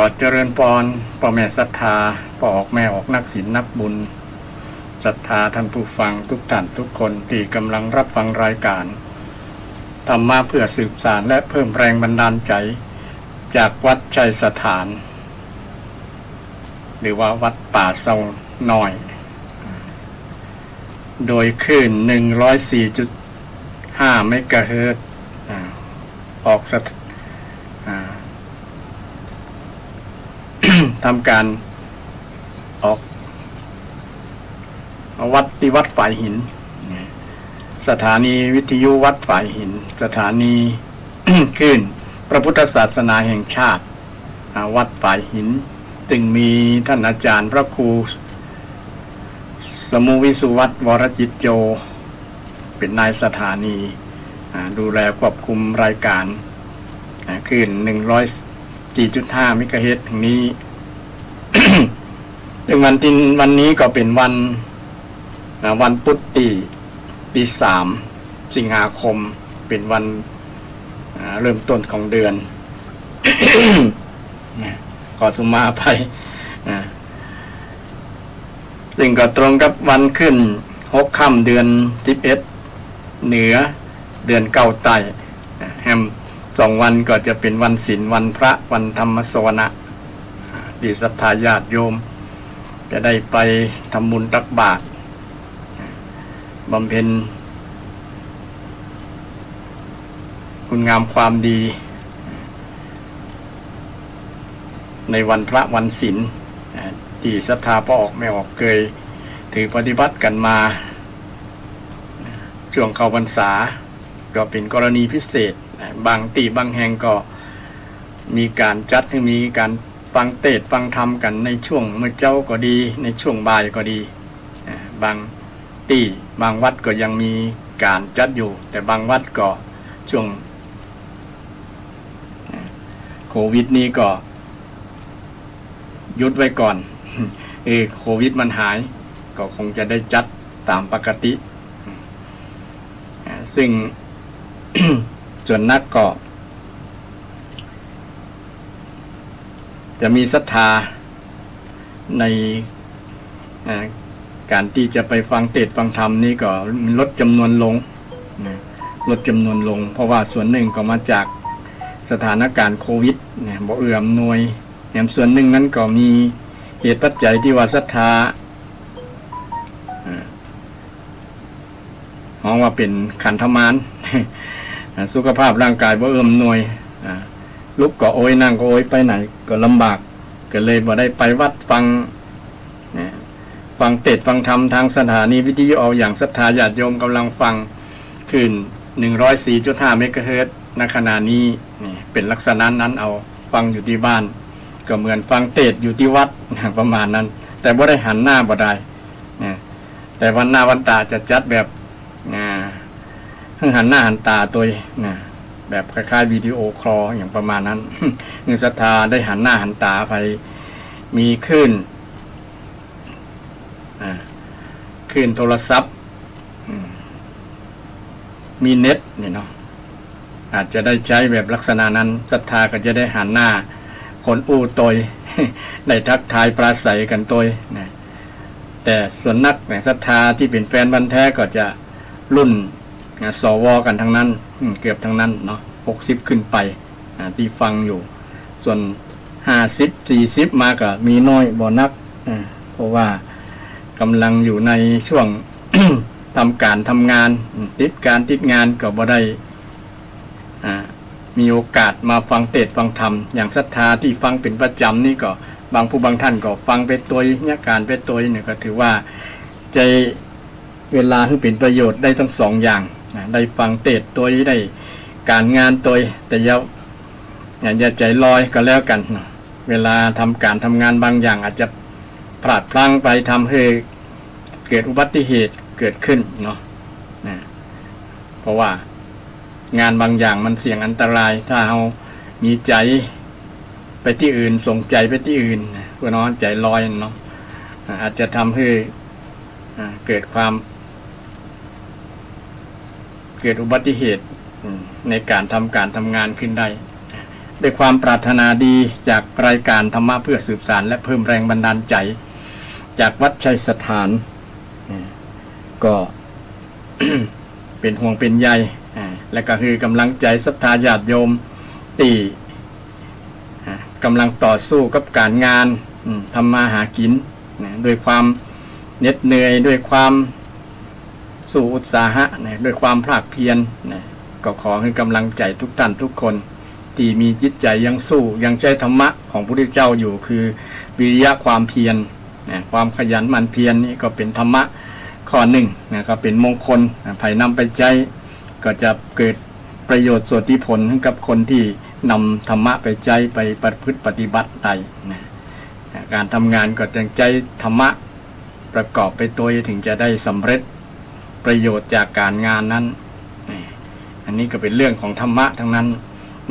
ก็เจริญพรพ่อแม่ศรัทธาพ่อออกแม่ออกนักศีลนักบุญศรัทธาท่านผู้ฟังทุกท่านทุกคนที่กำลังรับฟังรายการธรรมะเพื่อสืบสานและเพิ่มแรงบันดาลใจจากวัดชัยสถานหรือว่าวัดป่าเซาน้อยโดยคลื่น 104.5 เมกะเฮิรตซ์ออกทำการออกวัดที่วัดฝ่ายหินสถานีวิทยุวัดฝ่ายหินสถานี คลื่นพระพุทธศาสนาแห่งชาติวัดฝ่ายหินจึงมีท่านอาจารย์พระครูสมุวิสุวัฒน์วรจิตโจเป็นนายสถานีดูแลควบคุมรายการคลื่น 104.5 เมกะเฮิรตซ์แห่งนี้ ซึ่งวันนี้ก็เป็นวันพุธที่3 สิงหาคมเป็นวันเริ่มต้นของเดือน ขอสุมาไปซึ่งก็ตรงกับวันขึ้น6 ค่ำเดือน11เหนือเดือน9ใต้แฮม2 วันก็จะเป็นวันศีลวันพระวันธรรมสวนะที่ศรัทธาญาติโยมจะได้ไปทำบุญตักบาตรบำเพ็ญคุณงามความดีในวันพระวันศีลที่ศรัทธาพ่อออกแม่ออกเคยถือปฏิบัติกันมาช่วงเข้าพรรษาก็เป็นกรณีพิเศษบางที่บางแห่งก็มีการจัดให้มีการฟังเทศน์ฟังธรรมกันในช่วงมื้อเช้าก็ดีในช่วงบ่ายก็ดีบางที่บางวัดก็ยังมีการจัดอยู่แต่บางวัดก็ช่วงโควิดนี้ก็หยุดไว้ก่อน โควิดมันหายก็คงจะได้จัดตามปกติซึ่ง ส่วนนักก็จะมีศรัทธาในการที่จะไปฟังเทศน์ฟังธรรมนี่ก็ลดจำนวนลงเพราะว่าส่วนหนึ่งก็มาจากสถานการณ์โควิดบ่เอื้ออำนวยส่วนหนึ่งนั้นก็มีเหตุปัจจัยที่ว่าศรัทธามองว่าเป็นขันธมาร สุขภาพร่างกายบ่เอื้ออำนวยลุกก็โอยนั่งก็โอยไปไหนก็ลำบากก็เลยบ่ได้ไปวัดฟังเทศน์ฟังธรรมทางสถานีวิทยุเอาอย่างศรัทธาญาติโยมกำลังฟังขึ้น 104.5 เมกะเฮิรตซ์ณขณะนี้เป็นลักษณะนั้นเอาฟังอยู่ที่บ้านก็เหมือนฟังเทศน์อยู่ที่วัดประมาณนั้นแต่บ่ได้หันหน้าบ่ได้แต่วันหน้าวันตาจะจัดแบบหันหน้าหันตาตัวแบบคล้ายๆวิดีโอคอลอย่างประมาณนั้นเงินศรัทธาได้หันหน้าหันตาไปมีคลื่นโทรศัพท์มีเน็ตนี่เนาะอาจจะได้ใช้แบบลักษณะนั้นศรัทธาก็จะได้หันหน้าคนอู้ตย ได้ทักทายปราศัยกันตยแต่ส่วนนักศรัทธาที่เป็นแฟนบันแท้ก็จะรุ่นสวกันทั้งนั้นเกือบทั้งนั้นเนาะ60ขึ้นไปที่ฟังอยู่ส่วน50-40มาก็มีน้อยบ่นักเพราะว่ากำลังอยู่ในช่วง ทำการทำงานติดงานก็บ่ได้มีโอกาสมาฟังเทศน์ฟังธรรมอย่างศรัทธาที่ฟังเป็นประจำนี่ก็บางผู้บางท่านก็ฟังไปตัวเนี่ยการไปตัวเนี่ยก็ถือว่าใจเวลาที่เป็นประโยชน์ได้ทั้งสองอย่างได้ฟังเทศน์ตัวได้การงานตัวแต่อย่าใจลอยก็แล้วกันเวลาทำการทำงานบางอย่างอาจจะพลาดพลั้งไปทำให้เกิดอุบัติเหตุเกิดขึ้นเนาะเพราะว่างานบางอย่างมันเสี่ยงอันตรายถ้าเรามีใจไปที่อื่นส่งใจไปที่อื่นเพื่อนอนใจลอยเนาะอาจจะทำให้เกิดอุบัติเหตุในการทำงานขึ้นได้ ด้วยความปรารถนาดีจากรายการธรรมะเพื่อสืบสานและเพิ่มแรงบันดาลใจจากวัดชัยสถานก็ เป็นห่วงเป็นใยและก็คือกำลังใจศรัทธาญาติโยมที่กำลังต่อสู้กับการงานทำมาหากินด้วยความเหน็ดเหนื่อยด้วยความสู้อุตสาหะด้วยความภาคเพียรก็ขอให้กำลังใจทุกท่านทุกคนที่มีจิตใจยังสู้ยังใจธรรมะของพระพุทธเจ้าอยู่คือวิริยะความเพียรความขยันหมั่นเพียรนี่ก็เป็นธรรมะข้อหนึ่งก็เป็นมงคลไผ่นำไปใจก็จะเกิดประโยชน์ส่วนที่ผลให้กับคนที่นำธรรมะไปใจไปประพฤติปฏิบัติได้การทำงานก็ต้องใจธรรมะประกอบไปตัวถึงจะได้สำเร็จประโยชน์จากการงานนั้นอันนี้ก็เป็นเรื่องของธรรมะทั้งนั้น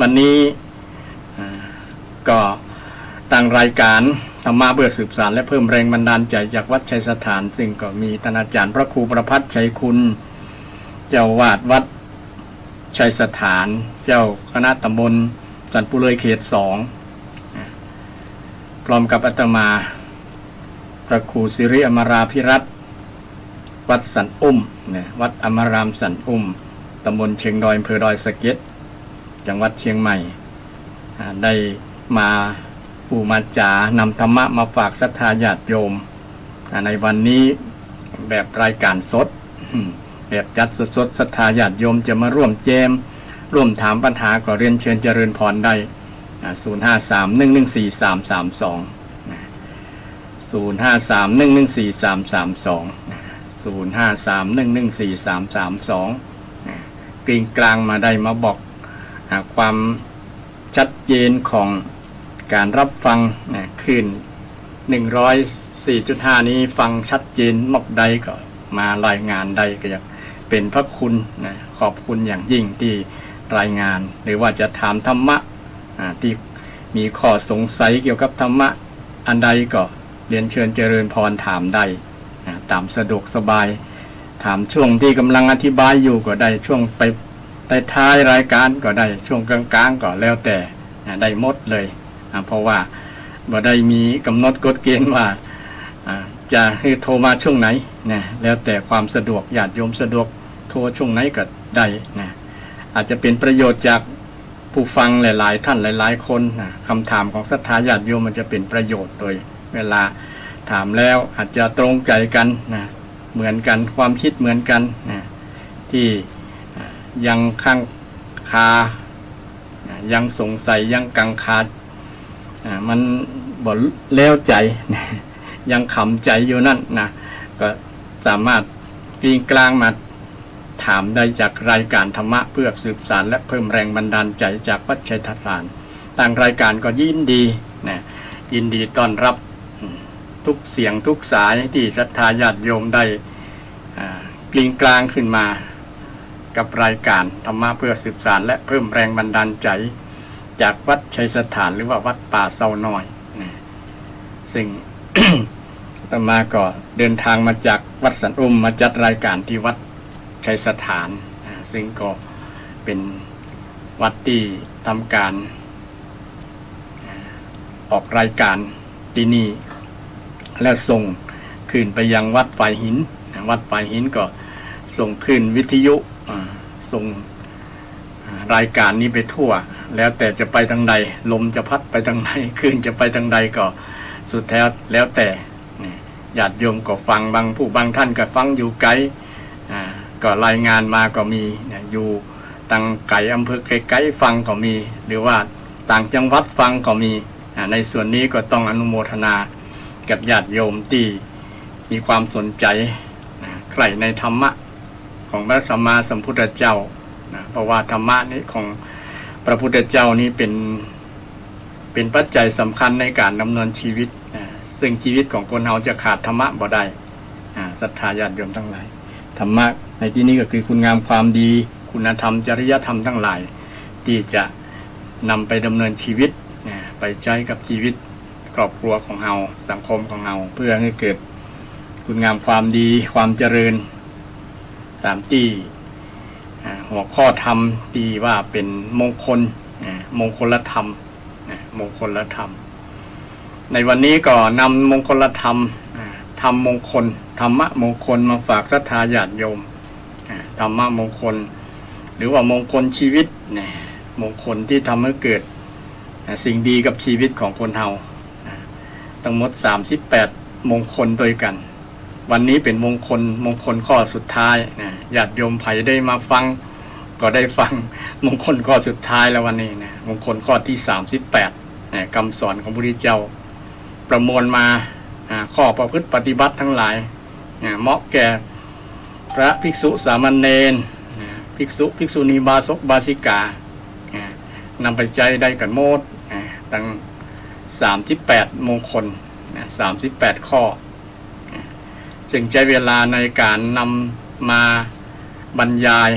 วันนี้ก็ตั้งรายการธรรมะเพื่อสืบสานและเพิ่มแรงบันดาลใจจากวัดชัยสถานซึ่งก็มีท่านอาจารย์พระครูประภัสชัยคุณเจ้าวาดวัดชัยสถานเจ้าคณะตำบลสันปุเลยเขต2พร้อมกับอาตมาพระครูสิริอมราภิรัตน์วัดสันอุ้มวัดอมรามสันอุ้มตำบลเชียงดอยอำเภอดอยสะเก็ดจังหวัดเชียงใหม่ได้มาปู่มาจานำธรรมะมาฝากศรัทธาญาติโยมในวันนี้แบบรายการสดแบบจัดสดศรัทธาญาติโยมจะมาร่วมแจมร่วมถามปัญหาก็เรียนเชิญเจริญพรได้053-114-332 053-114-332 กลิ่งกลางมาได้มาบอกความชัดเจนของการรับฟังขึ้น 104.5 นี้ฟังชัดเจนมอกใดก็มารายงานใดก็อยากเป็นพระคุณขอบคุณอย่างยิ่งที่รายงานหรือว่าจะถามธรรมะที่มีข้อสงสัยเกี่ยวกับธรรมะอันใดก็เรียนเชิญเจริญพรถามได้ตามสะดวกสบายถามช่วงที่กำลังอธิบายอยู่ก็ได้ช่วงไปท้ายรายการก็ได้ช่วงกลางๆก็แล้วแต่ได้หมดเลยเพราะว่าบ่ได้มีกำหนดกฎเกณฑ์ว่าจะให้โทรมาช่วงไหนนะแล้วแต่ความสะดวกญาติโยมสะดวกโทรช่วงไหนก็ได้นะอาจจะเป็นประโยชน์จากผู้ฟังหลายๆท่านหลายๆคนนะคำถามของศรัทธาญาติโยมมันจะเป็นประโยชน์โดยเวลาถามแล้วอาจจะตรงใจกันนะเหมือนกันความคิดเหมือนกันนะที่ยังข้างคายังสงสัยยังกังขามันบ่แล้วใจนะยังขำใจอยู่นั่นนะก็สามารถปีนกลางมาถามได้จากรายการธรรมะเพื่อสืบสานและเพิ่มแรงบันดาลใจจากวัดชัยสถานทางรายการก็ยินดีนะยินดีต้อนรับทุกเสียงทุกสายที่ศรัทธาญาติโยมได้กลิ้งกลางขึ้นมากับรายการธรรมะเพื่อสืบสานและเพิ่มแรงบันดาลใจจากวัดชัยสถานหรือว่าวัดป่าเซาน้อยนะซึ่ง ต่อมาก็เดินทางมาจากวัดสันอุ้มมาจัดรายการที่วัดชัยสถานซึ่งก็เป็นวัดที่ทำการออกรายการที่นี่และส่งขึ้นไปยังวัดฝ่ายหินวัดฝ่ายหินก็ส่งขึ้นวิทยุส่งรายการนี้ไปทั่วแล้วแต่จะไปทางใดลมจะพัดไปทางไหนคลื่นจะไปทางใดก็สุดแท้แล้วแต่ญาติโยมก็ฟังบางผู้บางท่านก็ฟังอยู่ไกลก็รายงานมาก็มีอยู่ต่างไกลอำเภอไกลๆฟังก็มีหรือว่าต่างจังหวัดฟังก็มีในส่วนนี้ก็ต้องอนุโมทนากับญาติโยมที่มีความสนใจใคร่ในธรรมะของพระสัมมาสัมพุทธเจ้าเพราะว่าธรรมะนี้ของพระพุทธเจ้านี้เป็นปัจจัยสำคัญในการดำเนินชีวิตซึ่งชีวิตของคนเราจะขาดธรรมะบ่ได้ศรัทธาญาติโยมทั้งหลายธรรมะในที่นี้ก็คือคุณงามความดีคุณธรรมจริยธรรมทั้งหลายที่จะนำไปดำเนินชีวิตไปใช้กับชีวิตครอบครัวของเราสังคมของเราเพื่อให้เกิดคุณงามความดีความเจริญตามที่หัวข้อธรรมที่ว่าเป็นมงคล มงคลธรรมมงคลธรรมในวันนี้ก็นำมงคลธรรมธรรมมงคลธรรมะมงคลมาฝากศรัทธาญาติโยมธรรมะมงคลหรือว่ามงคลชีวิตมงคลที่ทำให้เกิดสิ่งดีกับชีวิตของคนเฮาทั้งหมด38มงคลด้วยกันวันนี้เป็นมงคลข้อสุดท้ายญาติโยมไผ่ได้มาฟังก็ได้ฟังมงคลข้อสุดท้ายแล้ววันนี้มงคลข้อที่38คำสอนของพระพุทธเจ้าประมวลมาข้อประพฤติปฏิบัติทั้งหลายเหมาะแก่พระภิกษุสามเณรภิกษุณีบาศกบาสิกานำไปใจได้กันโมดตั้ง38มงคล38ข้อซึ่งใช้เวลาในการนำมาบรรยาย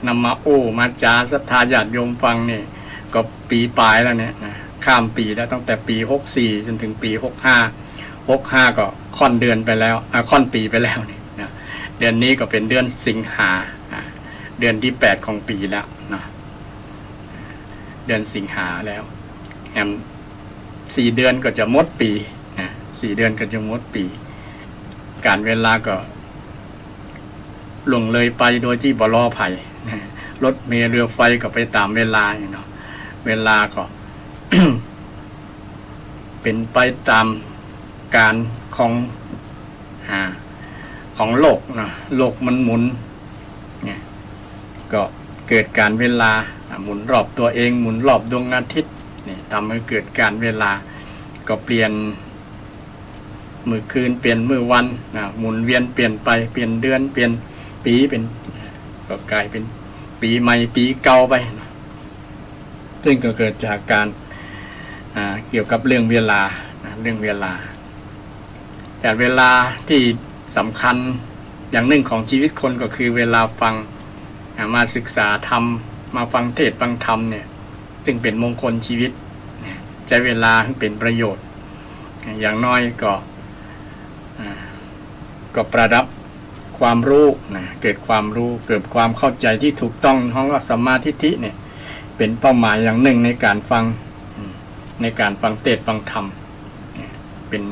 นำมามาจาศรัทธาญาติโยมฟังนี่ก็ปีปลายแล้วเนี่ยข้ามปีแล้วตั้งแต่ปี64จนถึงปี65ก็ค่อนเดือนไปแล้วค่อนปีไปแล้วนี่นะเดือนนี้ก็เป็นเดือนสิงหาเดือนที่8ของปีแล้วนะเดือนสิงหาแล้วแอม4 เดือนก็จะหมดปี4 เดือนก็จะหมดปีการเวลาก็ล่วงเลยไปโดยที่บ่รอไผรถเมล์เรือไฟก็ไปตามเวลาเนาะเวลาก็ เป็นไปตามการของโลกนะโลกมันหมุนเนี่ยก็เกิดการเวลาหมุนรอบตัวเองหมุนรอบดวงอาทิตย์นี่ทำให้เกิดการเวลาก็เปลี่ยนมื้อคืนเปลี่ยนมื้อวันหมุนเวียนเปลี่ยนไปเปลี่ยนเดือนเปลี่ยนปีเป็นก็กลายเป็นปีใหม่ปีเก่าไปซึ่งก็เกิดจากการเกี่ยวกับเรื่องเวลาเรื่องเวลาแต่เวลาที่สำคัญอย่างหนึ่งของชีวิตคนก็คือเวลาฟังมาศึกษาธรรมมาฟังเทศน์ฟังธรรมเนี่ยจึงเป็นมงคลชีวิตใช้เวลาให้เป็นประโยชน์อย่างน้อยก็ประดับความรู้เกิดความรู้เกิดความเข้าใจที่ถูกต้องของสัมมาทิฏฐิเนี่ยเป็นเป้าหมายอย่างหนึ่งในการฟังเทศน์ฟังธรรมเป็น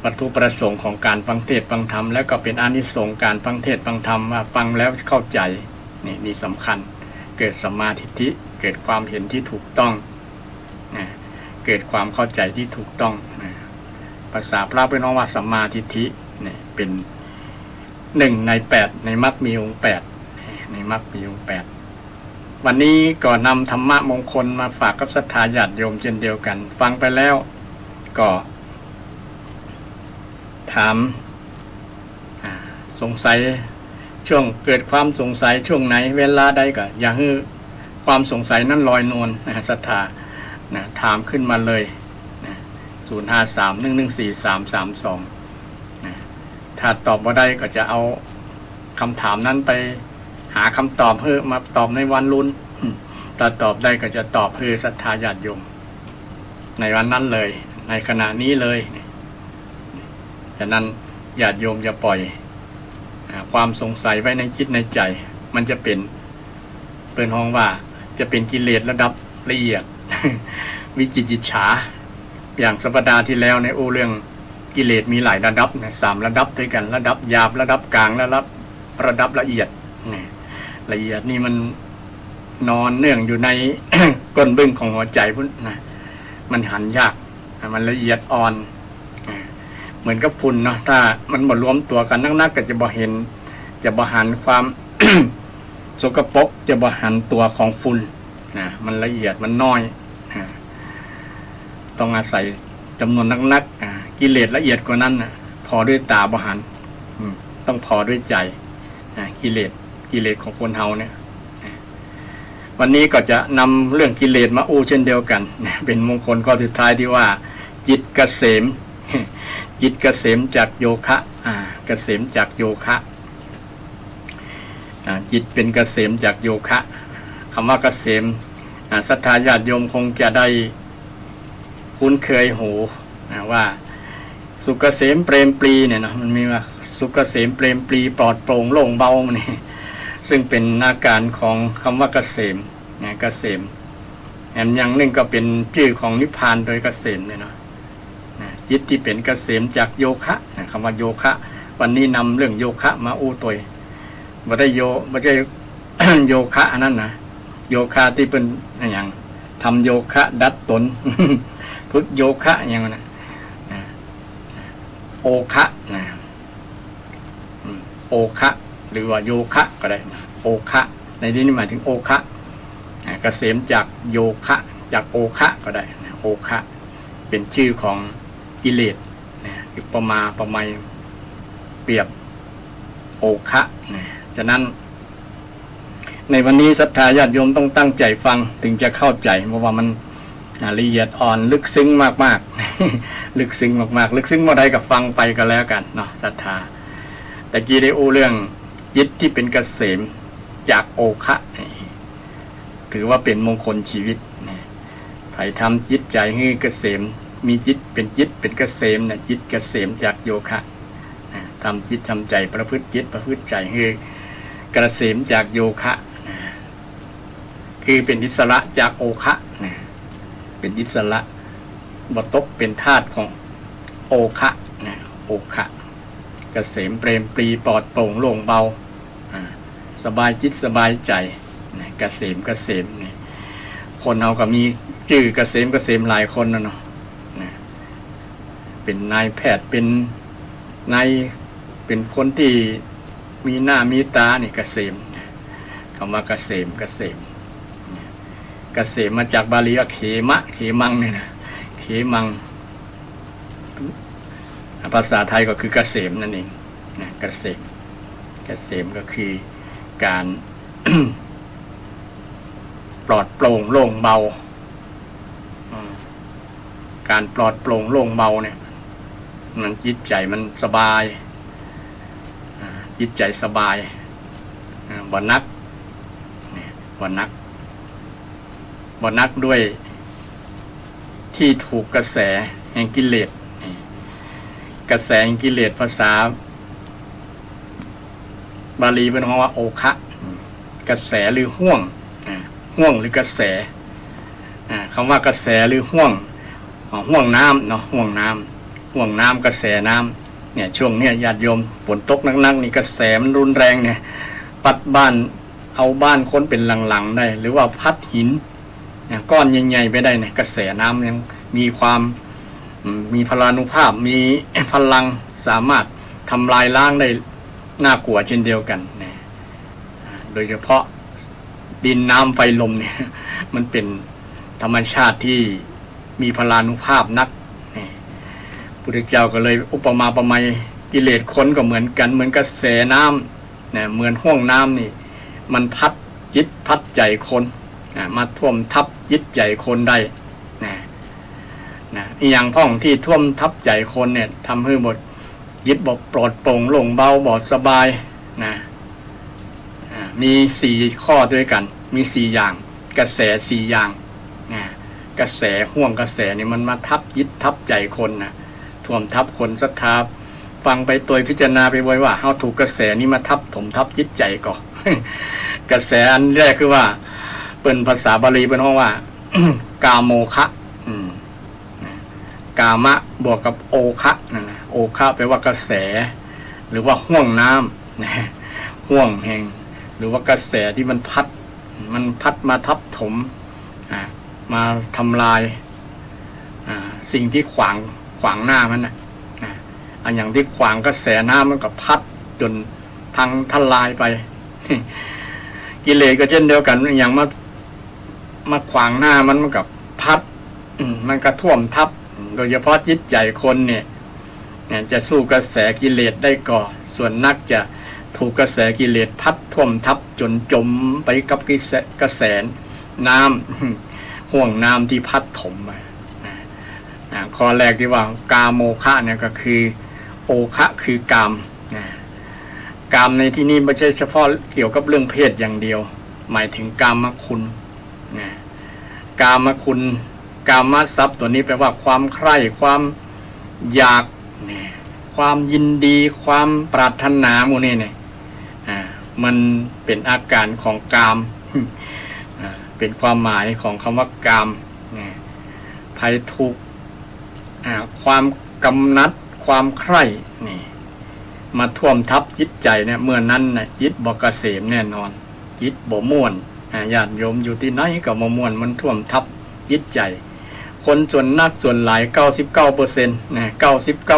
วัตถุประสงค์ของการฟังเทศน์ฟังธรรมแล้วก็เป็นอานิสงส์การฟังเทศน์ฟังธรรมว่าฟังแล้วเข้าใจนี่สำคัญเกิดสัมมาทิฏฐิเกิดความเห็นที่ถูกต้องเกิดความเข้าใจที่ถูกต้องภาษาพระเป็นว่าสัมมาทิฏฐิเป็น1 ใน 8ในมรรคมีองค์8ในมรรคมีองค์8วันนี้ก็นำธรรมะมงคลมาฝากกับศรัทธาญาติโยมเช่นเดียวกันฟังไปแล้วก็ถามสงสัยช่วงเกิดความสงสัยช่วงไหนเวลาใดก็อย่าให้ความสงสัยนั้นลอยนวลศรัทธาถามขึ้นมาเลย053114332ถ้าตอบบ่ได้ก็จะเอาคำถามนั้นไปหาคำตอบเพื่อมาตอบในวันรุ่นถ้าตอบได้ก็จะตอบเพื่อศรัทธาญาติโยมในวันนั้นเลยในขณะนี้เลยฉะนั้นญาติโยมอย่าปล่อยความสงสัยไว้ในจิตในใจมันจะเป็นห้องว่าจะเป็นกิเลสระดับละเอียด วิจิกิจฉาอย่างสัปดาห์ที่แล้วในเรื่องกิเลสมีหลายระดับ3 ระดับด้วยกันระดับหยาบระดับกลางและระดับละเอียดละเอียดนี่มันนอนเนื่องอยู่ใน ก้นบึ้งของหัวใจพุ่นมันหันยากมันละเอียดอ่อนเหมือนกับฝุ่นเนาะถ้ามันบ่รวมตัวกันนักๆก็จะบ่เห็นจะบ่หันความ สกปรกจะบ่หันตัวของฝุ่นมันละเอียดมันน้อยต้องอาศัยจำนวนนักๆกิเลสละเอียดกว่านั้นพอด้วยตาบ่หันต้องพอด้วยใจกิเลสของคนเฮาเนี่ยวันนี้ก็จะนำเรื่องกิเลสมาเช่นเดียวกันเป็นมงคลข้อสุดท้ายที่ว่าจิตเกษมจิตเกษมจากโยคะเกษมจากโยคะจิตเป็นเกษมจากโยคะคำว่าเกษมศรัทธาญาติโยมคงจะได้คุ้นเคยหูว่าสุขเกษมเปรมปรีเนี่ยนะมันมีว่าสุขเกษมเปรมปรีปลอดโปร่งโล่งเบานี่ซึ่งเป็นอาการของคำว่าเกษมเกษม แอมอย่างหนึ่งก็เป็นชื่อของนิพพานโดยเกษมเนี่ยเนาะจิตที่เป็นเกษมจากโยคะคำว่าโยคะวันนี้นำเรื่องโยคะมาอู้ตัวไม่ได้ไม่ใช่ โยคะอันนั้นนะโยคะที่เป็นอย่างทำโยคะดัดตน ฝึกโยคะอย่างนั้นโอคะนะโอคะหรือว่าโยคะก็ได้นะโอคะในที่นี้หมายถึงโอคะเกษมจากโยคะจากโอคะก็ได้นะโอคะเป็นชื่อของกิเลสนะประมาเปรียบโอคะนะฉะนั้นในวันนี้ศรัทธาญาติโยมต้องตั้งใจฟังถึงจะเข้าใจเพราะว่ามันละเอียดอ่อนลึกซึ้งมากๆ ลึกซึ้งมากๆลึกซึ้งเมื่อใดกับฟังไปก็แล้วกันเนาะศรัทธาแต่กี้ได้อู้เรื่องจิตที่เป็นเกษมจากโอคะถือว่าเป็นมงคลชีวิตไผ่ทำจิตใจให้เกษมมีจิตเป็นเกษมนะจิตเกษมจากโยคะทำจิตทำใจประพฤติจิตประพฤติใจให้เกษมจากโยคะคือเป็นอิสระจากโอคะเป็นอิสระบตกเป็นธาตุของโอคะโอคะเกษมเปรมปรีปลอดโปร่งโล่งเบาสบายจิตสบายใจเกษมนี่คนเราก็มีชื่อเกษมหลายคนนะเนาะเป็นนายแพทย์เป็นนายเป็นคนที่มีหน้ามีตานี่เกษมคำว่าเกษมมาจากบาลีว่าเขมังเนี่ยนะเขมังภาษาไทยก็คือเกษมนั่นเองนะเกษมก็คือการ ปลอดโปร่งโล่งเบาการปลอดโปร่งโล่งเบาเนี่ยมันจิตใจมันสบายจิตใจสบายบ่นักด้วยที่ถูกกระแสแห่งกิเลสกระแสแห่งกิเลสภาษาบาลีเป็นคำว่าโอคะกระแสหรือห่วงหรือกระแสคำว่ากระแสหรือห่วงน้ำเนาะห่วงน้ำกระแสน้ำเนี่ยช่วงนี้ญาติโยมฝนตกนักๆนี่กระแสมันรุนแรงเนี่ยปัดบ้านเอาบ้านคนเป็นหลังๆได้หรือว่าพัดหินก้อนใหญ่ๆไปได้เนี่ยกระแสน้ำยังมีความมีพลานุภาพมีพลังสามารถทำลายล้างได้น่ากลัวเช่นเดียวกันนะโดยเฉพาะดินน้ำไฟลมเนี่ยมันเป็นธรรมชาติที่มีพลานุภาพนักพุทธเจ้าก็เลยอุปมาประไมยกิเลสคนก็เหมือนกันเหมือนกระแสน้ำเนี่ยเหมือนห้วงน้ำนี่มันพัดจิตพัดใจคนมาท่วมทับจิตใจคนได้นะอย่างพ่องที่ท่วมทับใจคนเนี่ยทำให้หมดยิดบอกปลอดโปร่งโล่งเบาบอดสบายนะมี4ข้อด้วยกันมี4อย่างกระแส4อย่างกระแสห่วงกระแสนี่มันมาทับยิดทับใจคนนะท่วมทับคนศรัทธาฟังไปตัวพิจารณาไปไว้ว่าเฮาถูกกระแสนี้มาทับถมทับจิตใจก่อน กระแสอันแรกคือว่าเป็นภาษาบาลีเป็นว่า กาโมคะกามะบวกกับโอคะนั่นนะโอคะแปลว่ากระแสหรือว่าห่วงน้ำนะห่วงแห่งหรือว่ากระแสที่มันพัดมาทับถมมาทำลายสิ่งที่ขวางหน้ามันนะอันอย่างที่ขวางกระแสน้ำมันก็พัดจนพังทลายไป กิเลสก็เช่นเดียวกันอย่างมาขวางหน้ามันกับพัดมันก็ท่วมทับโดยเฉพาะจิตใจคนเนี่ยจะสู้กระแสกิเลสได้ก่อส่วนนักจะถูกกระแสกิเลสพัดท่วมทับจนจมไปกับกระแสน้ำห่วงน้ำที่พัดถมไปข้อแรกที่ว่ากาโมคะเนี่ยก็คือโอคะคือกามกามในที่นี้ไม่ใช่เฉพาะเกี่ยวกับเรื่องเพศอย่างเดียวหมายถึงกามคุณกามคุณกามทรัพย์ตัวนี้แปลว่าความใคร่ความอยากความยินดีความปรารถนาหมู่นี้เนี่ยมันเป็นอาการของกาม เป็นความหมายของคำว่ากามเนี่ยภัยทุกข์ความกำนัดความใคร่นี่มาท่วมทับจิตใจเนี่ยเมื่อนั้นนะจิตบ่เกษมแน่นอนจิตบ่ม่วนญาติโยมอยู่ที่ไหนก็บ่ม่วนมันท่วมทับจิตใจคนส่วนนักส่วนหลาย 99% นะ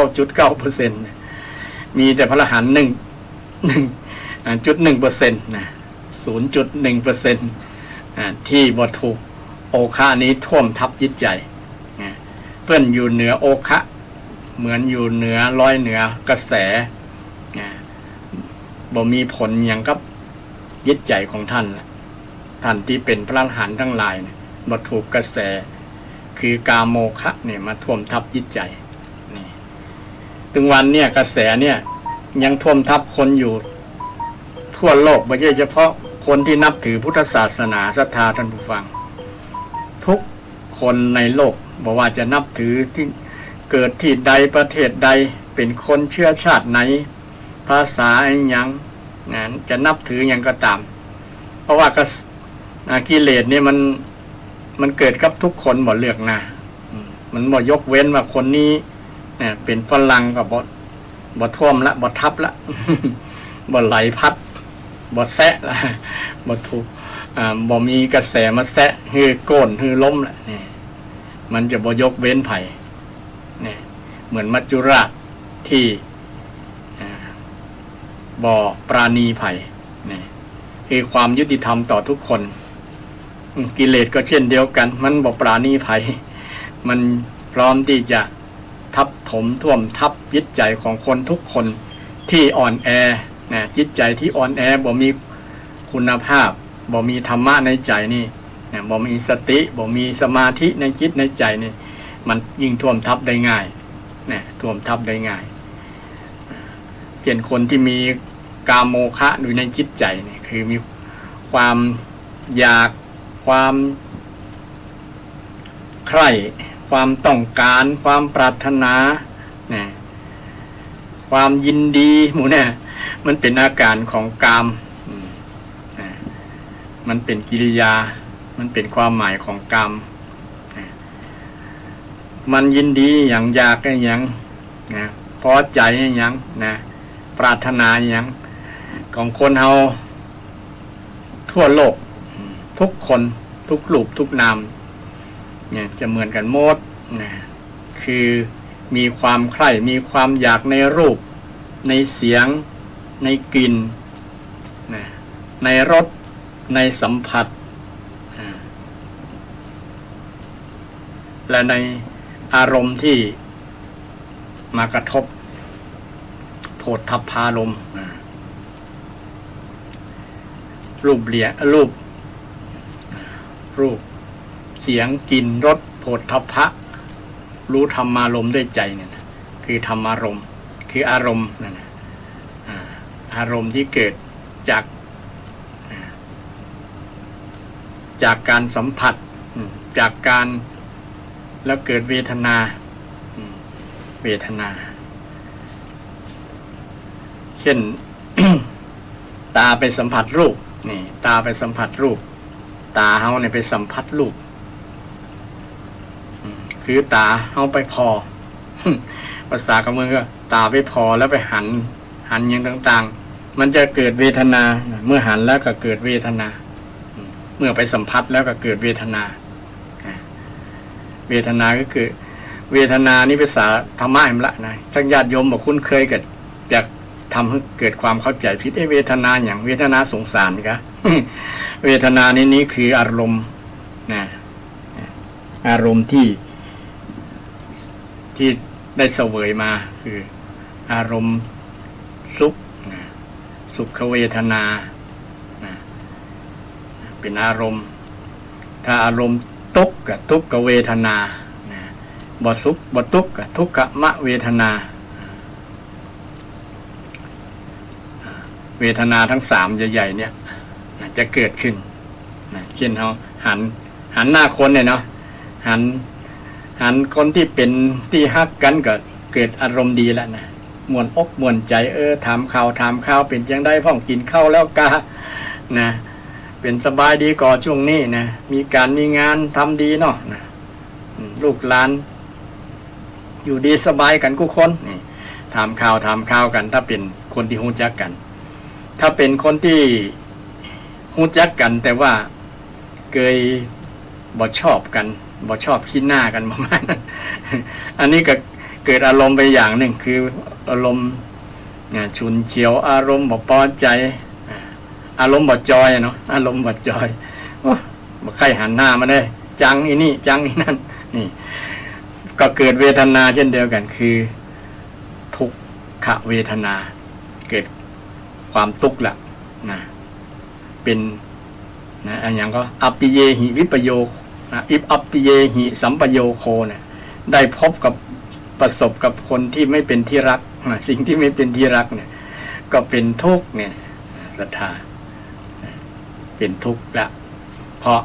99.9% มีแต่พระอรหันต์1.1% นะ 0.1% ที่บ่ถูกโอคะนี้ท่วมทับจิตใจเพื่อนอยู่เหนือโอคะเหมือนอยู่เหนือลอยเหนือกระแสบ่มีผลอย่างกับจิตใจของท่านท่านที่เป็นพระอรหันต์ทั้งหลายเนี่ยบ่ถูกกระแสคือกาโมคะเนี่ยมาท่วมทับจิตใจนี่ถึงวันเนี่ยกระแสเนี่ยยังท่วมทับคนอยู่ทั่วโลกไม่ใช่เฉพาะคนที่นับถือพุทธศาสนาศรัทธาท่านผู้ฟังทุกคนในโลกบอกว่าจะนับถือที่เกิดที่ใดประเทศใดเป็นคนเชื้อชาติไหนภาษาอย่างนั้นจะนับถืออย่างก็ตามเพราะว่ากิเลสเนี่ยมันเกิดกับทุกคนบ่เลือกนะมันบ่ยกเว้นว่าคนนี้เป็นฝรั่งก็บ่ท่วมละบ่ทับละ บ่ไหลพัดบ่แซะละบ่ถูกบ่มีกระแสมาแซะฮือโกนฮือล้มละนี่มันจะบ่ยกเว้นไผ่นี่เหมือนมัจจุราชที่บ่ปราณีไผ่นี่คือความยุติธรรมต่อทุกคนกิเลสก็เช่นเดียวกันมันบ่ปราณีไผ่มันพร้อมที่จะทับถมท่วมทับจิตใจของคนทุกคนที่อ่อนแอนะจิตใจที่อ่อนแอบ่มีคุณภาพบ่มีธรรมะในใจนี่นะบ่มีสติบ่มีสมาธิในจิตในใจนี่มันยิ่งท่วมทับได้ง่ายนะท่วมทับได้ง่ายเช่นคนที่มีกามโมคะอยู่ในจิตใจนี่คือมีความอยากความใคร่ความต้องการความปรารถนาเนี่ยความยินดีหมู่เนี่ยมันเป็นอาการของกามมันเป็นกิริยามันเป็นความหมายของกามมันยินดีอย่างอยากอย่างนะพอใจอย่างนะปรารถนาอย่างของคนเฮาทั่วโลกทุกคนทุกรูปทุกนามเนี่ยจะเหมือนกันหมดนะคือมีความใคร่มีความอยากในรูปในเสียงในกลิ่นนะในรสในสัมผัสและในอารมณ์ที่มากระทบโผฏฐัพพารมณ์รูปเสียงกลิ่นรสโผฏฐัพพะรู้ธรรมารมณ์ด้วยใจเนี่ยนะคือธรรมารมณ์คืออารมณ์นั่นนะอารมณ์ที่เกิดจากการสัมผัสจากการแล้วเกิดเวทนาเช่น ตาไปสัมผัสรูปนี่ตาไปสัมผัสรูปตาเฮาเนี่ยไปสัมผัสรูปคือตาเฮาไปพอ ภาษากำเมืองก็ตาไปพอแล้วไปหันอย่างต่างๆมันจะเกิดเวทนาเมื่อหันแล้วก็เกิดเวทนาเมื่อไปสัมผัสแล้วก็เกิดเวทนาเวทนาก็คือเวทนานี่ภาษาธรรมะเห็นละนะทั้งญาติโยมบอกคุ้นเคยกับจะทำให้เกิดความเข้าใจผิดเวทนาอย่างเวทนาสงสารครับ เวทนานี้คืออารมณ์นะอารมณ์ที่ได้เสวยมาคืออารมณ์สุขเวทนาเป็นอารมณ์ถ้าอารมณ์ทุกข์กับทุกขเวทนาบ่สุขบ่ทุกข์กับทุกขมะเวทนาเวทนาทั้งสามใหญ่ๆเนี่ยจะเกิดขึ้นเช่นเขาหันหน้าคนเนี่ยเนาะหันคนที่เป็นที่ฮักกันก็เกิดอารมณ์ดีแล้วนะม่วนอกม่วนใจถามข่าวเป็นจังได้พ่องกินข้าวแล้วกะนะ เป็นสบายดีก่อช่วงนี้นะมีการมีงานทำดีเนาะนะลูกหลานอยู่ดีสบายกันทุกคนนี่ถามข่าวกัน ถ้าเป็นคนที่รู้จักกัน ถ้าเป็นคนที่รู้จักกันแต่ว่าเคยบ่ชอบกันบ่ชอบขี้หน้ากันประมาณนั้น อันนี้ก็เกิดอารมณ์ไปอย่างหนึ่งคืออารมณ์ฉุนเฉียวอารมณ์บ่พอใจอารมณ์บ่จอยเนาะอารมณ์บ่จอยบ่ใครหันหน้ามาได้จังอีนี่จังอีนั่นนี่ก็เกิดเวทนาเช่นเดียวกันคือทุกขเวทนาเกิดความทุกข์ละนะเป็นนะอย่างก็อัปปิเยหิวิปโยอัปปิเยหิสัมปโยโคเนี่ยได้พบกับประสบกับคนที่ไม่เป็นที่รักสิ่งที่ไม่เป็นที่รักเนี่ยก็เป็นทุกข์เนี่ยศรัทธาเป็นทุกข์ละเพราะ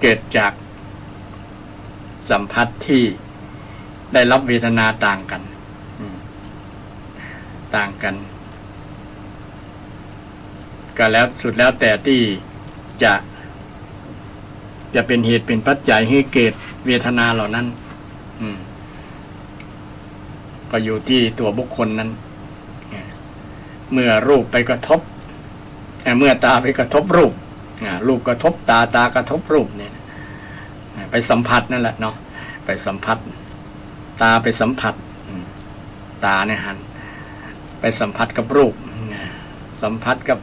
เกิดจากสัมผัสที่ได้รับเวทนาต่างกันก็แล้วสุดแล้วแต่ที่จะเป็นเหตุเป็นปัจจัยให้เกิดเวทนาเหล่านั้นก็อยู่ที่ตัวบุคคลนั้นเมื่อรูปไปกระทบเมื่อตาไปกระทบรูปรูปกระทบตากระทบรูปเนี่ยไปสัมผัสนั่นแหละเนาะไปสัมผัสตาไปสัมผัสตาเนี่ยหันไปสัมผัสกับรูปสัมผัสกับ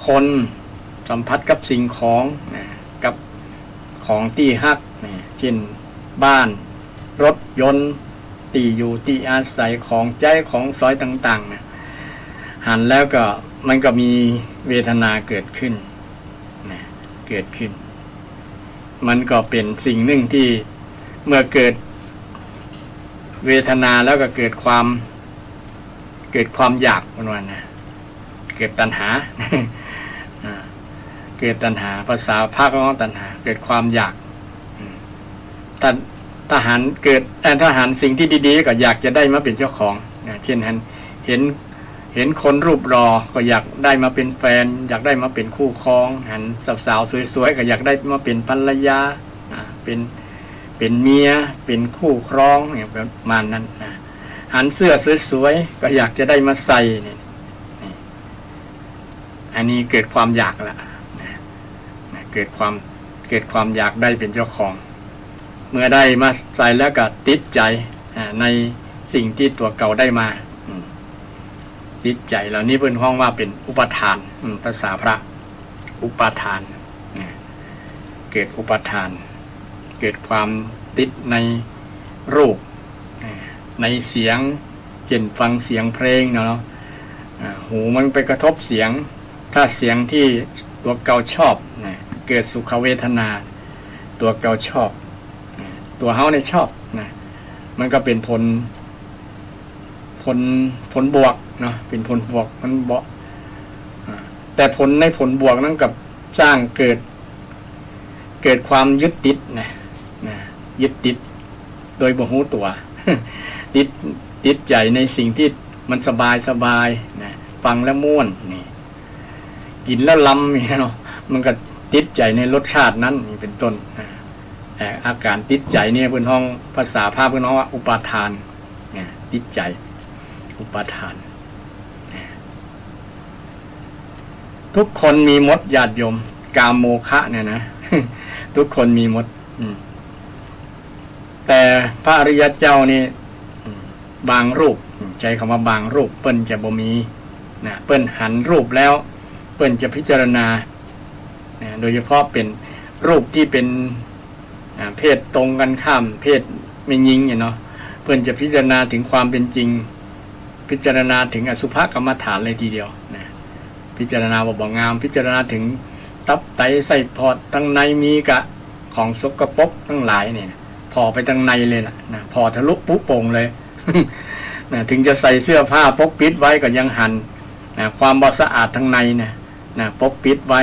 คนสัมผัสกับสิ่งของกับของที่ฮักเช่นบ้านรถยนต์ที่อยู่ที่อาศัยของใจของซอยต่างๆนะหันแล้วก็มันก็มีเวทนาเกิดขึ้นเกิดขึ้นมันก็เป็นสิ่งหนึ่งที่เมื่อเกิดเวทนาแล้วก็เกิดความอยากวันนะเกิดตัณหา เกิดตัณหาภาษาภาคของตัณหาเกิดความอยากทหารเกิดทหารสิ่งที่ดีๆก็อยากจะได้มาเป็นเจ้าของเช่นเห็นคนรูปรอก็อยากได้มาเป็นแฟนอยากได้มาเป็นคู่ครองสาวๆสวยๆก็อยากได้มาเป็นภรรยาเป็นเมียเป็นคู่ครองอย่างประมาณนั้นเสื้อสวยๆก็อยากจะได้มาใส่นี่อันนี้เกิดความอยากละเกิดความอยากได้เป็นเจ้าของเมื่อได้มาใส่แล้วก็ติดใจในสิ่งที่ตัวเก่าได้มาติดใจเหล่านี้เป็นห้องว่าเป็นอุปทานภาษาพระอุปทานเกิดอุปทานเกิดความติดในรูปในเสียงเช่นฟังเสียงเพลงเนาะหูมันไปกระทบเสียงถ้าเสียงที่ตัวเก่าชอบเกิดสุขเวทนาตัวเก่าชอบตัวเฮาเนี่ยชอบมันก็เป็นผลบวกเนาะเป็นผลบวกมันบอกแต่ผลในผลบวกนั้นกับสร้างเกิดความยึดติดยึดติดโดยบ่ฮู้ตัว ติดใจในสิ่งที่มันสบายนะฟังแล้วม่วนนี่กินแล้วล้ำนี่เนาะมันก็ติดใจในรสชาตินั้นนี่เป็นต้นอาการติดใจเนี่ยเพื่อนห้องภาษาภาพเพื่อนห้องว่าอุปาทานติดใจอุปาทานทุกคนมีมดญาติโยมกามโมคะเนี่ยนะ ทุกคนมีมดแต่พระอริยเจ้านี่บางรูปใช้คำว่าบางรูปเปิ้นจะบ่มีเปิ้นหันรูปแล้วเปิ้นจะพิจารณาโดยเฉพาะเป็นรูปที่เป็นเพศตรงกันข้ามเพศไม่ยิงเนาะเปิ้นจะพิจารณาถึงความเป็นจริงพิจารณาถึงอสุภกรรมฐานเลยทีเดียวพิจารณาว่าบ่งามพิจารณาถึงตับไตไส้ปอดทั้งในมีกะของสกปรกทั้งหลายเนี่ยพอไปทั้งในเลยล่ะพอทะลุปุ๊โป่งเลย ถึงจะใส่เสื้อผ้าปกปิดไว้ก็ยังหันความบ่สะอาดทั้งในปกปิดไว้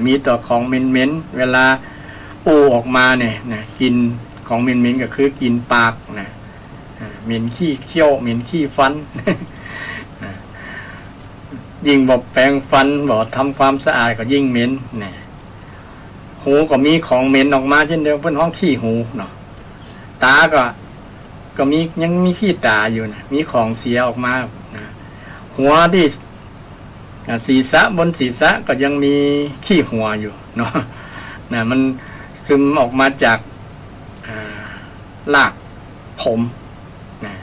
มีแต่ของเหม็นๆเวลาอู้ออกมาเนี่ยกินของเหม็นๆก็คือกินปากเหม็นขี้เคี้ยวเหม็นขี้ฟัน ยิ่งบ่แปรงฟันบ่ทำความสะอาดก็ยิ่งเหม็นนะหูก็มีของเหม็นออกมาเช่นเดียวเพิ่นห้องขี้หูเนาะตาก็มียังมีขี้ตาอยู่นะมีของเสียออกมานะหัวที่ศีรษะบนศีรษะก็ยังมีขี้หัวอยู่เนาะนะมันซึมออกมาจากรากผมนะ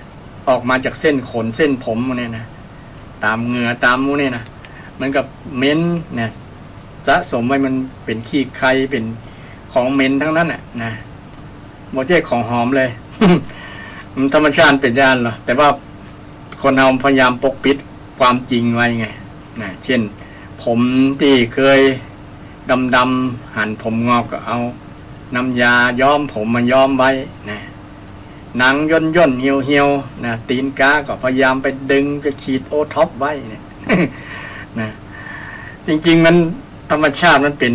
ออกมาจากเส้นขนเส้นผมเนี่ยนะตามเหงื่อตามมูเนี่ยนะมันกับเหม็นนะสะสมไว้มันเป็นขี้ใครเป็นของเหม็นทั้งนั้นน่ะนะบ่ใช่ของหอมเลย มันธรรมชาติเป็นอย่างนั้นหรอแต่ว่าคนเราพยายามปกปิดความจริงไว้ไงนะเช่นผมที่เคยดำๆหั่นผมงอกก็เอาน้ำยาย้อมผมมาย้อมไว้นะหนังย่นเหี่ยวนะตีนกาก็พยายามไปดึงจะฉีดโอท็อปไว้เนี่ย นะจริงๆมันธรรมชาติมันเป็น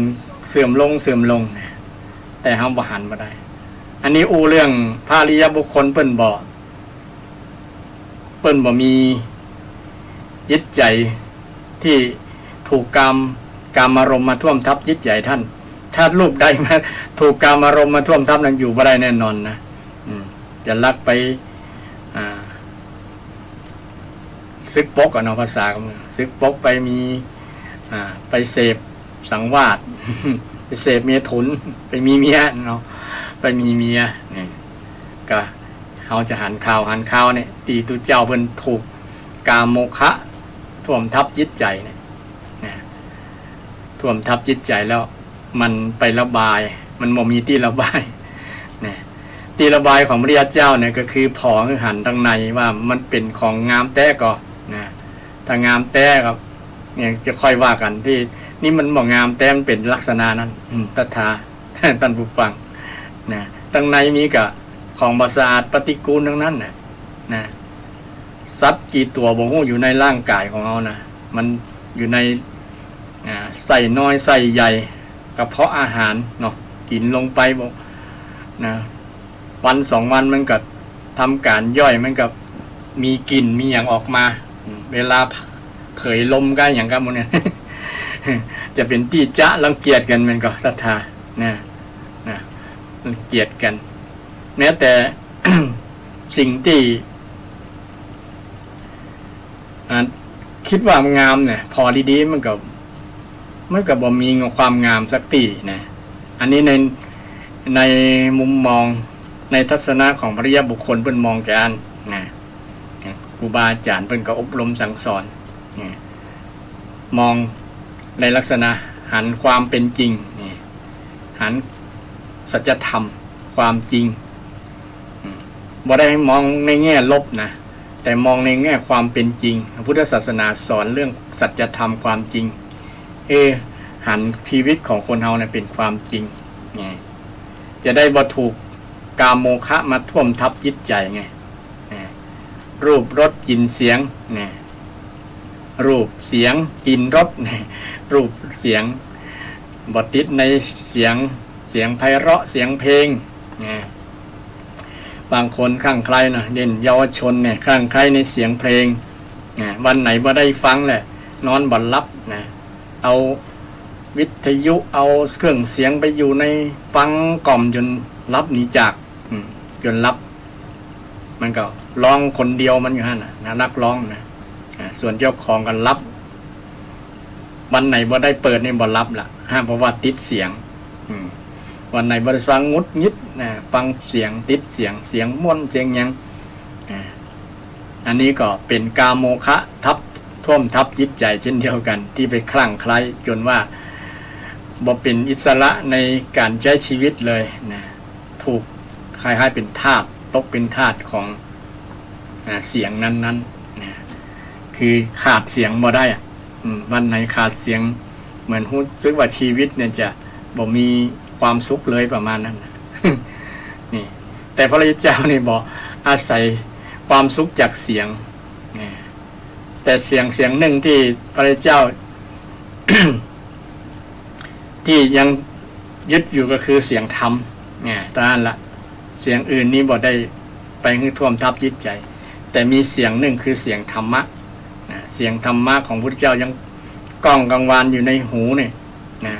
เสื่อมลงนะแต่ห้ามบ่หันมาได้อันนี้เรื่องพาริยบุคคลเปิ้นบ่มีจิตใจที่ถูกกามอารมณ์มาท่วมทับจิตใจท่านถ้ารูปใดมาถูกกามอารมณ์มาท่วมทับนั้นอยู่บ่ได้แน่นอนนะจะลักไปซึกปกเนาะภาษาของซึกปกไปมีไปเสพสังวาส ไปเสพเมียถุนไปมีเมียเนาะไปมีเมียนี่ก็เขาจะหันข่าวเนี่ยตีตุเจ้าเพิ่นถูกกามโมฆะท่วมทับจิตใจเนี่ยท่วมทับจิตใจแล้วมันไประบายมันบ่มีที่ระบายเนี่ยที่ระบายของพระริยเจ้าเนี่ยก็คือผอคือหันทางในว่ามันเป็นของงามแท้ก็นะถ้างามแท้ครับเนี่ยจะค่อยว่ากันที่นี่มันบ่งามแท้มันเป็นลักษณะนั้นตถา ท่านผู้ฟังนะทางในมีกับของบ่สะอาดปฏิกูลทั้งนั้นนะสัตว์กี่ตัวบ่ฮู้อยู่ในร่างกายของเรานะมันอยู่ในใส่น้อยใส่ใหญ่กระเพาะอาหารเนาะกินลงไปบ่นะวัน2วันมันก็ทำการย่อยมันก็มีกลิ่นมีอย่างออกมาเวลาเผยลมกันอย่างกันหมดเนี่ย จะเป็นที่จะรังเกียจกันมันก็ศรัทธานะรังเกียจกันแม้แต่ สิ่งที่คิดว่างามเนี่ยพอดีๆมันก็บ่มีความงามสักทีนะอันนี้ในมุมมองในทัศนะของพระริยบุคคลเพิ่นมองกันนะครูบาอาจารย์เพิ่นก็อบรมสั่งสอนมองในลักษณะหันความเป็นจริงหันสัจธรรมความจริงบ่ได้มองในแง่ลบนะแต่มองในแง่ความเป็นจริงพระพุทธศาสนาสอนเรื่องสัจธรรมความจริงหันชีวิตของคนเฮาเนี่ยเป็นความจริงจะได้บ่ถูกกามโมฆะมาท่วมทับจิตใจไงรูปรสกลิ่นเสียงรูปเสียงกลิ่นรสรูปเสียงบ่ติดในเสียงไพเราะเสียงเพลงบางคนคลั่งไคล้นะเด่นเยาวชนเนี่ยคลั่งไคล้ในเสียงเพลงวันไหนบ่ได้ฟังแหละนอนบ่หลับนะเอาวิทยุเอาเครื่องเสียงไปอยู่ในฟังกล่อมจนรับหนีจากจนรับมันก็ร้องคนเดียวมันอยู่หั่นนะนักร้องนะส่วนเจ้าของกันรับวันไหนบ่ได้เปิดนี่บ่รับล่ะเพราะว่าติดเสียงวันไหนบ่ได้ฟังงุดงิดฟังเสียงติดเสียงม่วนเสียงหยังอันนี้ก็เป็นกามโมฆะท่วมทับจิตใจเช่นเดียวกันที่ไปคลั่งไคล้จนว่าบ่เป็นอิสระในการใช้ชีวิตเลยนะถูกคล้ายๆเป็นทาสตกเป็นทาสของเสียงนั้นนะคือขาดเสียงบ่ได้วันไหนขาดเสียงเหมือนรู้สึกว่าชีวิตเนี่ยจะบ่มีความสุขเลยประมาณนั้น นี่แต่พระพุทธเจ้านี่บอกอาศัยความสุขจากเสียงแต่เสียงหนึ่งที่พระพุทธเจ้า ที่ยังยึดอยู่ก็คือเสียงธรรมตอนนั้นละเสียงอื่นนี้บ่ได้ไปท่วมทับจิตใจแต่มีเสียงหนึ่งคือเสียงธรรมะ เสียงธรรมะของพระพุทธเจ้ายังก้องกังวานอยู่ในหูนี่นะ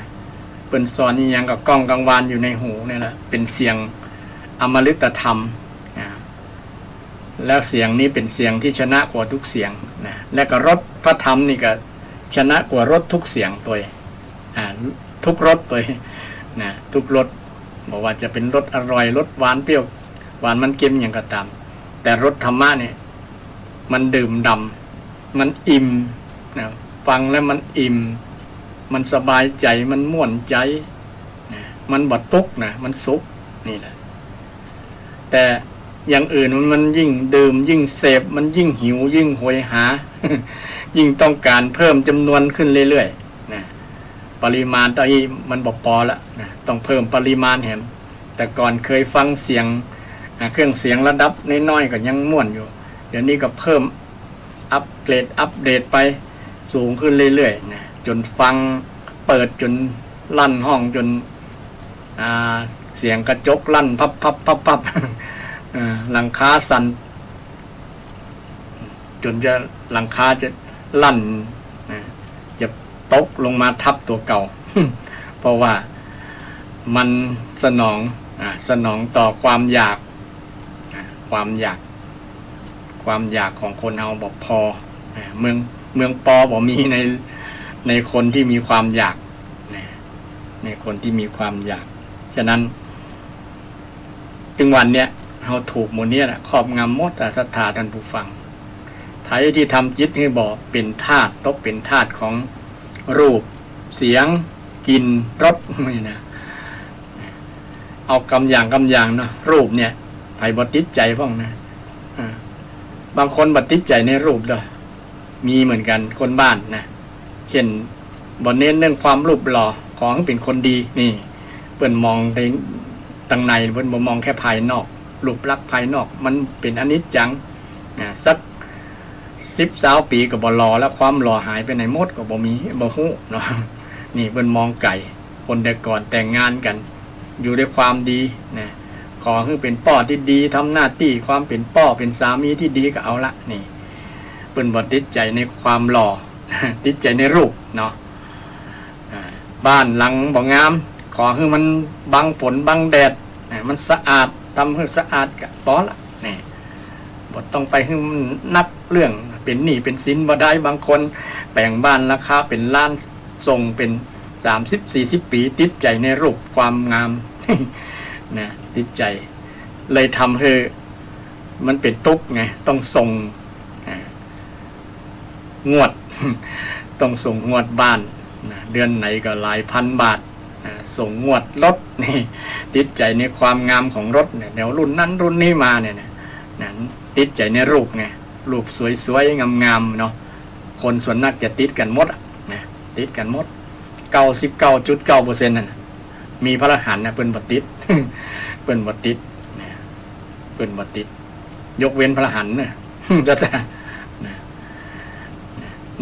เป็นสอนนี่ยังกับก้องกังวานอยู่ในหูนี่แหละเป็นเสียงอมฤตธรรมนะแล้วเสียงนี้เป็นเสียงที่ชนะกว่าทุกเสียงนะและก็รสพระธรรมนี่ก็ชนะกว่ารสทุกเสียงตัวทุกรสตัวนะทุกรสบอกว่าจะเป็นรสอร่อยรสหวานเปรี้ยวหวานมันเค็มอย่างก็ตามแต่รสธรรมะเนี่ยมันดื่มด่ำมันอิ่มนะฟังแล้วมันอิ่มมันสบายใจมันม่วนใจนะมันบดตุกนะมันสุขนี่แหละแต่อย่างอื่นมันยิ่งดื่มยิ่งเสพมันยิ่งหิวยิ่งโหยหา ยิ่งต้องการเพิ่มจำนวนขึ้นเรื่อยๆนะปริมาณตอนนี้มันบอกพอละนะต้องเพิ่มปริมาณแหมแต่ก่อนเคยฟังเสียงเครื่องเสียงระดับน้อยๆก็ยังม่วนอยู่เดี๋ยวนี้ก็เพิ่มอัปเกรดอัปเดตไปสูงขึ้นเรื่อยๆนะจนฟังเปิดจนลั่นห้องจนเสียงกระจกลั่นพับพับพับพับหลังคาสั่นจนจะหลังคาจะลั่นจะตกลงมาทับตัวเก่า เพราะว่ามันสนองต่อความอยากความอยากของคนเอาบอกพอเมืองปอบอกมีในคนที่มีความอยากในคนที่มีความอยากฉะนั้นถึงวันเนี้ยเราถูกหมดเนี้ยครอบงำหมดศรัทธาท่านผู้ฟังไผที่ทำจิตให้บอกเป็นธาตุตกเป็นธาตุของรูปเสียงกลิ่นรสนี่นะเอากำอย่างเนาะรูปเนี่ยไผบ่ติดใจพ้องนะบางคนบ่ติดใจในรูปเด้อมีเหมือนกันคนบ้านนะเช่นบ่เน้นเรื่องความรูปหล่อของเป็นคนดีนี่เปิ้นมองในตั้งในเปิ้นบ่มองแค่ภายนอกรูปลักษณ์ภายนอกมันเป็นอนิจจังสัก10-20 ปีก็บ่รอแล้วความหล่อหายไปไหนหมดก็บ่มีบ่ฮู้เนาะนี่เปิ้นมองไกลคนแต่ก่อนแต่งงานกันอยู่ด้วยความดีนะขอให้เป็นป้อที่ดีทำหน้าที่ความเป็นป้อเป็นสามีที่ดีก็เอาละนี่เปิ้นบ่ติดใจในความหล่อ ติดใจในรูปเนาะบ้านหลังบ่งามขอให้มันบังฝนบังแดดมันสะอาดทำให้สะอาดก็พอละนี่บ่ต้องไปให้มันนับเรื่องเป็นหนี้เป็นสินบ่ได้บางคนแปลงบ้านราคาเป็นล้านส่งเป็น30-40 ปีติดใจในรูปความงาม นะติดใจเลยทำให้มันเป็นทุกข์ไงต้องส่งงวด ต้องส่งงวดบ้านเดือนไหนก็หลายพันบาทส่งงวดรถนี่ติดใจในความงามของรถเนี่ยเดี๋ยวรุ่นนั้นรุ่นนี้มาเนี่ยติดใจในรูปไงรูปสวยๆงามๆเนาะคนส่วนนักจะติดกันหมดนะติดกันหมด 99.9% นั่นมีพระอรหันต์นะเปิ้นบ่ติด เปิ้นบ่ติดเปิ้นบ่ติดยกเว้นพระอรหันต์นะ แต่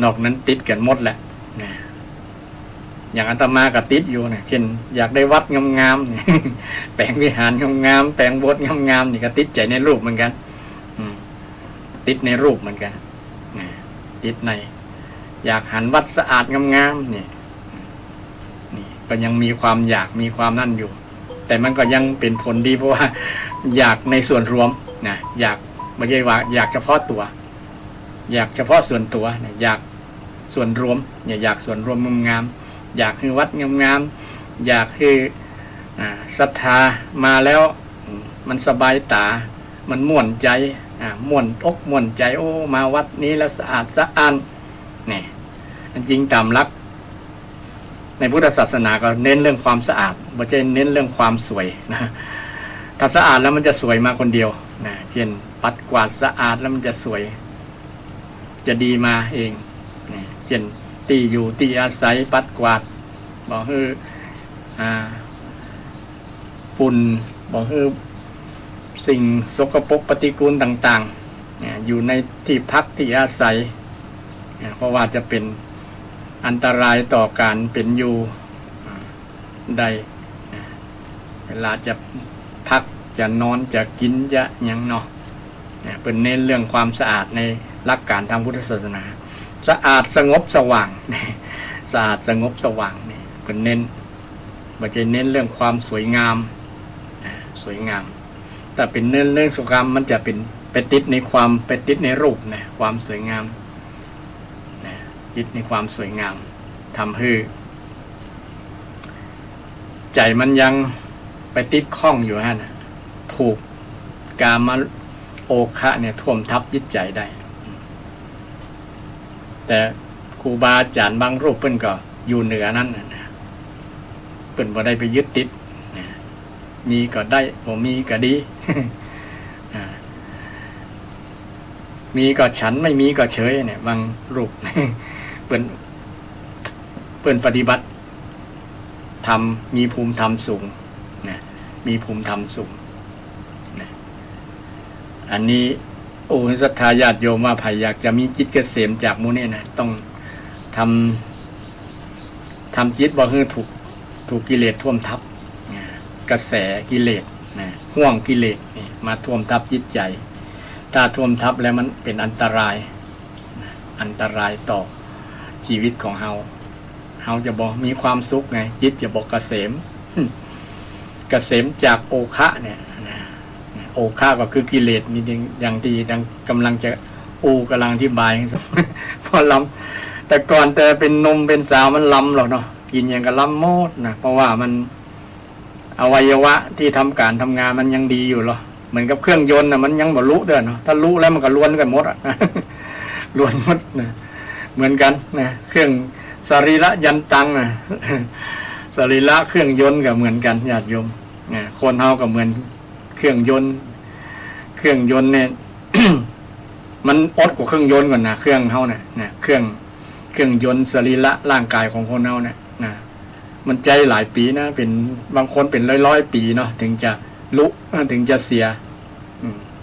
นอกนั้นติดกันหมดแหละอย่างอาตมาก็ติดอยู่นะเช่นอยากได้วัดงามๆ แปลงวิหารงามๆแปลงโบสถ์งามๆนี่ก็ติดใจในรูปเหมือนกันติดในรูปเหมือนกันติดในอยากหันวัดสะอาดงามๆนี่ก็ยังมีความอยากมีความนั่นอยู่แต่มันก็ยังเป็นผลดีเพราะว่าอยากในส่วนรวมนะอยากไม่ใช่ว่าอยากเฉพาะตัวอยากเฉพาะส่วนตัวนะอยากส่วนรวมอยากส่วนรวมงามๆอยากให้วัดงามๆอยากให้ศรัทธามาแล้วมันสบายตามันม่วนใจม่วนอกม่วนใจโอ้มาวัดนี้แล้วสะอาดสะอ้านนี่จริงตามหลักในพุทธศาสนาก็เน้นเรื่องความสะอาดไม่ใช่เน้นเรื่องความสวยนะถ้าสะอาดแล้วมันจะสวยมาคนเดียวนะเช่นปัดกวาดสะอาดแล้วมันจะสวยจะดีมาเองนะเช่นที่อยู่ที่อาศัยปัดกวาดบอกให้ฝุ่นบอกให้สิ่งสกปรกปฏิกูลต่างๆอยู่ในที่พักที่อาศัยเพราะว่าจะเป็นอันตรายต่อการเป็นอยู่ได้เวลาจะพักจะนอนจะกินจะยังเนาะเป็นเน้นเรื่องความสะอาดในหลักการทางพุทธศาสนา สะอาดสงบสว่างสะอาดสงบสว่างนี่เป็นเน้นมันจะเน้นเรื่องความสวยงามสวยงามแต่เป็นเรื่องสวยงามมันจะเป็นไปติดในความไปติดในรูปนะความสวยงามนะติดในความสวยงามทำให้ใจมันยังไปติดข้องอยู่ฮะนะถูกกามโอคะเนี่ยท่วมทับจิตใจได้แต่ครูบาอาจารย์บางรูปเพิ่นก็อยู่เหนือนั้นนะเพิ่นบ่ได้ไปยึดติดนะมีก็ได้บ่มีก็ดี มีก็ฉันไม่มีก็เฉยเนี่ยบางรูป เปิ้นปฏิบัติทำมีภูมิธรรมสูงนะมีภูมิธรรมสูงนะอันนี้โอ้ศรัทธาญาติโยมว่าใครอยากจะมีจิตเกษมจากหมู่นี้นะต้องทำจิตบ่ให้ถูกกิเลสท่วมทับนะกระแสกิเลสนะห่วงกิเลสนี่มาท่วมทับจิตใจถ้าท่วมทับแล้วมันเป็นอันตรายอันตรายต่อชีวิตของเฮาจะบอกมีความสุขไงจิตจะบอกเกษมเกษมจากโอคะเนี่ยโอคะก็คือกิเลสนี่อย่างที่กำลังจะกำลังอธิบายพอล้ำแต่ก่อนแต่เป็นนมเป็นสาวมันล้ำหรอกเนาะกินอย่างกับล้ำโมดนะเพราะว่ามันอวัยวะที่ทำการทำงานมันยังดีอยู่หรอเหมือนกับเครื่องยนต์นะมันยังบ่รู้เด้อเนาะถ้ารู้แล้วมันก็ล้วนกันหมดอ่ะล้วนหมดนะเหมือนกันนะเครื่องสรีระยันตังนะสรีระเครื่องยนต์ก็เหมือนกันญาติโยมคนเฮาก็เหมือนเครื่องยนต์เนี่ย มันอดกว่าเครื่องยนต์ก่อนนะเครื่องเฮาเนี่ยเครื่องยนต์สรีระร่างกายของคนเฮาเนี่ยนะมันใจหลายปีนะเป็นบางคนเป็นร้อยปีเนาะถึงจะลุถึงจะเสีย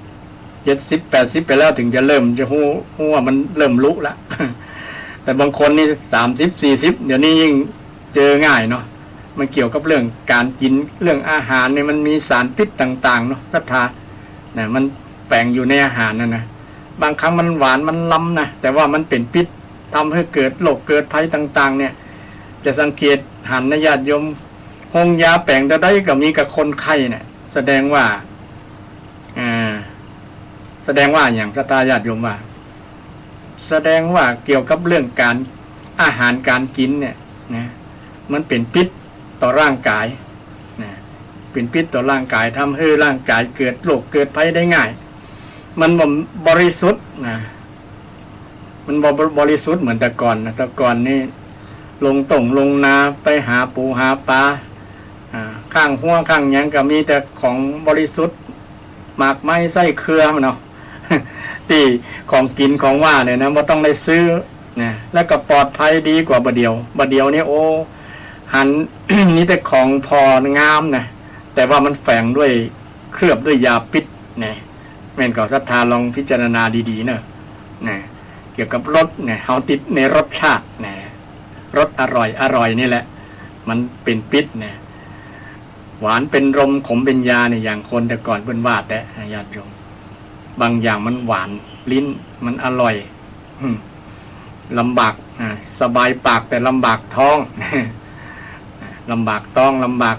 70 80ไปแล้วถึงจะเริ่มจะหู้ว่ามันเริ่มลุละ แต่บางคนนี่30 40เดี๋ยวนี้ยิ่งเจอง่ายเนาะมันเกี่ยวกับเรื่องการกินเรื่องอาหารเนี่ยมันมีสารพิษต่างๆเนาะศรัทธานะมันแฝงอยู่ในอาหารนั่นนะบางครั้งมันหวานมันล้ำนะแต่ว่ามันเป็นพิษทำให้เกิดโรคเกิดภัยต่างๆเนี่ยจะสังเกตหันนะญาติโยมหงยาแปลงแต่ได้ก็มีกับคนไข้เนี่ยแสดงว่าอย่างศรัทธาญาติโยมว่าแสดงว่าเกี่ยวกับเรื่องการอาหารการกินเนี่ยนะมันเป็นพิษต่อร่างกายนะเป็นพิษต่อร่างกายทำให้ร่างกายเกิดโรคเกิดภัยได้ง่ายมันบริสุทธิ์นะมันบริสุทธิ์เหมือนแต่ก่อนนะแต่ก่อนนี่ลงนาไปหาปูหาปลาข้างหัวข้างหยังก็มีแต่ของบริสุทธิ์หมากไม้ไส้เครือมันเนาะ ที่ของกินของว่าเนี่ยนะว่าต้องได้ซื้อนะแล้วก็ปลอดภัยดีกว่าบะเดียวนี่โอ้หัน นี่แต่ของพองามนะแต่ว่ามันแฝงด้วยเคลือบด้วยยาพิษนะแม่นก็ศรัทธาลองพิจารณาดีๆเนอะนะเกี่ยวกับรสเนี่ยเฮาติดในรสชาตินะรสอร่อยนี่แหละมันเป็นพิษนะหวานเป็นลมขมเป็นยาเนี่ยอย่างคนแต่ก่อนเพิ่นว่าแต่ญาติโยมบางอย่างมันหวานลิ้นมันอร่อยลำบากสบายปากแต่ลำบากท้อง ลำบากท้องลำบาก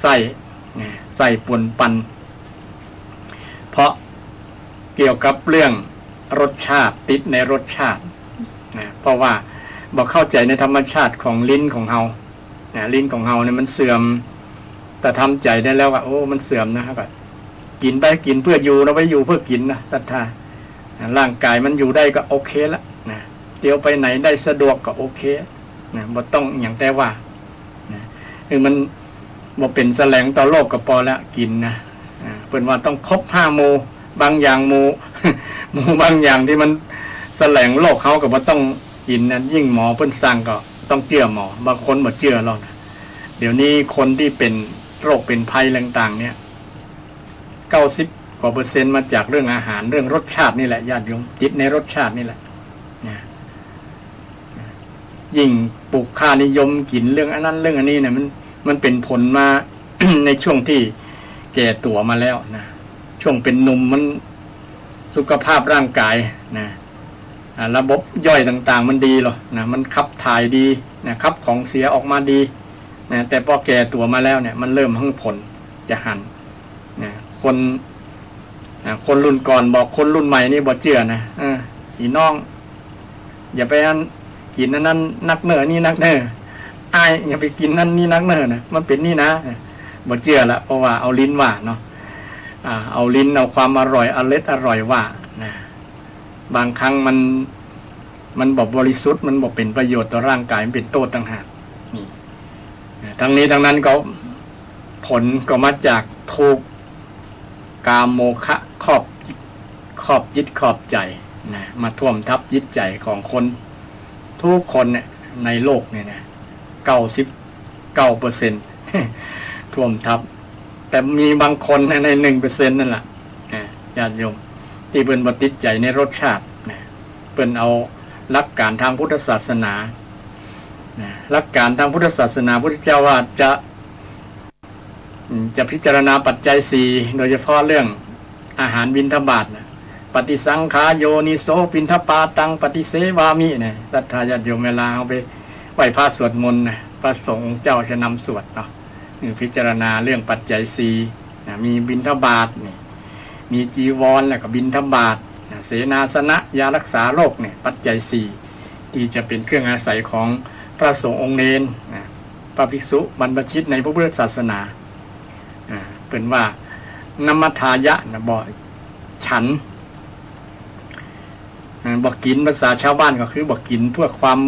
ไส้ป่นปันเพราะเกี่ยวกับเรื่องรสชาติติดในรสชาติเพราะว่าบอกเข้าใจในธรรมชาติของลิ้นของเฮาลิ้นของเฮาเนี่ยมันเสื่อมแต่ทำใจได้แล้วว่าโอ้มันเสื่อมนะครับกินไปกินเพื่ออยู่เราไปอยู่เพื่อกินนะศรัทธาร่างกายมันอยู่ได้ก็โอเคละนะเดี๋ยวไปไหนได้สะดวกก็โอเคนะบ่ต้องอย่างแต่ว่านะคือมันบ่เป็นแสลงต่อโลกก็พอแล้วกินนะเพิ่นว่าต้องครบ5หมู่บางอย่างหมู่ หมู่บางอย่างที่มันแสลงโลกเขาก็บ่ต้องกินนะยิ่งหมอเพิ่นสั่งก็ต้องเชื่อหมอบางคนบ่เชื่อหรอกนะเดี๋ยวนี้คนที่เป็นโรคเป็นภัยต่างๆเนี่ย90 กว่า%มาจากเรื่องอาหารเรื่องรสชาตินี่แหละญาติโยมติดในรสชาตินี่แหละยิ่งปลูกค่านิยมกินเรื่องอันนั้นเรื่องอันนี้เนี่ยมันเป็นผลมา ในช่วงที่แก่ตัวมาแล้วนะช่วงเป็นหนุ่มมันสุขภาพร่างกายนะ ระบบย่อยต่างๆมันดีหรอนะมันขับถ่ายดีนะขับของเสียออกมาดีนะแต่พอแก่ตัวมาแล้วเนี่ยมันเริ่มให้ผลจะหันนะคนรุ่นก่อนบอกคนรุ่นใหม่นี่บ่เชื่อนะอีน้องอย่าไปกินนั้นนักเนอนี่นักเนออายอย่าไปกินนั่นนี่นักเนอนะมันเป็นนี่นะบ่เชื่อละเพราะว่าเอาลิ้นว่าเนาะเอาลิ้นเอาความอร่อยอร่อยว่านะบางครั้งมันบอกบริสุทธิ์มันบอกเป็นประโยชน์ต่อร่างกายมันเป็นโทษต่างหากนี่ทั้งนี้ทั้งนั้นก็ผลก็มาจากถูกกามโมคะครอบจิตขอบใจนะมาท่วมทับจิตใจของคนทุกคนเนี่ยในโลกเนี่ยนะ99%ท่วมทับแต่มีบางคนใน1%นั่นแหละญาติโยมที่เป็นบ่ติดใจในรสชาติเป็นเอาหลักการทางพุทธศาสนาหลักการทางพุทธศาสนาพุทธเจ้าว่าจะพิจารณาปัจจัย4โดยเฉพาะเรื่องอาหารบิณฑบาตปฏิสังขาโยนิโสปิณฑปาตังปฏิเสวามิเนี่ยศรัทธาญาติโยมเวลาเอาไปไหว้พระสวดมนต์พระสงฆ์เจ้าจะนำสวดเนาะพิจารณาเรื่องปัจจัย4มีบิณฑบาตนี่มีจีวรแล้วก็บิณฑบาตเสนาสนะยารักษาโรคเนี่ยปัจจัย4ที่จะเป็นเครื่องอาศัยของพระสงฆ์องค์เนรพระภิกษุบรรพชิตในพระพุทธศาสนาเป็นว่านมัทายะนะบอกฉันบอกกินภาษาชาวบ้านก็คือบอกกินเพื่อความ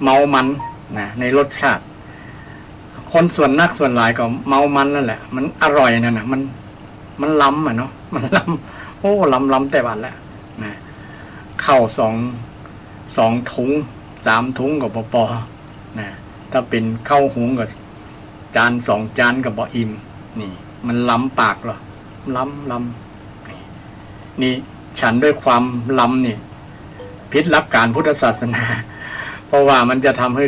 เมามันในรสชาติคนส่วนนักส่วนหลายก็เมามันนั่นแหละมันอร่อยนั่นนะมันล้ำเนาะมันล้ำโอ้ล้ำแต่วันแล้วนะเข้าสองถุง3 ถุงกับปอนะถ้าเป็นข้าวหุงกับจาน2 จานกับบ่อิ่มนี่มันล้ำปากหรอล้ำนี่ฉันด้วยความล้ำนี่ผิดหลักการพุทธศาสนาเพราะว่ามันจะทำให้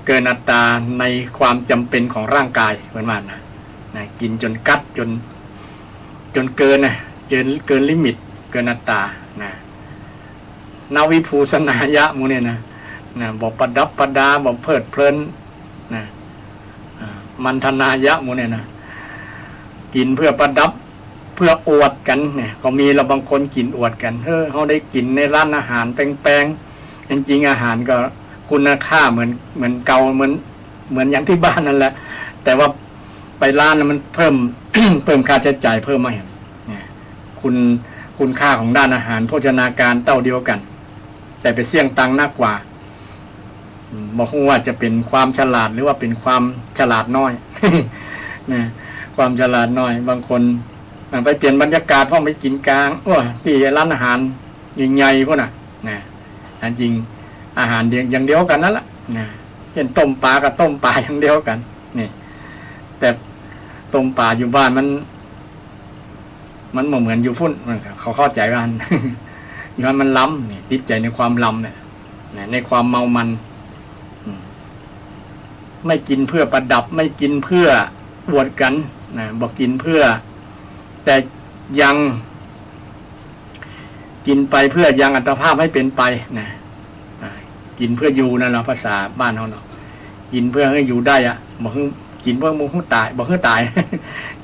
เกินอัตราในความจำเป็นของร่างกายเหมือนมันนะกินจนกัดจนเกินเกินลิมิตเกินอัตรานาวิภูสนายะมูเนี่ยนะบอกประดับประดาบอกเพลิดเพลินมันธนายะมูเนี่ยนะกินเพื่อประดับเพื่ออวดกันเนี่ยก็มีเราบางคนกินอวดกันเขาได้กินในร้านอาหารแปลงๆจริงๆอาหารก็คุณค่าเหมือนเก่าเหมือนอย่างที่บ้านนั่นแหละแต่ว่าไปร้านมันเพิ่ม เพิ่มค่าใช้จ่ายเพิ่มมาคุณค่าของด้านอาหารโภชนาการเท่าเดียวกันแต่ไปเสี่ยงตังค์มากกว่าบอกว่าจะเป็นความฉลาดหรือว่าเป็นความฉลาดน้อย ความฉลาดน้อยบางคนไปเปลี่ยนบรรยากาศเพราะไปกินกลางที่ร้านอาหารใหญ่ๆพวกน่ะจริงอาหารอย่างเดียวกันนั่นแหละเห็นต้มปลากับต้มปลาอย่างเดียวกันนี่แต่ต้มปลาอยู่บ้านมันเหมือนอยู่ฟุ้นเขาเข้าใจกันอยู่บ้านมันล้ำนี่ติดใจในความล้ำเนี่ยในความเมามันไม่กินเพื่อประดับไม่กินเพื่ออวดกันบอกกินเพื่อแต่ยังกินไปเพื่อยังอัตภาพให้เป็นไปกินเพื่ออยู่นั่นแหละภาษาบ้านเขาเนาะกินเพื่อให้อยู่ได้บอกกินเพื่อมุ่งตายบอกให้ตาย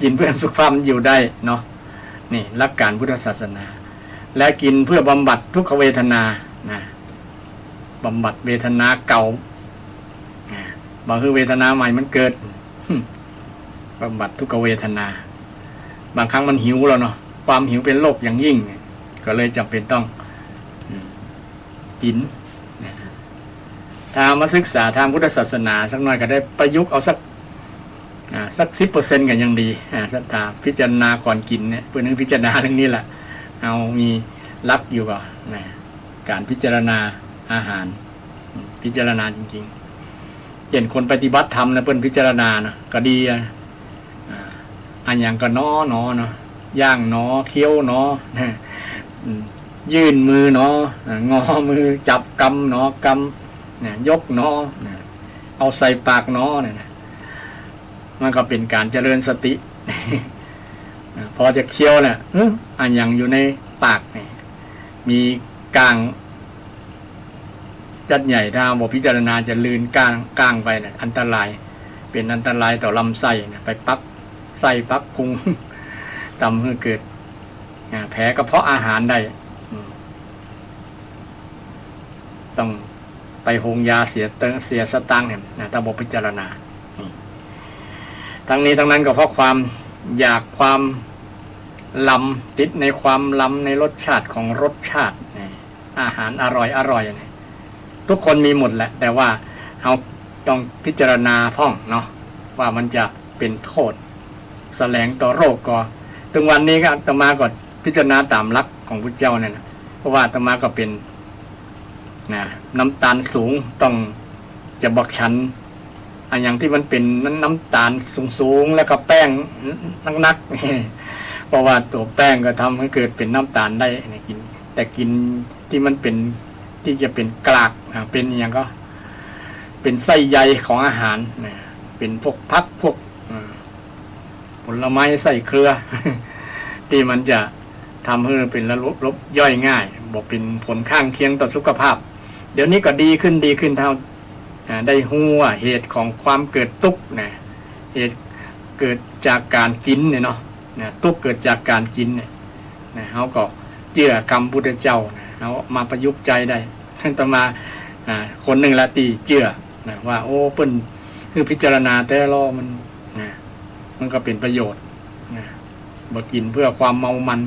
กินเพื่อสุขภาพมันอยู่ได้เนาะนี่หลักการพุทธศาสนาและกินเพื่อบำบัดทุกขเวทนาบำบัดเวทนาเก่าบอกคือเวทนาใหม่มันเกิดบำบัดทุกขเวทนาบางครั้งมันหิวแล้วเนาะความหิวเป็นโรคอย่างยิ่งก็เลยจำเป็นต้องกินถ้ามาศึกษาทางพุทธศาสนาสักหน่อยก็ได้ประยุกต์เอาสัก 10% กันยังดีศรัทธาพิจารณาก่อนกินเนี่ยเพื่อนึงพิจารณาเรื่องนี้แหละเอามีรับอยู่ก่อนการพิจารณาอาหารพิจารณาจริงๆเห็นคนปฏิบัติธรรมนะเพื่อนพิจารณานะก็ดีอันอย่างก็เนาะย่างเนาะเคี้ยวเนาะยื่นมือเนาะงอมือจับกำเนาะกำยกเนาะเอาใส่ปากเนาะเนี่ยมันก็เป็นการเจริญสติ พอจะเคี้ยวเนี่ยอันอย่างอยู่ในปากเนี่ยมีกลาง จัดใหญ่ถ้าบ่พิจารณาจะลืนก้างไปเนี่ยอันตรายเป็นอันตรายต่อลำไส้นะไปปักไส้ปักพุง ทำให้เกิดแผลกระเพาะอาหารได้ต้องไปโรงยาเสียสตังค์เนี่ยถ้าบ่พิจารณาทั้งนี้ทั้งนั้นก็เพราะความอยากความล้ำติดในความล้ำในรสชาติของรสชาติอาหารอร่อยทุกคนมีหมดแหละแต่ว่าเราต้องพิจารณาพ่องเนาะว่ามันจะเป็นโทษแสลงต่อโรคก็ถึงวันนี้ก็อาตมาก็พิจารณาตามหลักของพุทธเจ้าเนี่ยนะเพราะว่าอาตมาก็เป็นน้ำตาลสูงต้องจะบอกฉันอย่างที่มันเป็นน้ำตาลสูงแล้วก็แป้งนักๆเพราะว่าตัวแป้งก็ทำให้เกิดเป็นน้ำตาลได้กินแต่กินที่มันเป็นที่จะเป็นกลากเป็นอย่างก็เป็นไส้ใยของอาหารเป็นพวกพักพวกผลไม้ใส่เครือ ที่มันจะทำให้เป็นระบบย่อยง่ายบอกเป็นผลข้างเคียงต่อสุขภาพเดี๋ยวนี้ก็ดีขึ้นเท่าได้หัวเหตุของความเกิดทุกข์เหตุเกิดจากการกินเนี่ยเนาะทุกข์เกิดจากการกินเนี่ยเขาก็เชื่อคำพุทธเจ้าเขามาประยุกต์ใจได้ท่านต่อมาคนหนึ่งละตีเชื่อว่าโอ้เปิ้นคือพิจารณาแต่ละมันก็เป็นประโยชน์บอกกินเพื่อความเมามัน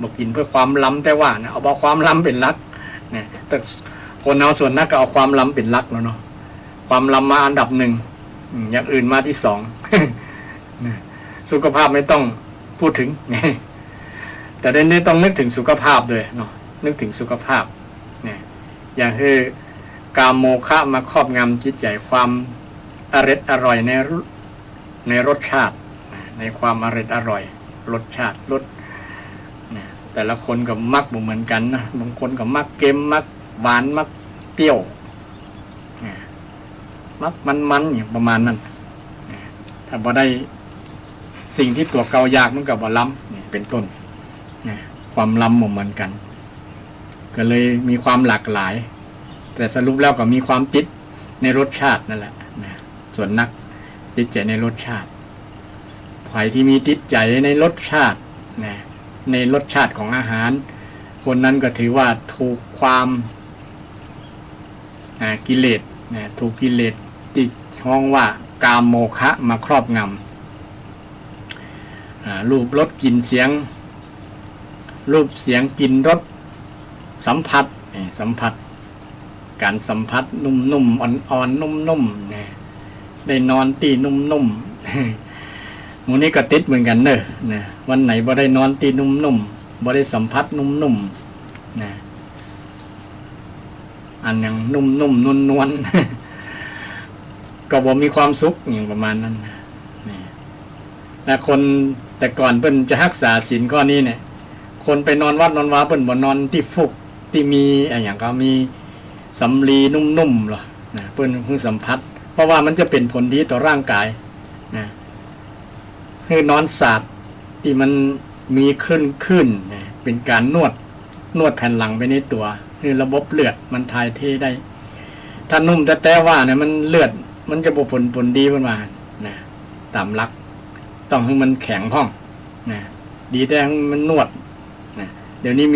บอกกินเพื่อความล้ำแต่ว่าเอาความล้ำเป็นหลักแต่คนเอาส่วนนักก็เอาความล้ำเป็นหลักแล้วเนาะความล้ำมาอันดับหนึ่งอย่างอื่นมาที่สอง สุขภาพไม่ต้องพูดถึง แต่เดี๋ยวนี้ต้องนึกถึงสุขภาพด้วยเนาะนึกถึงสุขภาพอย่างคือกามโมฆะมาครอบงำจิตใจความอร่อยในรสชาติในความอร่อยรสชาติรสแต่ละคนก็มักบ่เหมือนกันนะบางคนก็มักเค็มมักหวานมักเปรี้ยวมักมันอย่างประมาณนั้นถ้าบ่ได้สิ่งที่ตัวเกายากมันก็บ่ล้ำเป็นต้นความล้ำบ่เหมือนกันก็เลยมีความหลากหลายแต่สรุปแล้วก็มีความติดในรสชาตินั่นแหละส่วนนักติดใจในรสชาติใครที่มีติดใจในรสชาติในรสชาติของอาหารคนนั้นก็ถือว่าถูกความกิเลสถูกกิเลสที่ห้องว่ากามโมฆะมาครอบงำรูปรสกลิ่นเสียงรูปเสียงกลิ่นรสสัมผัสการสัมผัสนุ่มๆอ่อนๆนุ่มๆได้นอนตีนุ่มๆหมูนี้ก็ติดเหมือนกันเนอะวันไหนบ่ได้นอนตีนุ่มๆบ่ได้สัมผัสนุ่มๆอันอย่างนุ่มๆนวลๆก็บ่มีความสุขอย่างประมาณนั้นและคนแต่ก่อนเพิ่นจะรักษาศีลข้อนี้เนี่ยคนไปนอนวัดนอนวาเพิ่นบ่นอนที่ฟุกที่มีอย่างก็มีสำลีนุ่มๆหรอเพิ่นเพิ่งสัมผัสเพราะว่ามันจะเป็นผลดีต่อร่างกายคือนอนสาดที่มันมีขึ้นเป็นการนวดแผ่นหลังไปในตัวคือระบบเลือดมันถ่ายเทได้ถ้านุ่มแต่ว่าเนี่ยมันเลือดมันจะบ่ผลดีขึ้นมาตามหลักต้องให้มันแข็งห้องดีแต่มันนวดเดี๋ยวนี้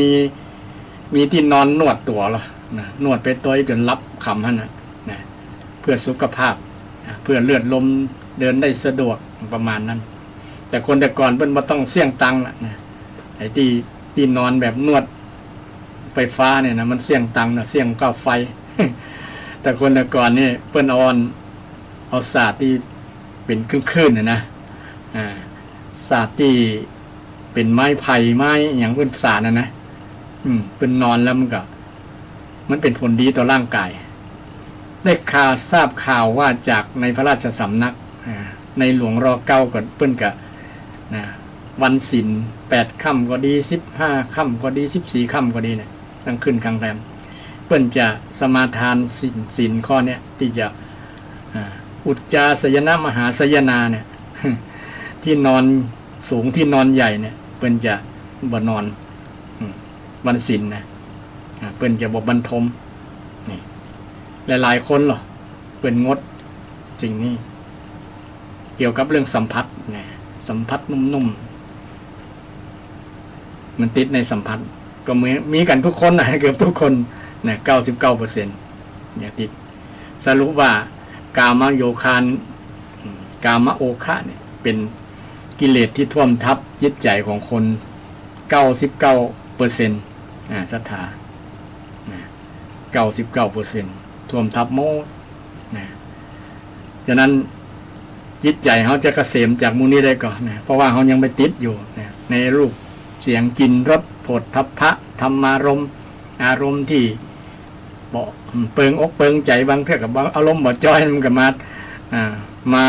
มีที่นอนนวดตัวหรอนวดไปตัวจนรับคำนั่นเพื่อสุขภาพเพื่อเลือดลมเดินได้สะดวกประมาณนั้นแต่คนแต่ก่อนเพิ่นบ่ต้องเสี่ยงตังค์ไอ้ที่นอนแบบนวดไฟฟ้าเนี่ยนะมันเสี่ยงตังค์เสี่ยงก้าวไฟ แต่คนแต่ก่อนนี่เพิ่นเอาศาสตร์ที่เป็นคลื่นๆนะศาสตร์ที่เป็นไม้ไผ่ไม้อย่างเพิ่นศาสตร์นะเพิ่นนอนแล้วมันเป็นผลดีต่อร่างกายได้ทราบข่าวว่าจากในพระราชสำนักในหลวงรอเก้าก็เพิ่นกะวันศีล8 ค่ำก็ดี15 ค่ำก็ดี14 ค่ำก็ดีเนี่ยตั้งขึ้นครั้งแรมเพิ่นจะสมาทานศีลข้อเนี้ยที่จะอุจจาสยนะมหาสยนาเนี่ยที่นอนสูงที่นอนใหญ่เนี่ยเพิ่นจะบ่นอนวันศีลเพิ่นจะบ่บรรทมนี่ หลายๆคนหรอเป็นงดสิ่งนี้เกี่ยวกับเรื่องสัมผัสนะสัมผัสนุ่มๆมันติดในสัมผัสก็มีกันทุกคนนะเกือบทุกคนนะ99%เนี่ยติดสรุปว่ากามโยคานกามโอคะเนี่ยเป็นกิเลสที่ท่วมทับจิตใจของคน99%ศรัทธา99%ท่วมทับโมดนะฉะนั้นจิตใจเขาจะเกษมจากมูนี้ได้ก่อนนะเพราะว่าเขายังไปติดอยู่นะในรูปเสียงกลิ่นรสโผฏฐัพพะธรรมารมณ์อารมณ์ที่บ่เปิงอกเปิงใจบางเทื่อกับบางอารมณ์บ่จ้อยมันก็มา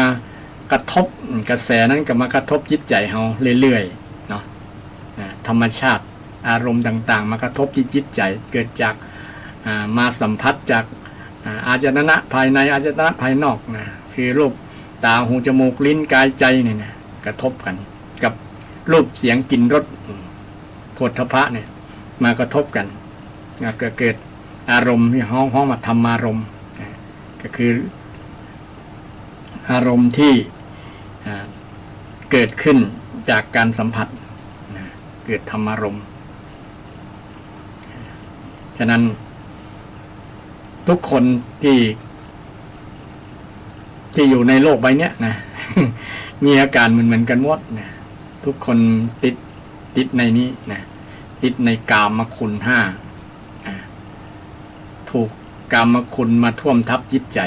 กระทบกระแสนั้นก็มากระทบจิตใจเขาเรื่อยๆเนาะธรรมชาติอารมณ์ต่างๆมากระทบจิตใจเกิดจากมาสัมผัสจากอาจนะภายในอาจนะภายนอกนะคือรูปตาหูจมูกลิ้นกายใจเนี่ยนะกระทบกันกับรูปเสียงกลิ่นรสโผฏฐัพพะเนี่ยมากระทบกันก็เกิดอารมณ์ที่ห้องมาธรรมารมณ์ก็คืออารมณ์ที่เกิดขึ้นจากการสัมผัสเกิดธรรมารมณ์ฉะนั้นทุกคนที่อยู่ในโลกใบนี้นะ มีอาการเหมือนกันหมดนะทุกคนติดในนี้นะติดในกามคุณห้าถูกกามคุณมาท่วมทับจิตใจ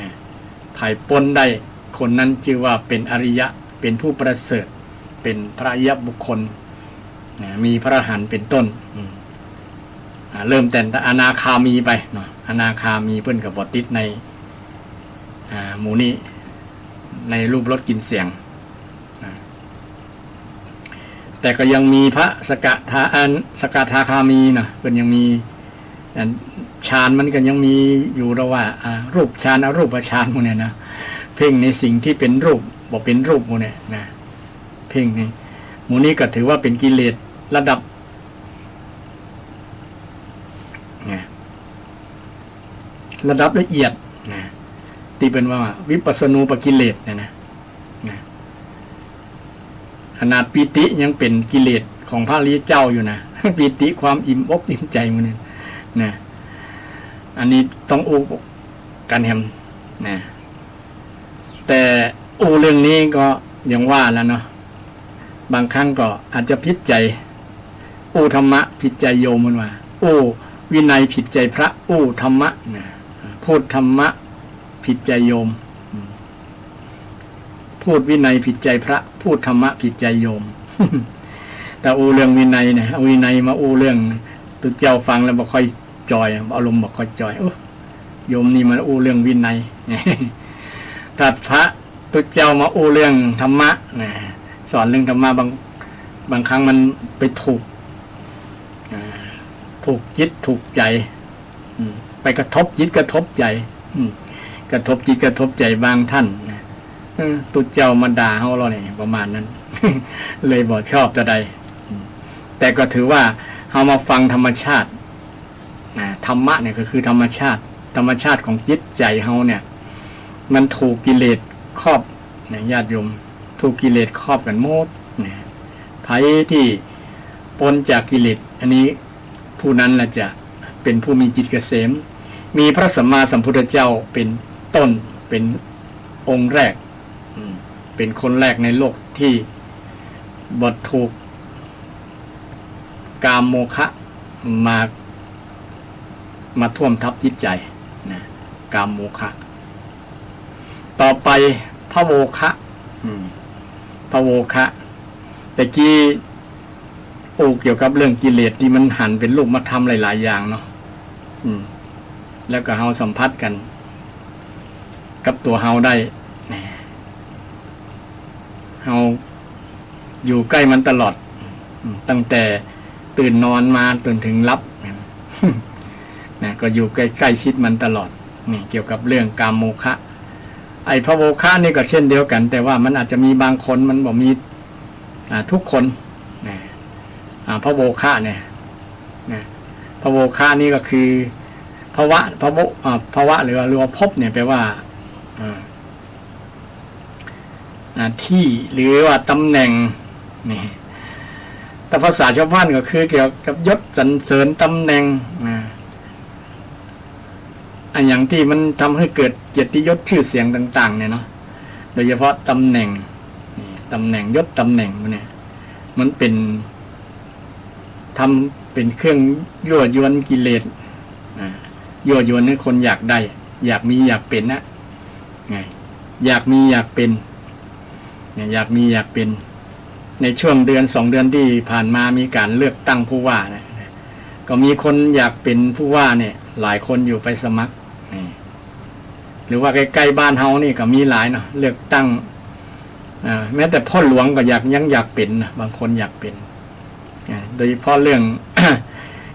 นะภายปนได้คนนั้นชื่อว่าเป็นอริยะเป็นผู้ประเสริฐเป็นพระอริยบุคคลนะมีพระอรหันต์เป็นต้นเริ่มแต่อนาคามีไปเนาะอนาคามีเพิ่นกับบติดในหมู่นี้ในรูปรสกลิ่นเสียงแต่ก็ยังมีพระสกทาคามีนะเพิ่นยังมีฌานมันก็ยังมีอยู่ระว่ารูปฌานอรูปฌานพวกนี้นะเพ่งในสิ่งที่เป็นรูปบ่เป็นรูปพวกนี้นะเพ่งนี่หมู่นี้ก็ถือว่าเป็นกิเลสระดับละเอียดนะที่เป็นว่าวิปัสสนูปกิเลสนะขนาดปีติยังเป็นกิเลสของพระอริยเจ้าอยู่นะ ปีติความอิ่มอกอิ่มใจมันเนี่ยนะอันนี้ต้องอูกันแฮมนะแต่อูเรื่องนี้ก็ยังว่าแล้วเนาะบางครั้งก็อาจจะผิดใจอูธรรมะผิดใจโยมมันว่าอูวินัยผิดใจพระอูธรรมะนะพูดธรรมะผิดใจโยมพูดวินัยผิดใจพระพูดธรรมะผิดใจโยม แต่อูเรื่องวินัยเนี่ยเอาวินัยมาอูเรื่องตุเจ้าฟังแล้วบ่ค่อยจอยอารมณ์บ่ค่อยจอยโยมนี่มันอูเรื่องวินัย ถ้าพระตุเจ้ามาอูเรื่องธรรมะสอนเรื่องธรรมะบางครั้งมันไปถูกจิตถูกใจไปกระทบจิตกระทบใจกระทบจิตกระทบใจบางท่านตุเจ้ามาด่าเขาเราเนี่ยประมาณนั้น เลยบอกชอบจะใดแต่ก็ถือว่าเขามาฟังธรรมชาติธรรมะเนี่ยก็คือธรรมชาติของจิตใจเขาเนี่ยมันถูกกิเลสครอบญาติโยมถูกกิเลสครอบกันหมดไผที่ปนจากกิเลสอันนี้ผู้นั้นแหละจะเป็นผู้มีจิตเกษมมีพระสัมมาสัมพุทธเจ้าเป็นต้นเป็นองค์แรกเป็นคนแรกในโลกที่บทถูกกามโมคะมาท่วมทับจิตใจนะกามโมคะต่อไปพระโวคะแต่กี้เกี่ยวกับเรื่องกิเลสที่มันหันเป็นรูปมาทำหลายๆอย่างเนาะแล้วก็เฮาสัมผัสกันกับตัวเฮาได้เฮาอยู่ใกล้มันตลอดตั้งแต่ตื่นนอนมาจนถึงรับนะก็อยู่ใกล้ชิดมันตลอดนี่เกี่ยวกับเรื่องกามโมคะไอ้พระโวคะนี่ก็เช่นเดียวกันแต่ว่ามันอาจจะมีบางคนมันบอกมีทุกคนพระโวคะเนี่ยพระโวคะนี่ก็คือ ภาวะหรือว่าภพเนี่ยแปลว่าที่หรือว่าตำแหน่งนี่แต่ภาษาชาวบ้านก็คือเกี่ยวกับยศสรรเสริญตำแหน่งอันอย่างที่มันทำให้เกิดเกียรติยศชื่อเสียงต่างๆเนี่ยเนาะโดยเฉพาะตำแหน่งตำแหน่งยศตำแหน่งมันเนี่ยมันเป็นทำเป็นเครื่องยั่วยวนกิเลสยั่วยวนให้คนอยากได้อยากมีอยากเป็นนะไงอยากมีอยากเป็นอยากมีอยากเป็นในช่วงเดือน2 เดือนที่ผ่านมามีการเลือกตั้งผู้ว่านะก็มีคนอยากเป็นผู้ว่าเนี่ยหลายคนอยู่ไปสมัครหรือว่าใกล้ๆบ้านเฮานี่ก็มีหลายเนาะเลือกตั้งแม้แต่พ่อหลวงก็ยังอยากเป็นนะบางคนอยากเป็นโดยเฉพาะเรื่อง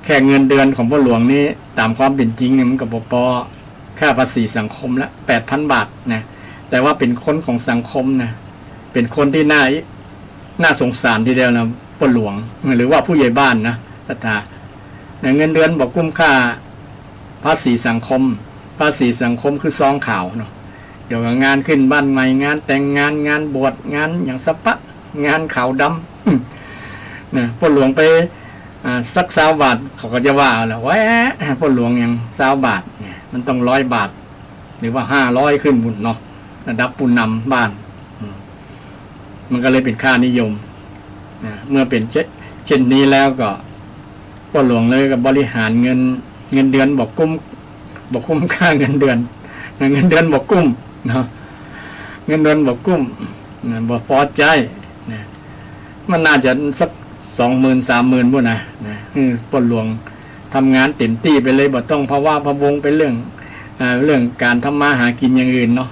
แค่เงินเดือนของพ่อหลวงนี่ตามความเป็นจริงเนี่ยมันก็พอค่าภาษีสังคมละ 8,000 บาทนะแต่ว่าเป็นคนของสังคมนะเป็นคนที่น่าสงสารทีเดียวนะพ่อหลวงหรือว่าผู้ใหญ่บ้านนะรัฐาเงินเดือนบอกคุ้มค่าภาษีสังคมภาษีสังคมคือซองข่าวเนาะเดี๋ยวงานขึ้นบ้านใหม่งานแต่งงานงานบวชงานอย่างสปะงานขาวดำนะพ่อหลวงไปสัก20 บาทเขาก็จะว่าแหละว่าพ่อหลวงยัง20 บาทเนี่ยมันต้อง100 บาทหรือว่า500ขึ้นบุญเนาะระดับผู้นำบ้านมันก็เลยเป็นค่านิยมนะเมื่อเป็นเช่นนี้แล้วก็พ่อหลวงเลยกับบริหารเงินเดือนบอกคุ้มค่าเงินเดือนบอกกุ้มเนาะเงินเดือนบอกกุ้มบอกพอใจนะมันน่าจะสัก20,000-30,000พุ่นนะพ่อหลวงทำงานเต็มที่ไปเลยบ่ต้องพะวงไปเรื่องการทำมาหากินอย่างอื่นเนาะ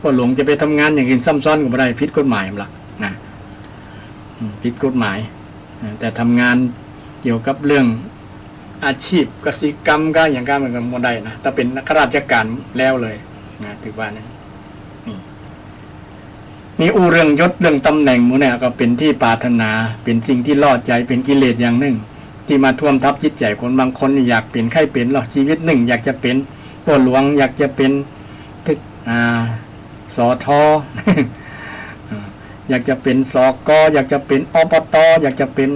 พ่อหลวงจะไปทำงานอย่างอื่นซ้ำซ้อนกับอะไรผิดกฎหมายมั้งล่ะนะผิดกฎหมายแต่ทำงานเกี่ยวกับเรื่องอาชีพกสิกรรมก็อย่างการเหมือนกันหมดได้นะถ้าเป็นนักราชการแล้วเลยนะถือว่านั้นนี่เรื่องยศเรื่องตำแหน่งมูเนี่ยก็เป็นที่ปรารถนาเป็นสิ่งที่ล่อใจเป็นกิเลสอย่างหนึ่งที่มาท่วมทับจิตใจคนบางคนอยากเป็นใครเป็นหรอกชีวิตหนึ่งอยากจะเป็นพ่อหลวงอยากจะเป็นสท อยากจะเป็นสกอยากจะเป็นอบตอยากจะเป็น